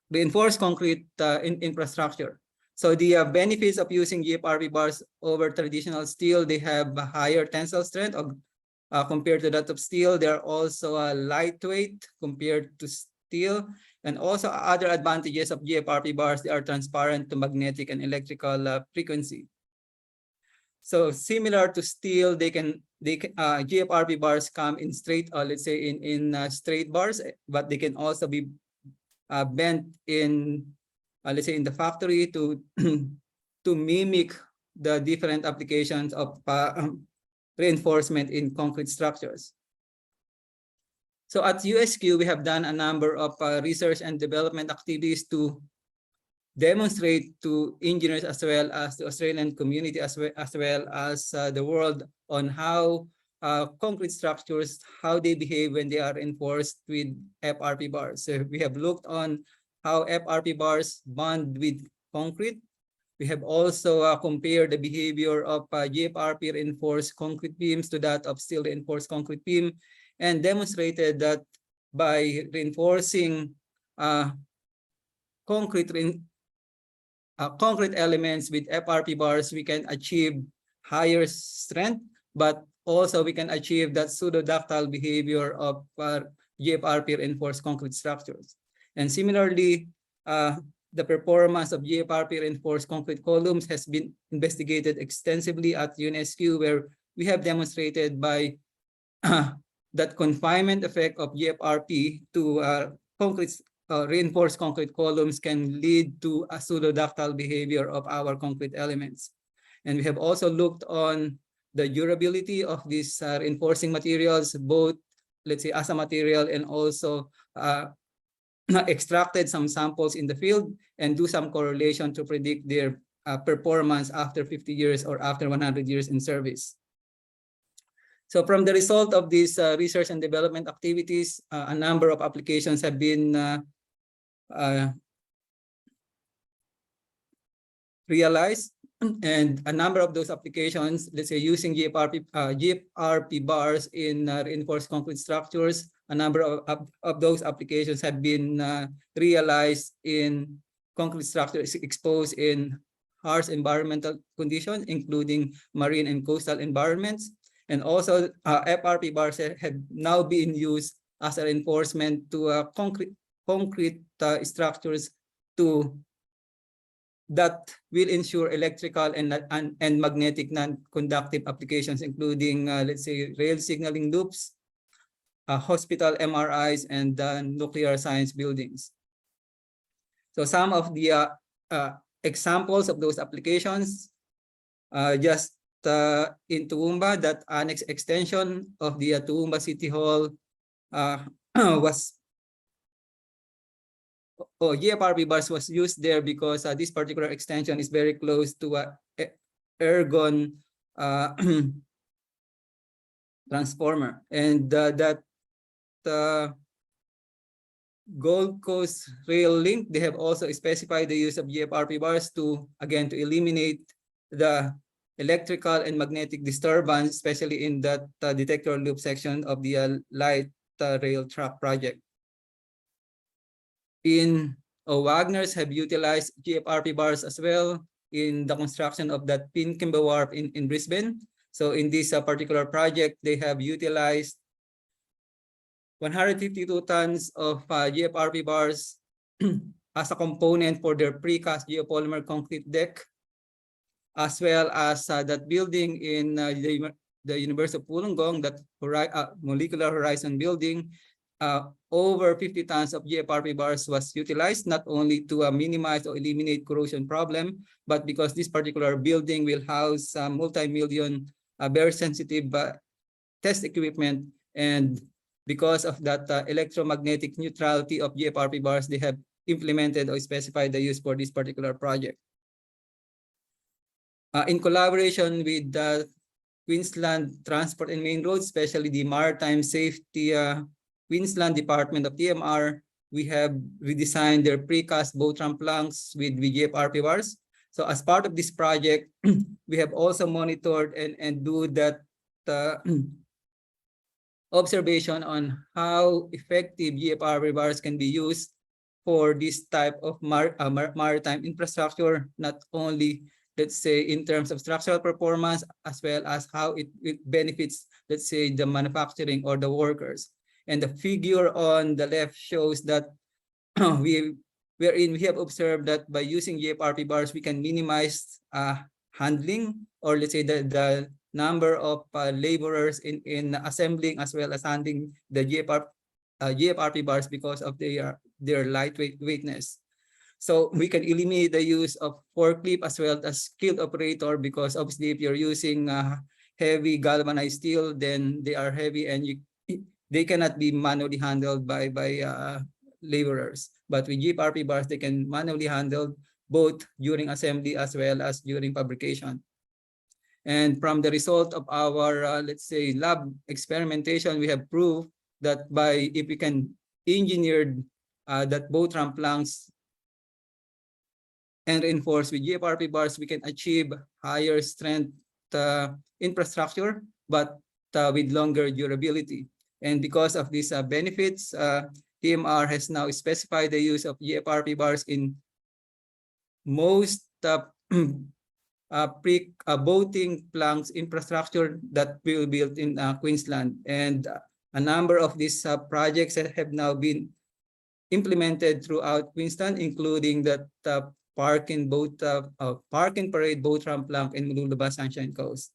Reinforced concrete infrastructure. So the benefits of using GFRP bars over traditional steel, they have a higher tensile strength compared to that of steel. They are also lightweight compared to steel. And also other advantages of GFRP bars, they are transparent to magnetic and electrical frequency. So similar to steel, GFRP bars come in straight, let's say in straight bars, but they can also be bent in, let's say in the factory to mimic the different applications of reinforcement in concrete structures. So at USQ, we have done a number of research and development activities to demonstrate to engineers as well as the Australian community as well as the world on how concrete structures, how they behave when they are reinforced with FRP bars. So we have looked on how FRP bars bond with concrete. We have also compared the behavior of GFRP reinforced concrete beams to that of steel reinforced concrete beam, and demonstrated that by reinforcing concrete elements with FRP bars, we can achieve higher strength, but also we can achieve that pseudoductile behavior of GFRP reinforced concrete structures. And similarly, the performance of GFRP reinforced concrete columns has been investigated extensively at UNESCO, where we have demonstrated by that confinement effect of GFRP to reinforced concrete columns can lead to a pseudoductile behavior of our concrete elements. And we have also looked on the durability of these reinforcing materials, both, let's say, as a material and also extracted some samples in the field and do some correlation to predict their performance after 50 years or after 100 years in service. So from the result of these research and development activities, a number of applications have been realized, and a number of those applications, let's say using GFRP bars in reinforced concrete structures, a number of those applications have been realized in concrete structures exposed in harsh environmental conditions, including marine and coastal environments. And also FRP bars have now been used as a reinforcement to concrete structures that will ensure electrical and magnetic non-conductive applications, including, let's say, rail signaling loops, hospital MRIs, and nuclear science buildings. So some of the examples of those applications, just in Toowoomba, that annex extension of the Toowoomba City Hall GFRP bars was used there because this particular extension is very close to ergon transformer, and that Gold Coast Rail Link, they have also specified the use of GFRP bars to eliminate the electrical and magnetic disturbance, especially in that detector loop section of the light rail track project. Wagner's have utilized GFRP bars as well in the construction of that Pinkenba Wharf in Brisbane. So in this particular project, they have utilized 152 tons of GFRP bars as a component for their precast geopolymer concrete deck, as well as that building in the University of Wollongong, that molecular horizon building. Over 50 tons of GFRP bars was utilized, not only to minimize or eliminate corrosion problem, but because this particular building will house multi-million very sensitive test equipment, and because of that electromagnetic neutrality of GFRP bars, they have implemented or specified the use for this particular project. In collaboration with the Queensland Transport and Main Roads, especially the Maritime Safety Queensland Department of TMR, we have redesigned their precast boat ramp planks with GFRP bars. So as part of this project, we have also monitored and do that observation on how effective GFRP bars can be used for this type of maritime infrastructure, not only, let's say, in terms of structural performance, as well as how it benefits, let's say, the manufacturing or the workers. And the figure on the left shows that we have observed that by using GFRP bars, we can minimize handling, or let's say the number of laborers in assembling as well as handling the GFRP bars because of their lightweightness. So we can eliminate the use of forklift as well as skilled operator, because obviously if you're using heavy galvanized steel, then they are heavy and they cannot be manually handled by laborers. But with GFRP bars, they can manually handle both during assembly as well as during fabrication. And from the result of our, let's say, lab experimentation, we have proved that if we can engineer that boat ramp planks and reinforce with GFRP bars, we can achieve higher strength infrastructure, but with longer durability. And because of these benefits, TMR has now specified the use of GFRP bars in most boating planks infrastructure that will be built in Queensland. And a number of these projects have now been implemented throughout Queensland, including that park and parade boat ramp plank in Mooloolaba Sunshine Coast.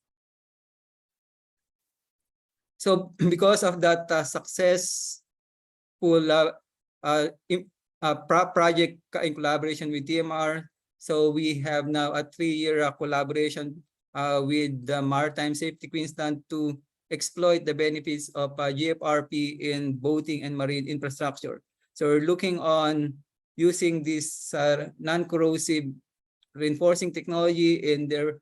So because of that successful project in collaboration with TMR, so we have now a 3-year collaboration with the Maritime Safety Queensland to exploit the benefits of GFRP in boating and marine infrastructure. So we're looking on using this non-corrosive reinforcing technology in their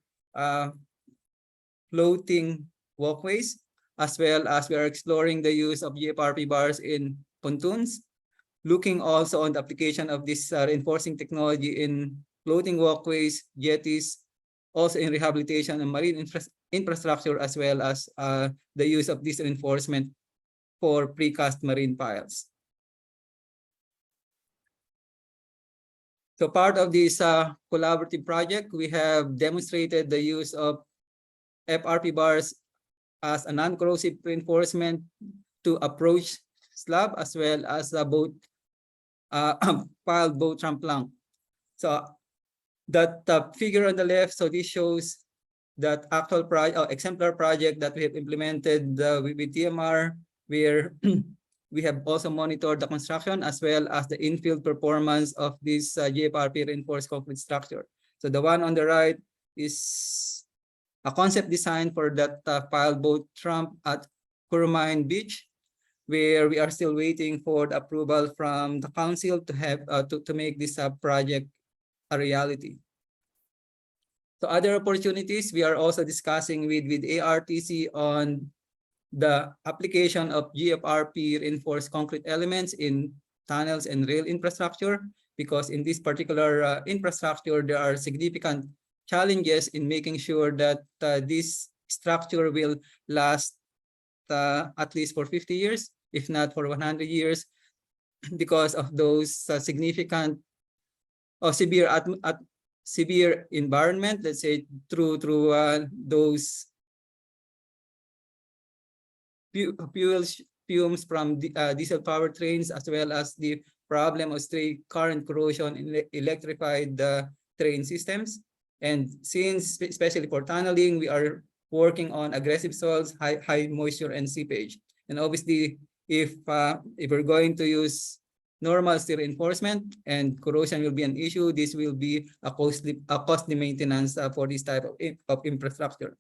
floating walkways, as well as we are exploring the use of GFRP bars in pontoons, looking also on the application of this reinforcing technology in floating walkways, jetties, also in rehabilitation and marine infrastructure, as well as the use of this reinforcement for precast marine piles. So part of this collaborative project, we have demonstrated the use of FRP bars as a non-corrosive reinforcement to approach slab, as well as a boat piled boat ramp plank. So that figure on the left, so this shows that actual exemplar project that we have implemented with TMR, where we have also monitored the construction as well as the infield performance of this GFRP reinforced concrete structure. So the one on the right is a concept design for that piled boat ramp at Curmine Beach, where we are still waiting for the approval from the council to have to make this project a reality. So other opportunities, we are also discussing with ARTC on the application of GFRP reinforced concrete elements in tunnels and rail infrastructure, because in this particular infrastructure, there are significant challenges in making sure that this structure will last at least for 50 years, if not for 100 years, because of those significant or severe environment, let's say through those fumes from diesel powertrains, as well as the problem of stray current corrosion in electrified train systems. And since, especially for tunneling, we are working on aggressive soils, high moisture and seepage. And obviously, if we're going to use normal steel reinforcement and corrosion will be an issue, this will be a costly maintenance for this type of infrastructure.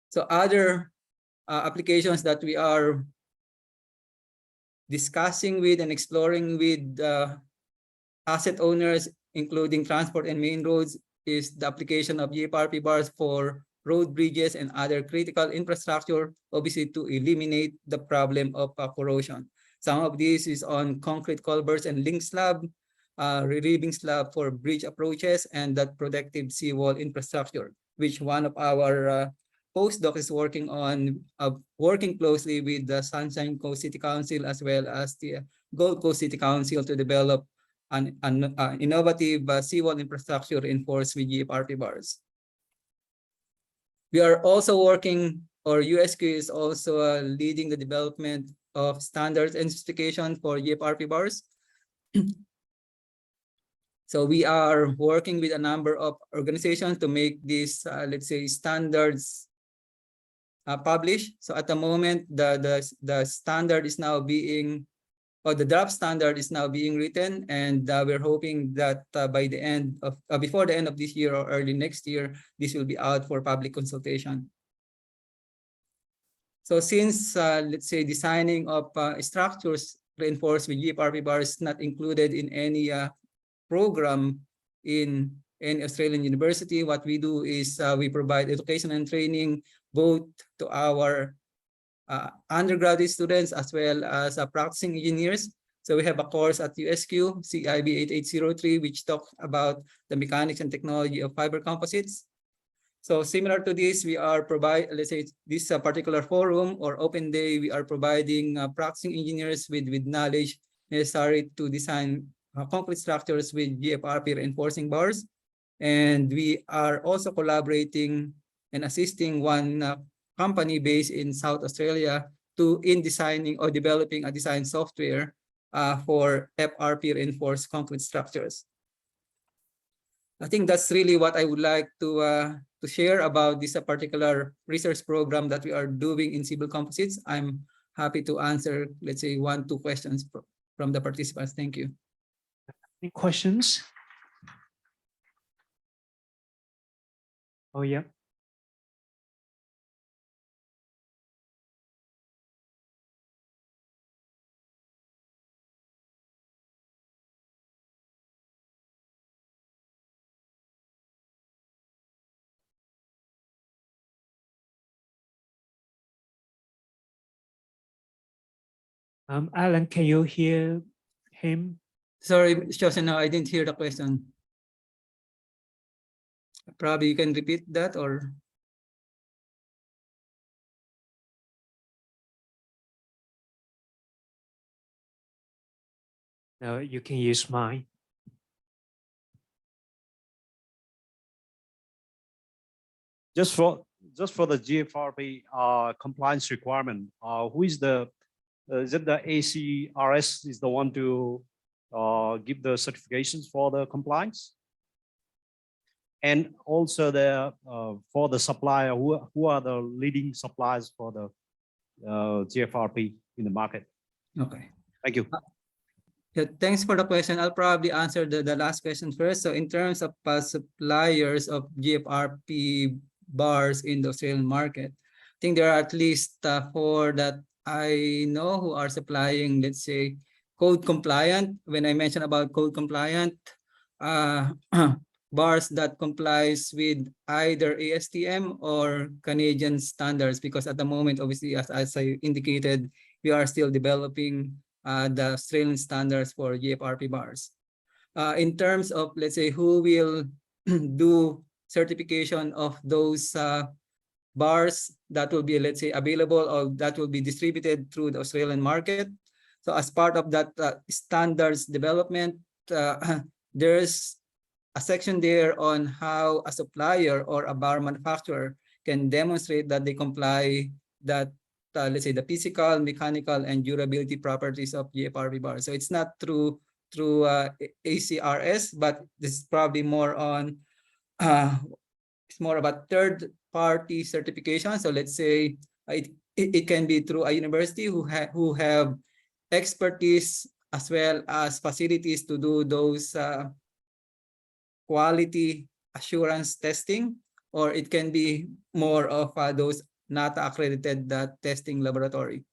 So other applications that we are discussing with and exploring with asset owners, including transport and main roads, is the application of GFRP bars for road bridges and other critical infrastructure, obviously to eliminate the problem of corrosion. Some of this is on concrete culverts and link slab, relieving slab for bridge approaches, and that protective seawall infrastructure, which one of our postdoc is working on, working closely with the Sunshine Coast City Council as well as the Gold Coast City Council to develop an innovative seawall infrastructure reinforced with GFRP bars. We are also working, or USQ is also leading the development of standards and specification for GFRP bars. So we are working with a number of organizations to make these, let's say, standards published. So at the moment, the standard is now being, or the draft standard is now being written, and we're hoping that by the end of, before the end of this year or early next year, this will be out for public consultation. So since, let's say, designing of structures reinforced with GFRP bars is not included in any program in any Australian university, what we do is we provide education and training both to our undergraduate students as well as practicing engineers. So we have a course at USQ, CIB 8803, which talks about the mechanics and technology of fiber composites. So similar to this, we are let's say this particular forum or open day, we are providing practicing engineers with knowledge necessary to design concrete structures with GFRP reinforcing bars. And we are also collaborating and assisting one company based in South Australia in designing or developing a design software for FRP reinforced concrete structures. I think that's really what I would like to share about this particular research program that we are doing in civil composites. I'm happy to answer, let's say, 1-2 questions from the participants. Thank you. Any questions? Oh, yeah. Alan, can you hear him? Sorry, Xuesen, no, I didn't hear the question. Probably you can repeat that or. No, you can use mine. Just for the GFRP compliance requirement, who is the is it the ACRS is the one to give the certifications for the compliance? And also the for the supplier, who are the leading suppliers for the GFRP in the market? Okay. Thank you. Yeah, thanks for the question. I'll probably answer the last question first. So in terms of suppliers of GFRP bars in the Australian market, I think there are at least 4 that I know who are supplying, let's say, code compliant. When I mentioned about code compliant, bars that complies with either ASTM or Canadian standards, because at the moment, obviously, as I indicated, we are still developing the Australian standards for GFRP bars. In terms of, let's say, who will do certification of those bars that will be, let's say, available or that will be distributed through the Australian market. So as part of that standards development, there's a section there on how a supplier or a bar manufacturer can demonstrate that they comply that let's say the physical, mechanical, and durability properties of GFRP bars. So it's not through ACRS, but this is probably more on it's more about third-party certification. So let's say it can be through a university who have expertise as well as facilities to do those quality assurance testing, or it can be more of those not accredited testing laboratory.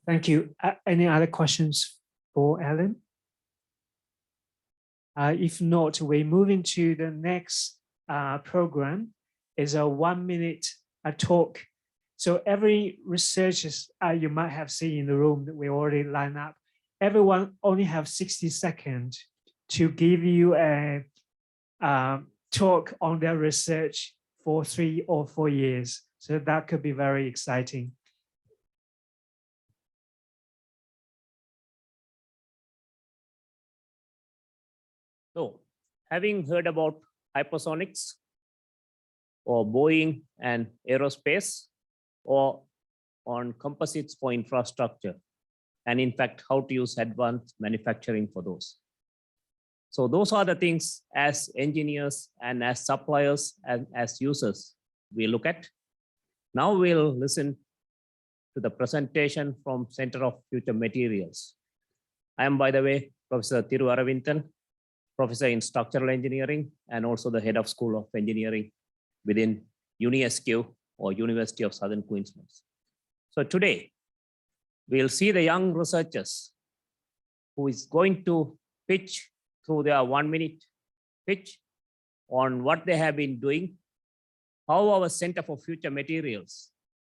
Thank you. Any other questions for Alan? If not, we're moving to the next program. Is a 1-minute talk. So every researchers you might have seen in the room that we already lined up, everyone only have 60 seconds to give you a talk on their research for 3 or 4 years. So that could be very exciting. So, having heard about Hypersonics or Boeing and aerospace, or on composites for infrastructure, and in fact, how to use advanced manufacturing for those. So those are the things as engineers and as suppliers and as users we look at. Now we'll listen to the presentation from Center of Future Materials. I am, by the way, Professor Thiru Aravindan, Professor in Structural Engineering, and also the Head of School of Engineering within UniSQ or University of Southern Queensland. So today, we'll see the young researchers who is going to pitch through their 1-minute pitch on what they have been doing, how our Center for Future Materials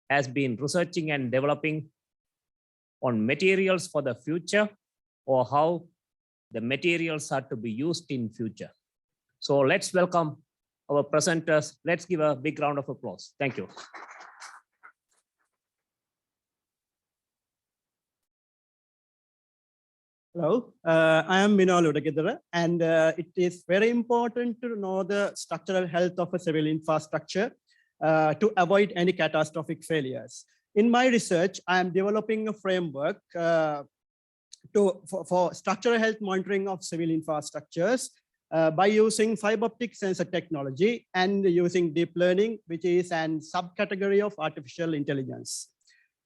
has been researching and developing on materials for the future, or how the materials are to be used in future. So let's welcome our presenters. Let's give a big round of applause. Thank you. Hello, I am Manalo, and it is very important to know the structural health of a civil infrastructure to avoid any catastrophic failures. In my research, I am developing a framework for structural health monitoring of civil infrastructures by using fiber optic sensor technology and using deep learning, which is a subcategory of artificial intelligence.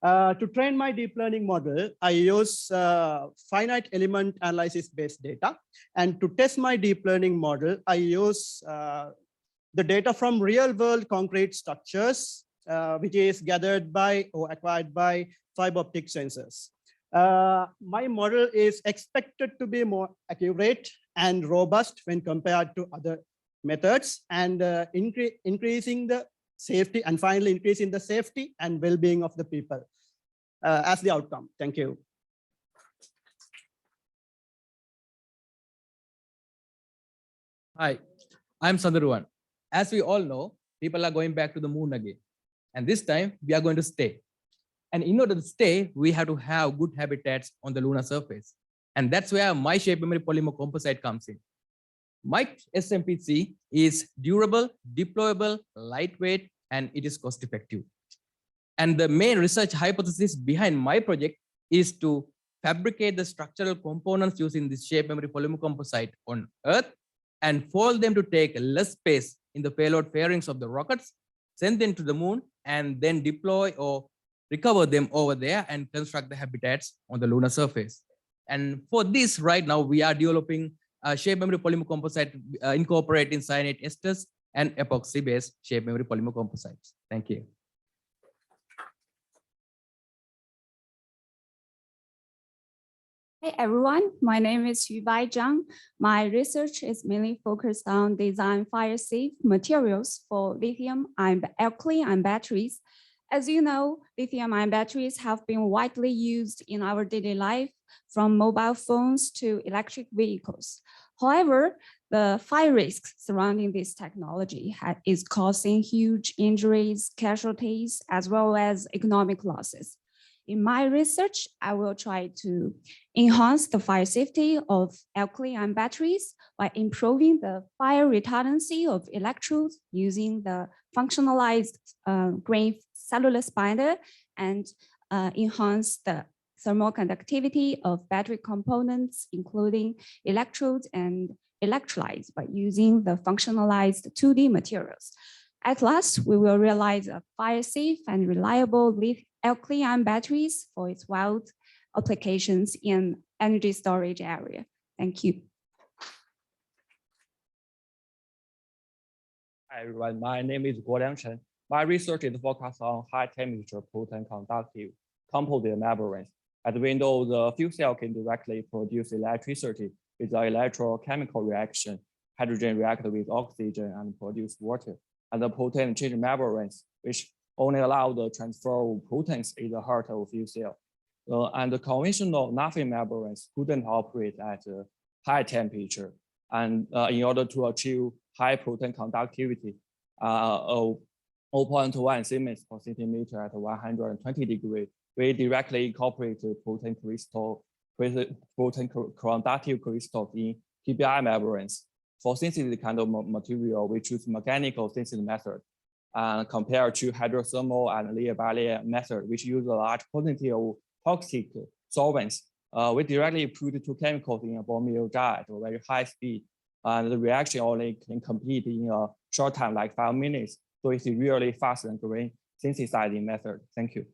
To train my deep learning model, I use finite element analysis based data. And to test my deep learning model, I use the data from real world concrete structures, which is gathered by or acquired by fiber optic sensors. My model is expected to be more accurate and robust when compared to other methods, and increasing the safety, and finally increasing the safety and well-being of the people as the outcome. Thank you. Hi, I'm Sandaruan. As we all know, people are going back to the moon again. And this time we are going to stay. And in order to stay, we have to have good habitats on the lunar surface. And that's where my shape memory polymer composite comes in. My SMPC is durable, deployable, lightweight, and it is cost effective. And the main research hypothesis behind my project is to fabricate the structural components using this shape memory polymer composite on Earth and fold them to take less space in the payload fairings of the rockets, send them to the moon, and then deploy or recover them over there and construct the habitats on the lunar surface. And for this, right now, we are developing a shape memory polymer composite incorporating cyanide esters and epoxy-based shape memory polymer composites. Thank you. Hey everyone, my name is Yubai Zhang. My research is mainly focused on design fire-safe materials for lithium-ion alkaline batteries. As you know, lithium-ion batteries have been widely used in our daily life, from mobile phones to electric vehicles. However, the fire risks surrounding this technology is causing huge injuries, casualties, as well as economic losses. In my research, I will try to enhance the fire safety of alkaline batteries by improving the fire retardancy of electrodes using the functionalized grain cellulose binder, and enhance the thermal conductivity of battery components, including electrodes and electrolytes, by using the functionalized 2D materials. At last, we will realize a fire-safe and reliable alkaline batteries for its wide applications in energy storage area. Thank you. Hi everyone, my name is Guoliang Chen. My research is focused on high temperature proton conductive composite membranes. As we know, the fuel cell can directly produce electricity with an electrochemical reaction. Hydrogen reacts with oxygen and produce water. And the proton change membranes, which only allow the transfer of protons in the heart of fuel cell. And the conventional nothing membranes couldn't operate at a high temperature. And in order to achieve high proton conductivity of 0.1 Siemens per centimeter at 120 degrees, we directly incorporate proton conductive crystals in PBI membranes. For synthesis kind of material, we choose mechanical synthesis method compared to hydrothermal and layer-by-layer method, which use a large quantity of toxic solvents. We directly put two chemicals in a ball mill jar at a very high speed, and the reaction only can complete in a short time, like 5 minutes. So it's really fast and green synthesizing method. Thank you.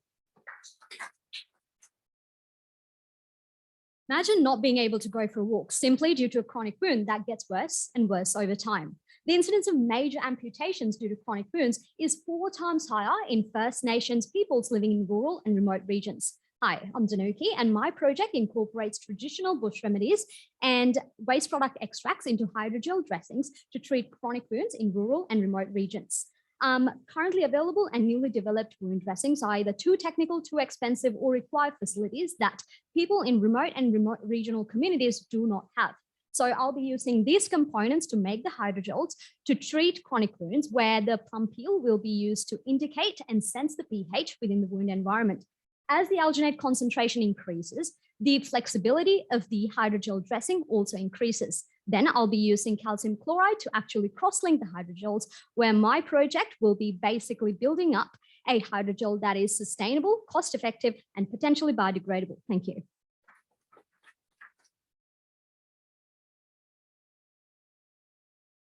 Imagine not being able to go for a walk simply due to a chronic wound that gets worse and worse over time. The incidence of major amputations due to chronic wounds is 4 times higher in First Nations peoples living in rural and remote regions. Hi, I'm Danuki, and my project incorporates traditional bush remedies and waste product extracts into hydrogel dressings to treat chronic wounds in rural and remote regions. Currently available and newly developed wound dressings are either too technical, too expensive, or require facilities that people in remote and remote regional communities do not have. So I'll be using these components to make the hydrogels to treat chronic wounds, where the plum peel will be used to indicate and sense the pH within the wound environment. As the alginate concentration increases, the flexibility of the hydrogel dressing also increases. Then I'll be using calcium chloride to actually cross-link the hydrogels, where my project will be basically building up a hydrogel that is sustainable, cost-effective, and potentially biodegradable. Thank you.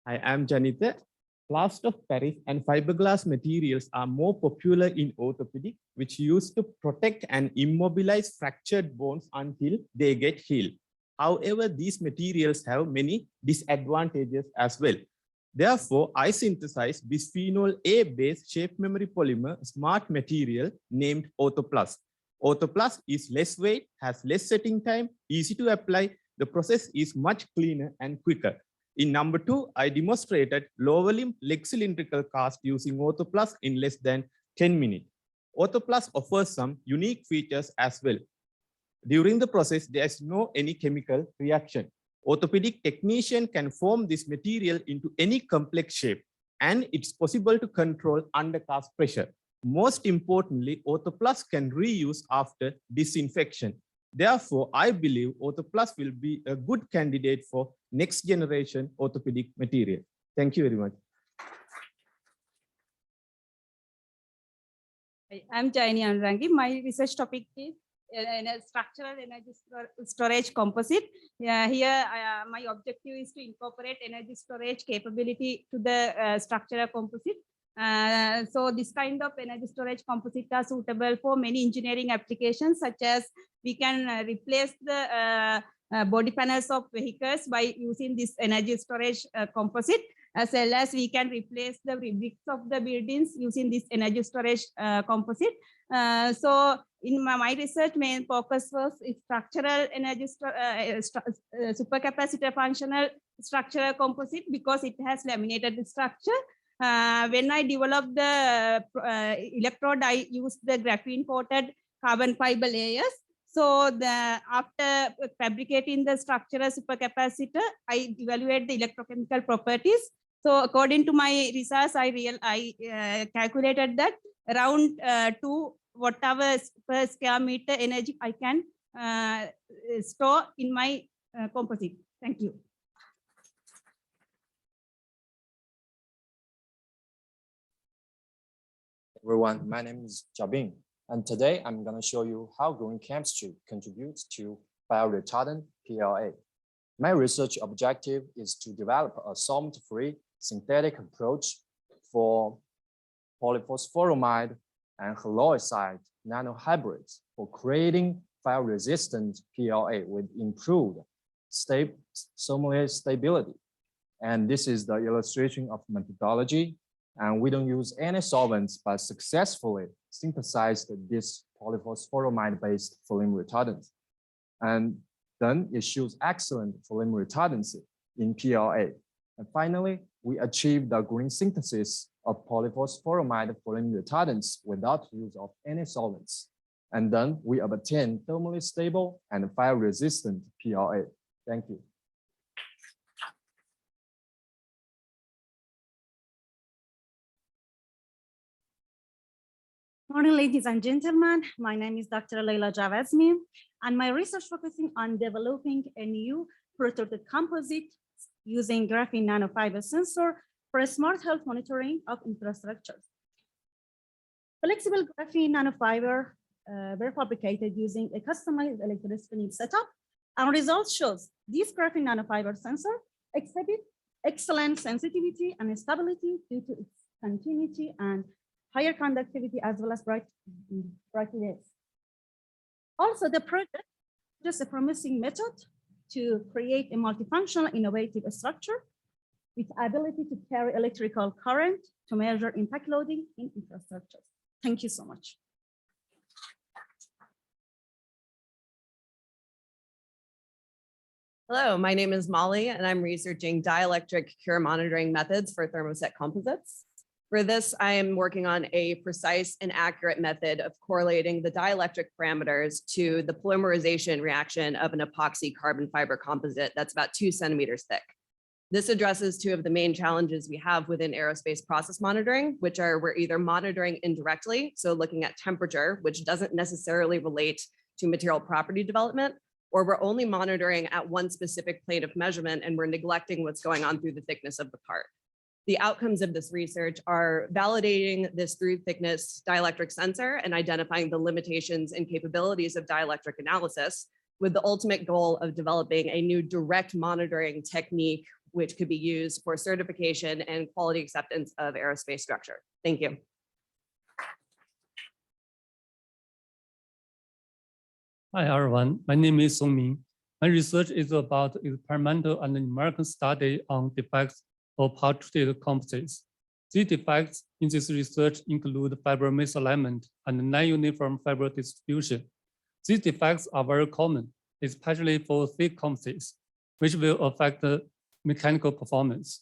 I am Janita. Plaster of Paris and fiberglass materials are more popular in orthopedic, which used to protect and immobilize fractured bones until they get healed. However, these materials have many disadvantages as well. Therefore, I synthesized bisphenol A-based shape memory polymer smart material named Ortho+. Ortho+ is less weight, has less setting time, easy to apply. The process is much cleaner and quicker. In number 2, I demonstrated low volume leg cylindrical cast using Ortho+ in less than 10 minutes. Ortho+ offers some unique features as well. During the process, there is no any chemical reaction. Orthopedic technician can form this material into any complex shape, and it's possible to control undercast pressure. Most importantly, Ortho+ can reuse after disinfection. Therefore, I believe Ortho+ will be a good candidate for next generation orthopedic material. Thank you very much. I'm Jaini Anrangi. My research topic is structural energy storage composite. Here, my objective is to incorporate energy storage capability to the structural composite. So this kind of energy storage composite are suitable for many engineering applications, such as we can replace the body panels of vehicles by using this energy storage composite, as well as we can replace the bricks of the buildings using this energy storage composite. So in my research, main focus was structural energy supercapacitor functional structural composite, because it has laminated structure. When I developed the electrode, I used the graphene coated carbon fiber layers. So after fabricating the structural supercapacitor, I evaluate the electrochemical properties. So according to my research, I calculated that around 2 watt-hours per square meter energy I can store in my composite. Thank you. Everyone, my name is Jabin, and today I'm going to show you how green chemistry contributes to fire retardant PLA. My research objective is to develop a solvent-free synthetic approach for polyphosphoramide and halloysite nanohybrids for creating fire-resistant PLA with improved thermal stability. And this is the illustration of methodology. And we don't use any solvents, but successfully synthesized this polyphosphoramide-based flame retardant. And then it shows excellent flame retardancy in PLA. And finally, we achieved the green synthesis of polyphosphoramide flame retardants without use of any solvents. And then we obtain thermally stable and fire-resistant PLA. Thank you. Morning, ladies and gentlemen. My name is Dr. Leila Javazmi, and my research focusing on developing a new prototype composite using graphene nanofiber sensor for smart health monitoring of infrastructure. Flexible graphene nanofiber were fabricated using a customized electricity setup, and results shows this graphene nanofiber sensor exhibit excellent sensitivity and stability due to its continuity and higher conductivity, as well as brightness. Also, the project is a promising method to create a multifunctional innovative structure with ability to carry electrical current to measure impact loading in infrastructure. Thank you so much. Hello, my name is Molly, and I'm researching dielectric Cure monitoring methods for thermoset composites. For this, I am working on a precise and accurate method of correlating the dielectric parameters to the polymerization reaction of an epoxy carbon fiber composite that's about 2 centimeters thick. This addresses 2 of the main challenges we have within aerospace process monitoring, which are we're either monitoring indirectly, so looking at temperature, which doesn't necessarily relate to material property development, or we're only monitoring at one specific plane of measurement and we're neglecting what's going on through the thickness of the part. The outcomes of this research are validating this through thickness dielectric sensor and identifying the limitations and capabilities of dielectric analysis, with the ultimate goal of developing a new direct monitoring technique, which could be used for certification and quality acceptance of aerospace structure. Thank you. Hi, everyone. My name is Song Ming. My research is about experimental and numerical study on defects or part-treated composites. These defects in this research include fiber misalignment and non-uniform fiber distribution. These defects are very common, especially for thick composites, which will affect the mechanical performance.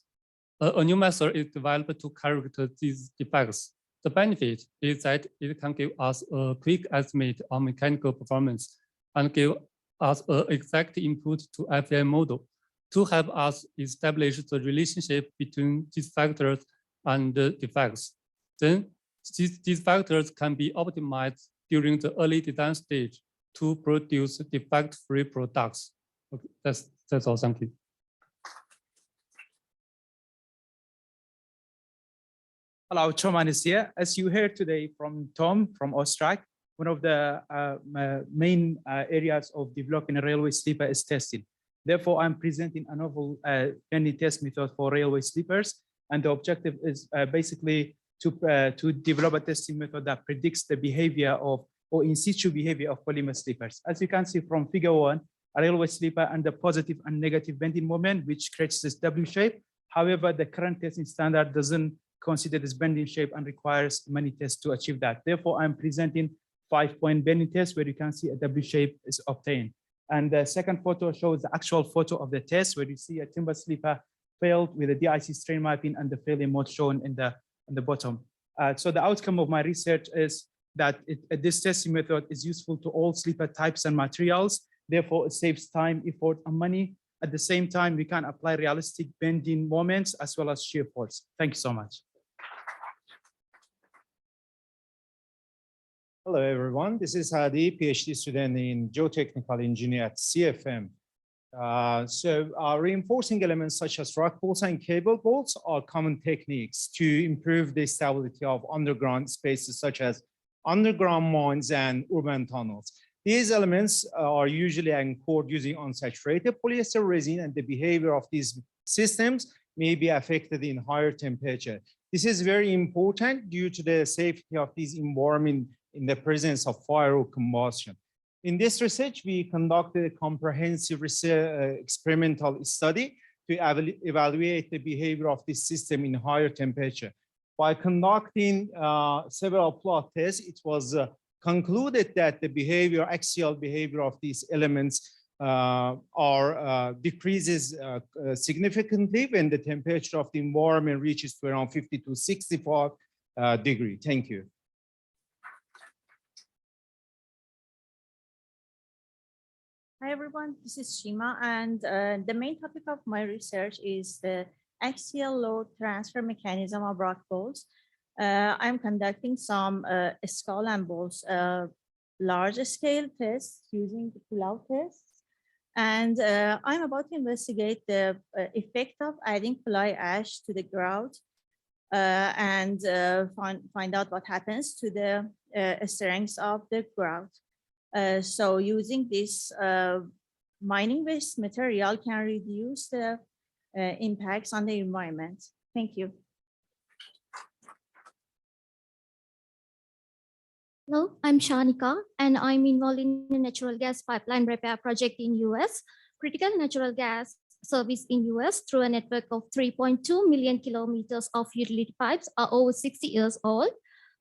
A new method is developed to correct these defects. The benefit is that it can give us a quick estimate on mechanical performance and give us an exact input to FEM model to help us establish the relationship between these factors and the defects. Then these factors can be optimized during the early design stage to produce defect-free products. Okay, that's all. Thank you. Hello, Choman is here. As you heard today from Tom from AUSTRAK, one of the main areas of developing a railway sleeper is testing. Therefore, I'm presenting a novel bending test method for railway sleepers. And the objective is basically to develop a testing method that predicts the behavior of or in situ behavior of polymer sleepers. As you can see from figure 1, a railway sleeper under positive and negative bending moment, which creates this W shape. However, the current testing standard doesn't consider this bending shape and requires many tests to achieve that. Therefore, I'm presenting 5-point bending test where you can see a W shape is obtained. And the second photo shows the actual photo of the test where you see a timber sleeper failed with a DIC strain mapping and the failure mode shown in the bottom. So the outcome of my research is that this testing method is useful to all sleeper types and materials. Therefore, it saves time, effort, and money. At the same time, we can apply realistic bending moments as well as shear force. Thank you so much. Hello, everyone. This is Hadi, PhD student in geotechnical engineer at CFM. Reinforcing elements such as rock bolts and cable bolts are common techniques to improve the stability of underground spaces such as underground mines and urban tunnels. These elements are usually anchored using unsaturated polyester resin, and the behavior of these systems may be affected in higher temperature. This is very important due to the safety of this environment in the presence of fire or combustion. In this research, we conducted a comprehensive experimental study to evaluate the behavior of this system in higher temperature. By conducting several plot tests, it was concluded that the axial behavior of these elements decreases significantly when the temperature of the environment reaches to around 50 to 65 degrees. Thank you. Hi everyone, this is Shima, and the main topic of my research is the axial load transfer mechanism of rock bolts. I'm conducting some skull and bolts large scale tests using the pull-out tests, and I'm about to investigate the effect of adding fly ash to the grout and find out what happens to the strengths of the grout. So using this mining-based material can reduce the impacts on the environment. Thank you. Hello, I'm Shanika, and I'm involved in a natural gas pipeline repair project in US. Critical natural gas service in US through a network of 3.2 million kilometers of utility pipes are over 60 years old.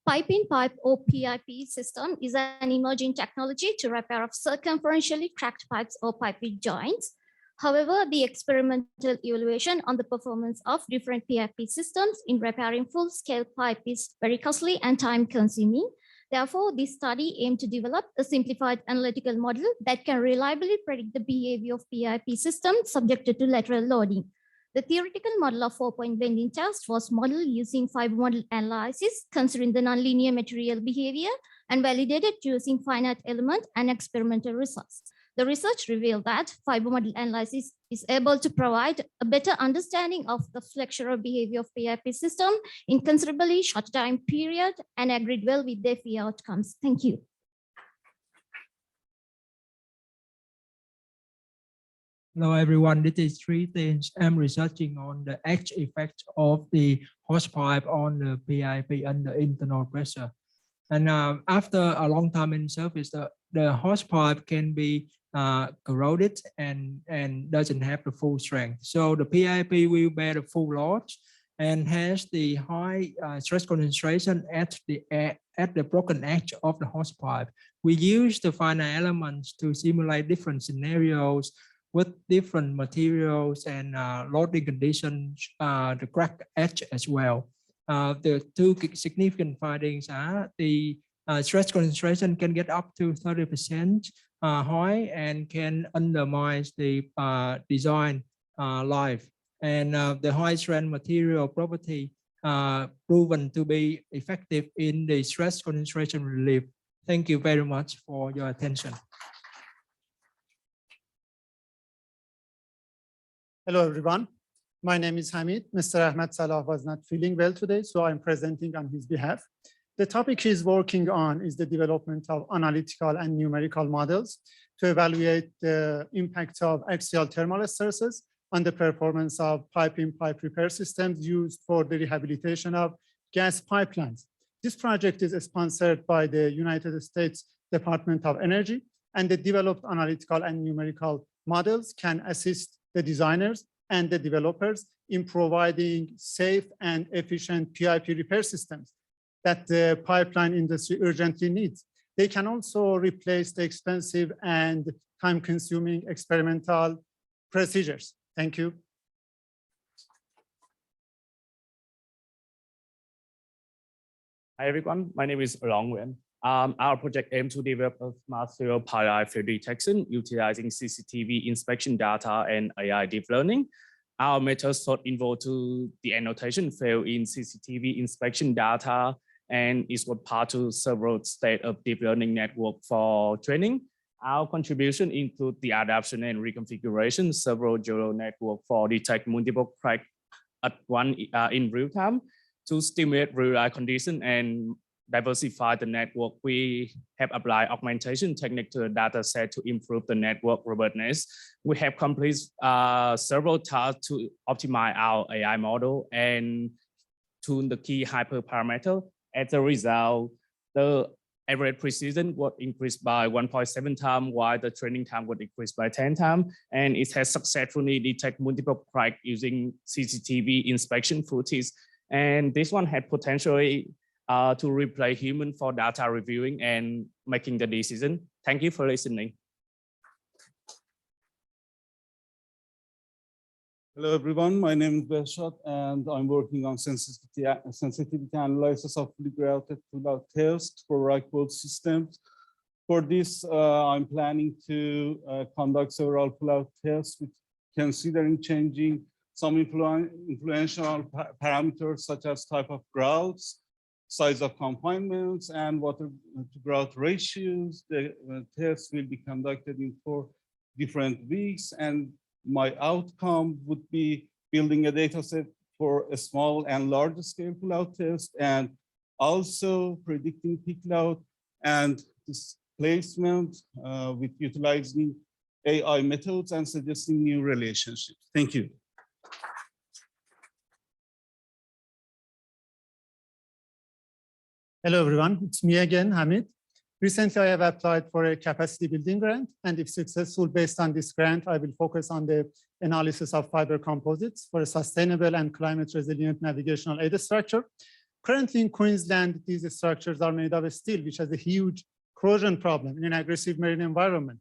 Pipe-in-pipe or PIP system is an emerging technology to repair of circumferentially cracked pipes or piping joints. However, the experimental evaluation on the performance of different PIP systems in repairing full-scale pipe is very costly and time-consuming. Therefore, this study aimed to develop a simplified analytical model that can reliably predict the behavior of PIP systems subjected to lateral loading. The theoretical model of 4-point bending test was modeled using fiber model analysis, considering the nonlinear material behavior, and validated using finite element and experimental results. The research revealed that fiber model analysis is able to provide a better understanding of the flexural behavior of PIP system in considerably short time period and agreed well with the FEA outcomes. Thank you. Hello everyone, this is three things. I'm researching on the edge effect of the hose pipe on the PIP under internal pressure. And after a long time in service, the hose pipe can be corroded and doesn't have the full strength. So the PIP will bear the full load and has the high stress concentration at the broken edge of the hose pipe. We use the finite elements to simulate different scenarios with different materials and loading conditions, the crack edge as well. The two significant findings are the stress concentration can get up to 30% high and can undermine the design life. And the high strength material property proven to be effective in the stress concentration relief. Thank you very much for your attention. Hello, everyone. My name is Hamid. Mr. Ahmad Salah was not feeling well today, so I'm presenting on his behalf. The topic he's working on is the development of analytical and numerical models to evaluate the impact of axial thermal stresses on the performance of pipe-in-pipe repair systems used for the rehabilitation of gas pipelines. This project is sponsored by the United States Department of Energy, and the developed analytical and numerical models can assist the designers and the developers in providing safe and efficient PIP repair systems that the pipeline industry urgently needs. They can also replace the expensive and time-consuming experimental procedures. Thank you. Hi, everyone. My name is Allan Manalo. Our project aims to develop a smart serial PII field detection utilizing CCTV inspection data and AI deep learning. Our methods sought involved to the annotation field in CCTV inspection data and is what part to several state of deep learning network for training. Our contribution include the adaptation and reconfiguration several neural network for detect multiple crack at one in real time to stimulate real-life condition and diversify the network. We have applied augmentation technique to the data set to improve the network robustness. We have completed several tasks to optimize our AI model and tune the key hyperparameter. As a result, the average precision was increased by 1.7 times, while the training time was increased by 10 times, and it has successfully detected multiple cracks using CCTV inspection footage. And this one had potentially to replace human for data reviewing and making the decision. Thank you for listening. Hello, everyone. My name is Behshad, and I'm working on sensitivity analysis of fluid-grouted pull-out test for Reusable systems. For this, I'm planning to conduct several pull-out tests, with considering changing some influential parameters such as type of grouts, size of confinements, and water to grout ratios. The tests will be conducted in 4 different weeks, and my outcome would be building a data set for a small and large scale pull-out test, and also predicting peak load and displacement with utilizing AI methods and suggesting new relationships. Thank you. Hello, everyone. It's me again, Hamid. Recently, I have applied for a capacity building grant, and if successful based on this grant, I will focus on the analysis of fiber composites for a sustainable and climate resilient navigational aid structure. Currently in Queensland, these structures are made of steel, which has a huge corrosion problem in an aggressive marine environment,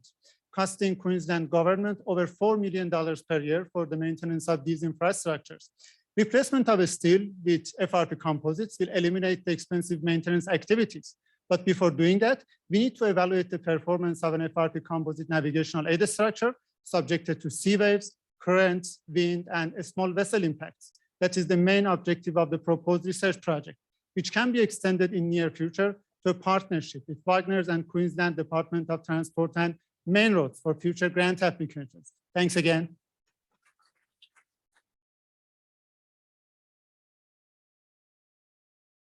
costing Queensland government over $4 million per year for the maintenance of these infrastructures. Replacement of steel with FRP composites will eliminate the expensive maintenance activities. But before doing that, we need to evaluate the performance of an FRP composite navigational aid structure subjected to sea waves, currents, wind, and small vessel impacts. That is the main objective of the proposed research project, which can be extended in near future to a partnership with Wagner's and Queensland Department of Transport and Main Roads for future grant applications. Thanks again.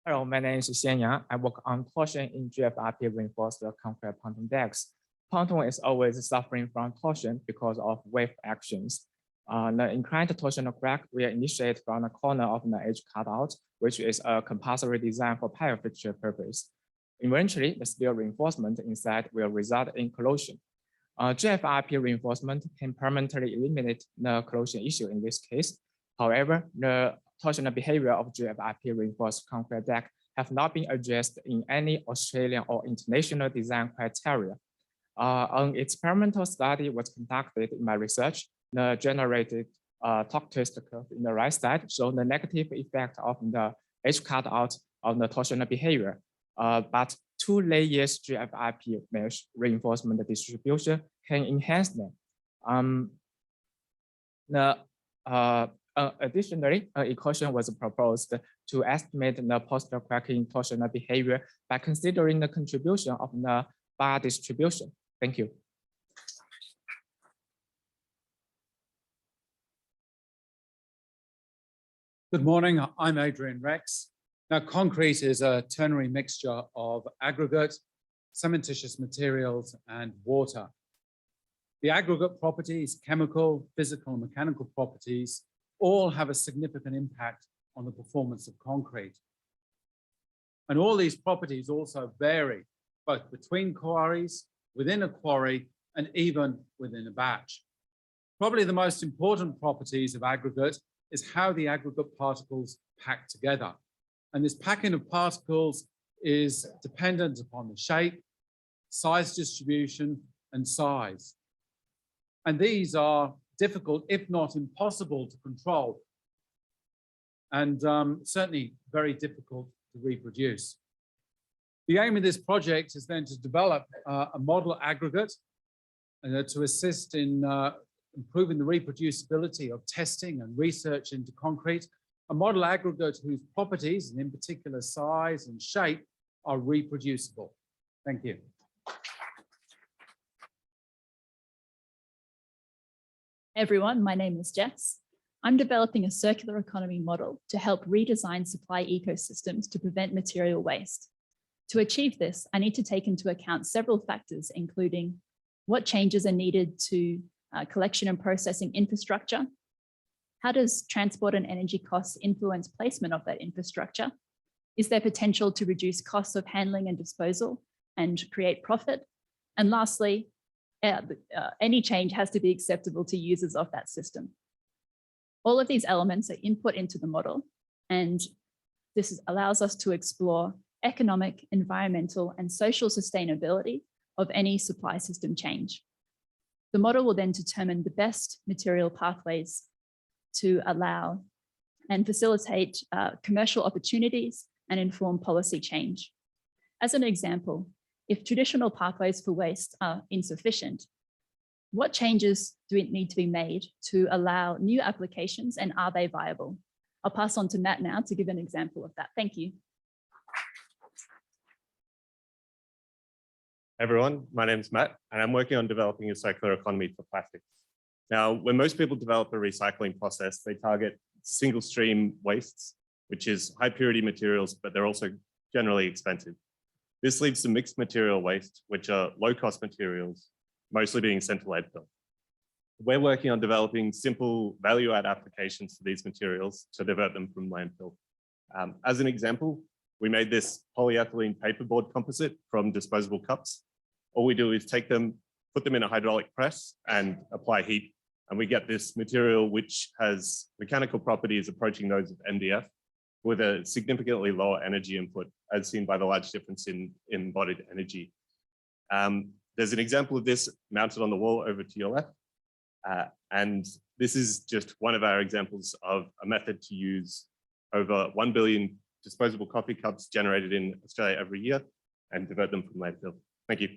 Hello, my name is Xuesen. I work on torsion in GFRP reinforced concrete pontoon decks. Pontoon is always suffering from torsion because of wave actions. The inclined torsional crack will initiate from the corner of the edge cutout, which is a compulsory design for pile fixture purpose. Eventually, the steel reinforcement inside will result in corrosion. GFIP reinforcement can permanently eliminate the corrosion issue in this case. However, the torsional behavior of GFIP reinforced concrete deck have not been addressed in any Australian or international design criteria. An experimental study was conducted in my research. The generated torque test curve in the right side show the negative effect of the edge cutout on the torsional behavior. But 2 layers GFIP mesh reinforcement distribution can enhance them. Additionally, an equation was proposed to estimate the post-cracking torsional behavior by considering the contribution of the bar distribution. Thank you. Good morning, I'm Adrian Rex. Now, concrete is a ternary mixture of aggregate, cementitious materials, and water. The aggregate properties, chemical, physical, and mechanical properties, all have a significant impact on the performance of concrete. And all these properties also vary, both between quarries, within a quarry, and even within a batch. Probably the most important properties of aggregate is how the aggregate particles pack together. And this packing of particles is dependent upon the shape, size distribution, and size. And these are difficult, if not impossible, to control, and certainly very difficult to reproduce. The aim of this project is then to develop a model aggregate to assist in improving the reproducibility of testing and research into concrete, a model aggregate whose properties, and in particular size and shape, are reproducible. Thank you. Everyone, my name is Jess. I'm developing a circular economy model to help redesign supply ecosystems to prevent material waste. To achieve this, I need to take into account several factors, including what changes are needed to collection and processing infrastructure. How does transport and energy costs influence placement of that infrastructure? Is there potential to reduce costs of handling and disposal and create profit? And lastly, any change has to be acceptable to users of that system. All of these elements are input into the model, and this allows us to explore economic, environmental, and social sustainability of any supply system change. The model will then determine the best material pathways to allow and facilitate commercial opportunities and inform policy change. As an example, if traditional pathways for waste are insufficient, what changes do need to be made to allow new applications, and are they viable? I'll pass on to Matt now to give an example of that. Thank you. Everyone, my name is Matt, and I'm working on developing a circular economy for plastics. Now, when most people develop a recycling process, they target single stream wastes, which is high purity materials, but they're also generally expensive. This leads to mixed material waste, which are low cost materials, mostly being sent to landfill. We're working on developing simple value add applications for these materials to divert them from landfill. As an example, we made this polyethylene paperboard composite from disposable cups. All we do is take them, put them in a hydraulic press and apply heat, and we get this material which has mechanical properties approaching those of MDF with a significantly lower energy input, as seen by the large difference in embodied energy. There's an example of this mounted on the wall over to your left. And this is just one of our examples of a method to use over 1 billion disposable coffee cups generated in Australia every year and divert them from landfill. Thank you.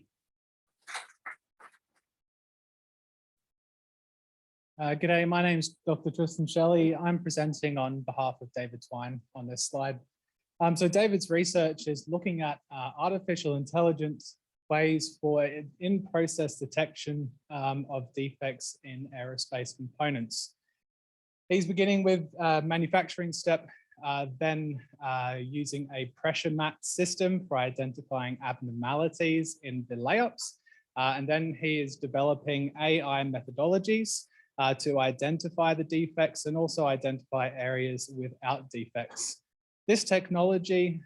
G'day, my name is Dr. Tristan Shelley. I'm presenting on behalf of David Twine on this slide. So David's research is looking at artificial intelligence ways for in-process detection of defects in aerospace components. He's beginning with manufacturing step, then using a pressure mat system for identifying abnormalities in the layups. And then he is developing AI methodologies to identify the defects and also identify areas without defects. This technology,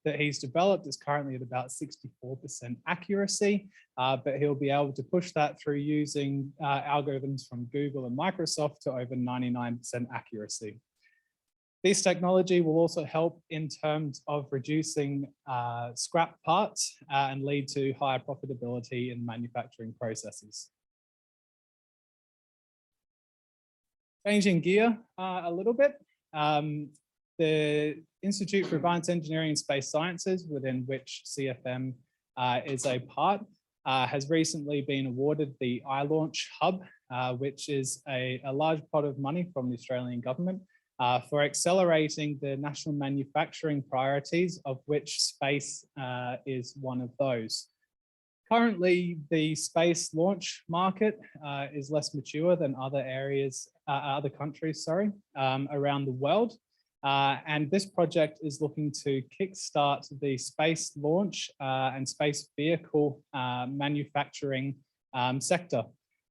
that he's developed is currently at about 64% accuracy, but he'll be able to push that through using algorithms from Google and Microsoft to over 99% accuracy. This technology will also help in terms of reducing scrap parts and lead to higher profitability in manufacturing processes. Changing gear a little bit, the Institute for Advanced Engineering and Space Sciences, within which CFM is a part, has recently been awarded the iLaunch Hub, which is a large pot of money from the Australian government for accelerating the national manufacturing priorities, of which space is one of those. Currently, the space launch market is less mature than other areas, other countries, sorry, around the world. And this project is looking to kickstart the space launch and space vehicle manufacturing sector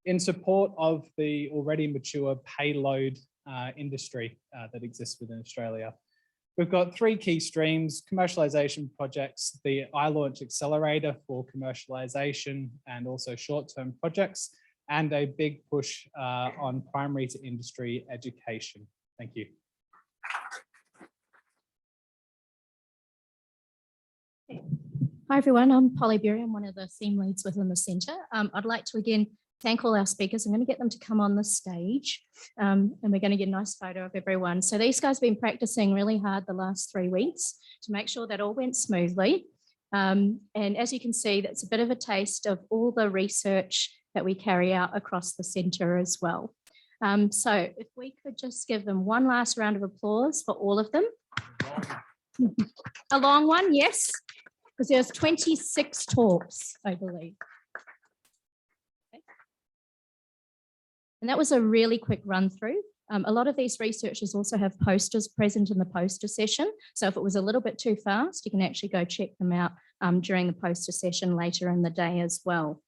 in support of the already mature payload industry that exists within Australia. We've got three key streams: commercialization projects, the iLaunch Accelerator for commercialization and also short-term projects, and a big push on primary to industry education. Thank you. Hi everyone, I'm Polly Berry. I'm one of the theme leads within the centre. I'd like to again thank all our speakers. I'm going to get them to come on the stage and we're going to get a nice photo of everyone. So these guys have been practicing really hard the last 3 weeks to make sure that all went smoothly. And as you can see, that's a bit of a taste of all the research that we carry out across the centre as well. So if we could just give them one last round of applause for all of them. A long one, yes, because there's 26 talks, I believe. And that was a really quick run through. A lot of these researchers also have posters present in the poster session. So if it was a little bit too fast, you can actually go check them out during the poster session later in the day as well.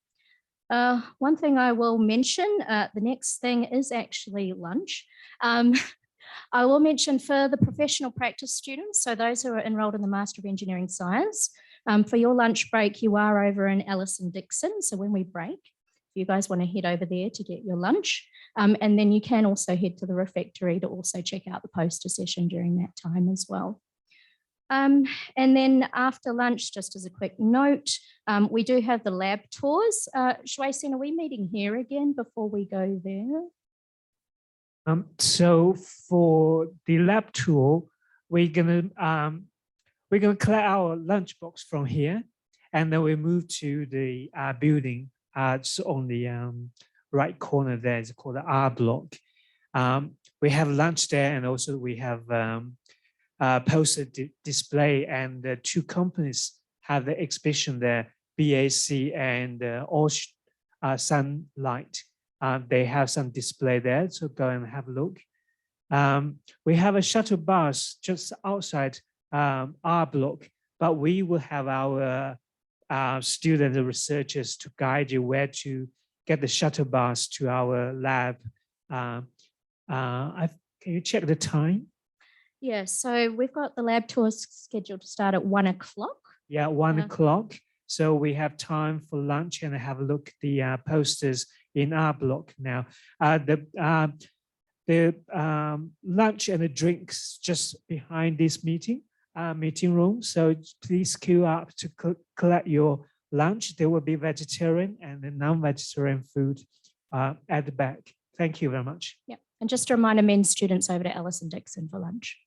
One thing I will mention, the next thing is actually lunch. I will mention for the professional practice students, so those who are enrolled in the Master of Engineering Science, for your lunch break, you are over in Allan Dixon. So when we break, you guys want to head over there to get your lunch. And then you can also head to the refectory to also check out the poster session during that time as well. And then after lunch, just as a quick note, we do have the lab tours. Xuesen, are we meeting here again before we go there? So for the lab tour, we're gonna collect our lunchbox from here, and then we move to the building. It's on the right corner there. It's called the R block. We have lunch there, and also we have poster display, and the two companies have the exhibition there, BAC and Sunlight. They have some display there, so go and have a look. We have a shuttle bus just outside our block, but we will have our students and researchers to guide you where to get the shuttle bus to our lab. Can you check the time? Yeah, so we've got the lab tours scheduled to start at 1 o'clock. Yeah, 1 o'clock. So we have time for lunch and have a look at the posters in our block now. The lunch and the drinks just behind this meeting room. So please queue up to collect your lunch. There will be vegetarian and non-vegetarian food at the back. Thank you very much. Yeah, and just a reminder, men students over to Allan Dixon for lunch.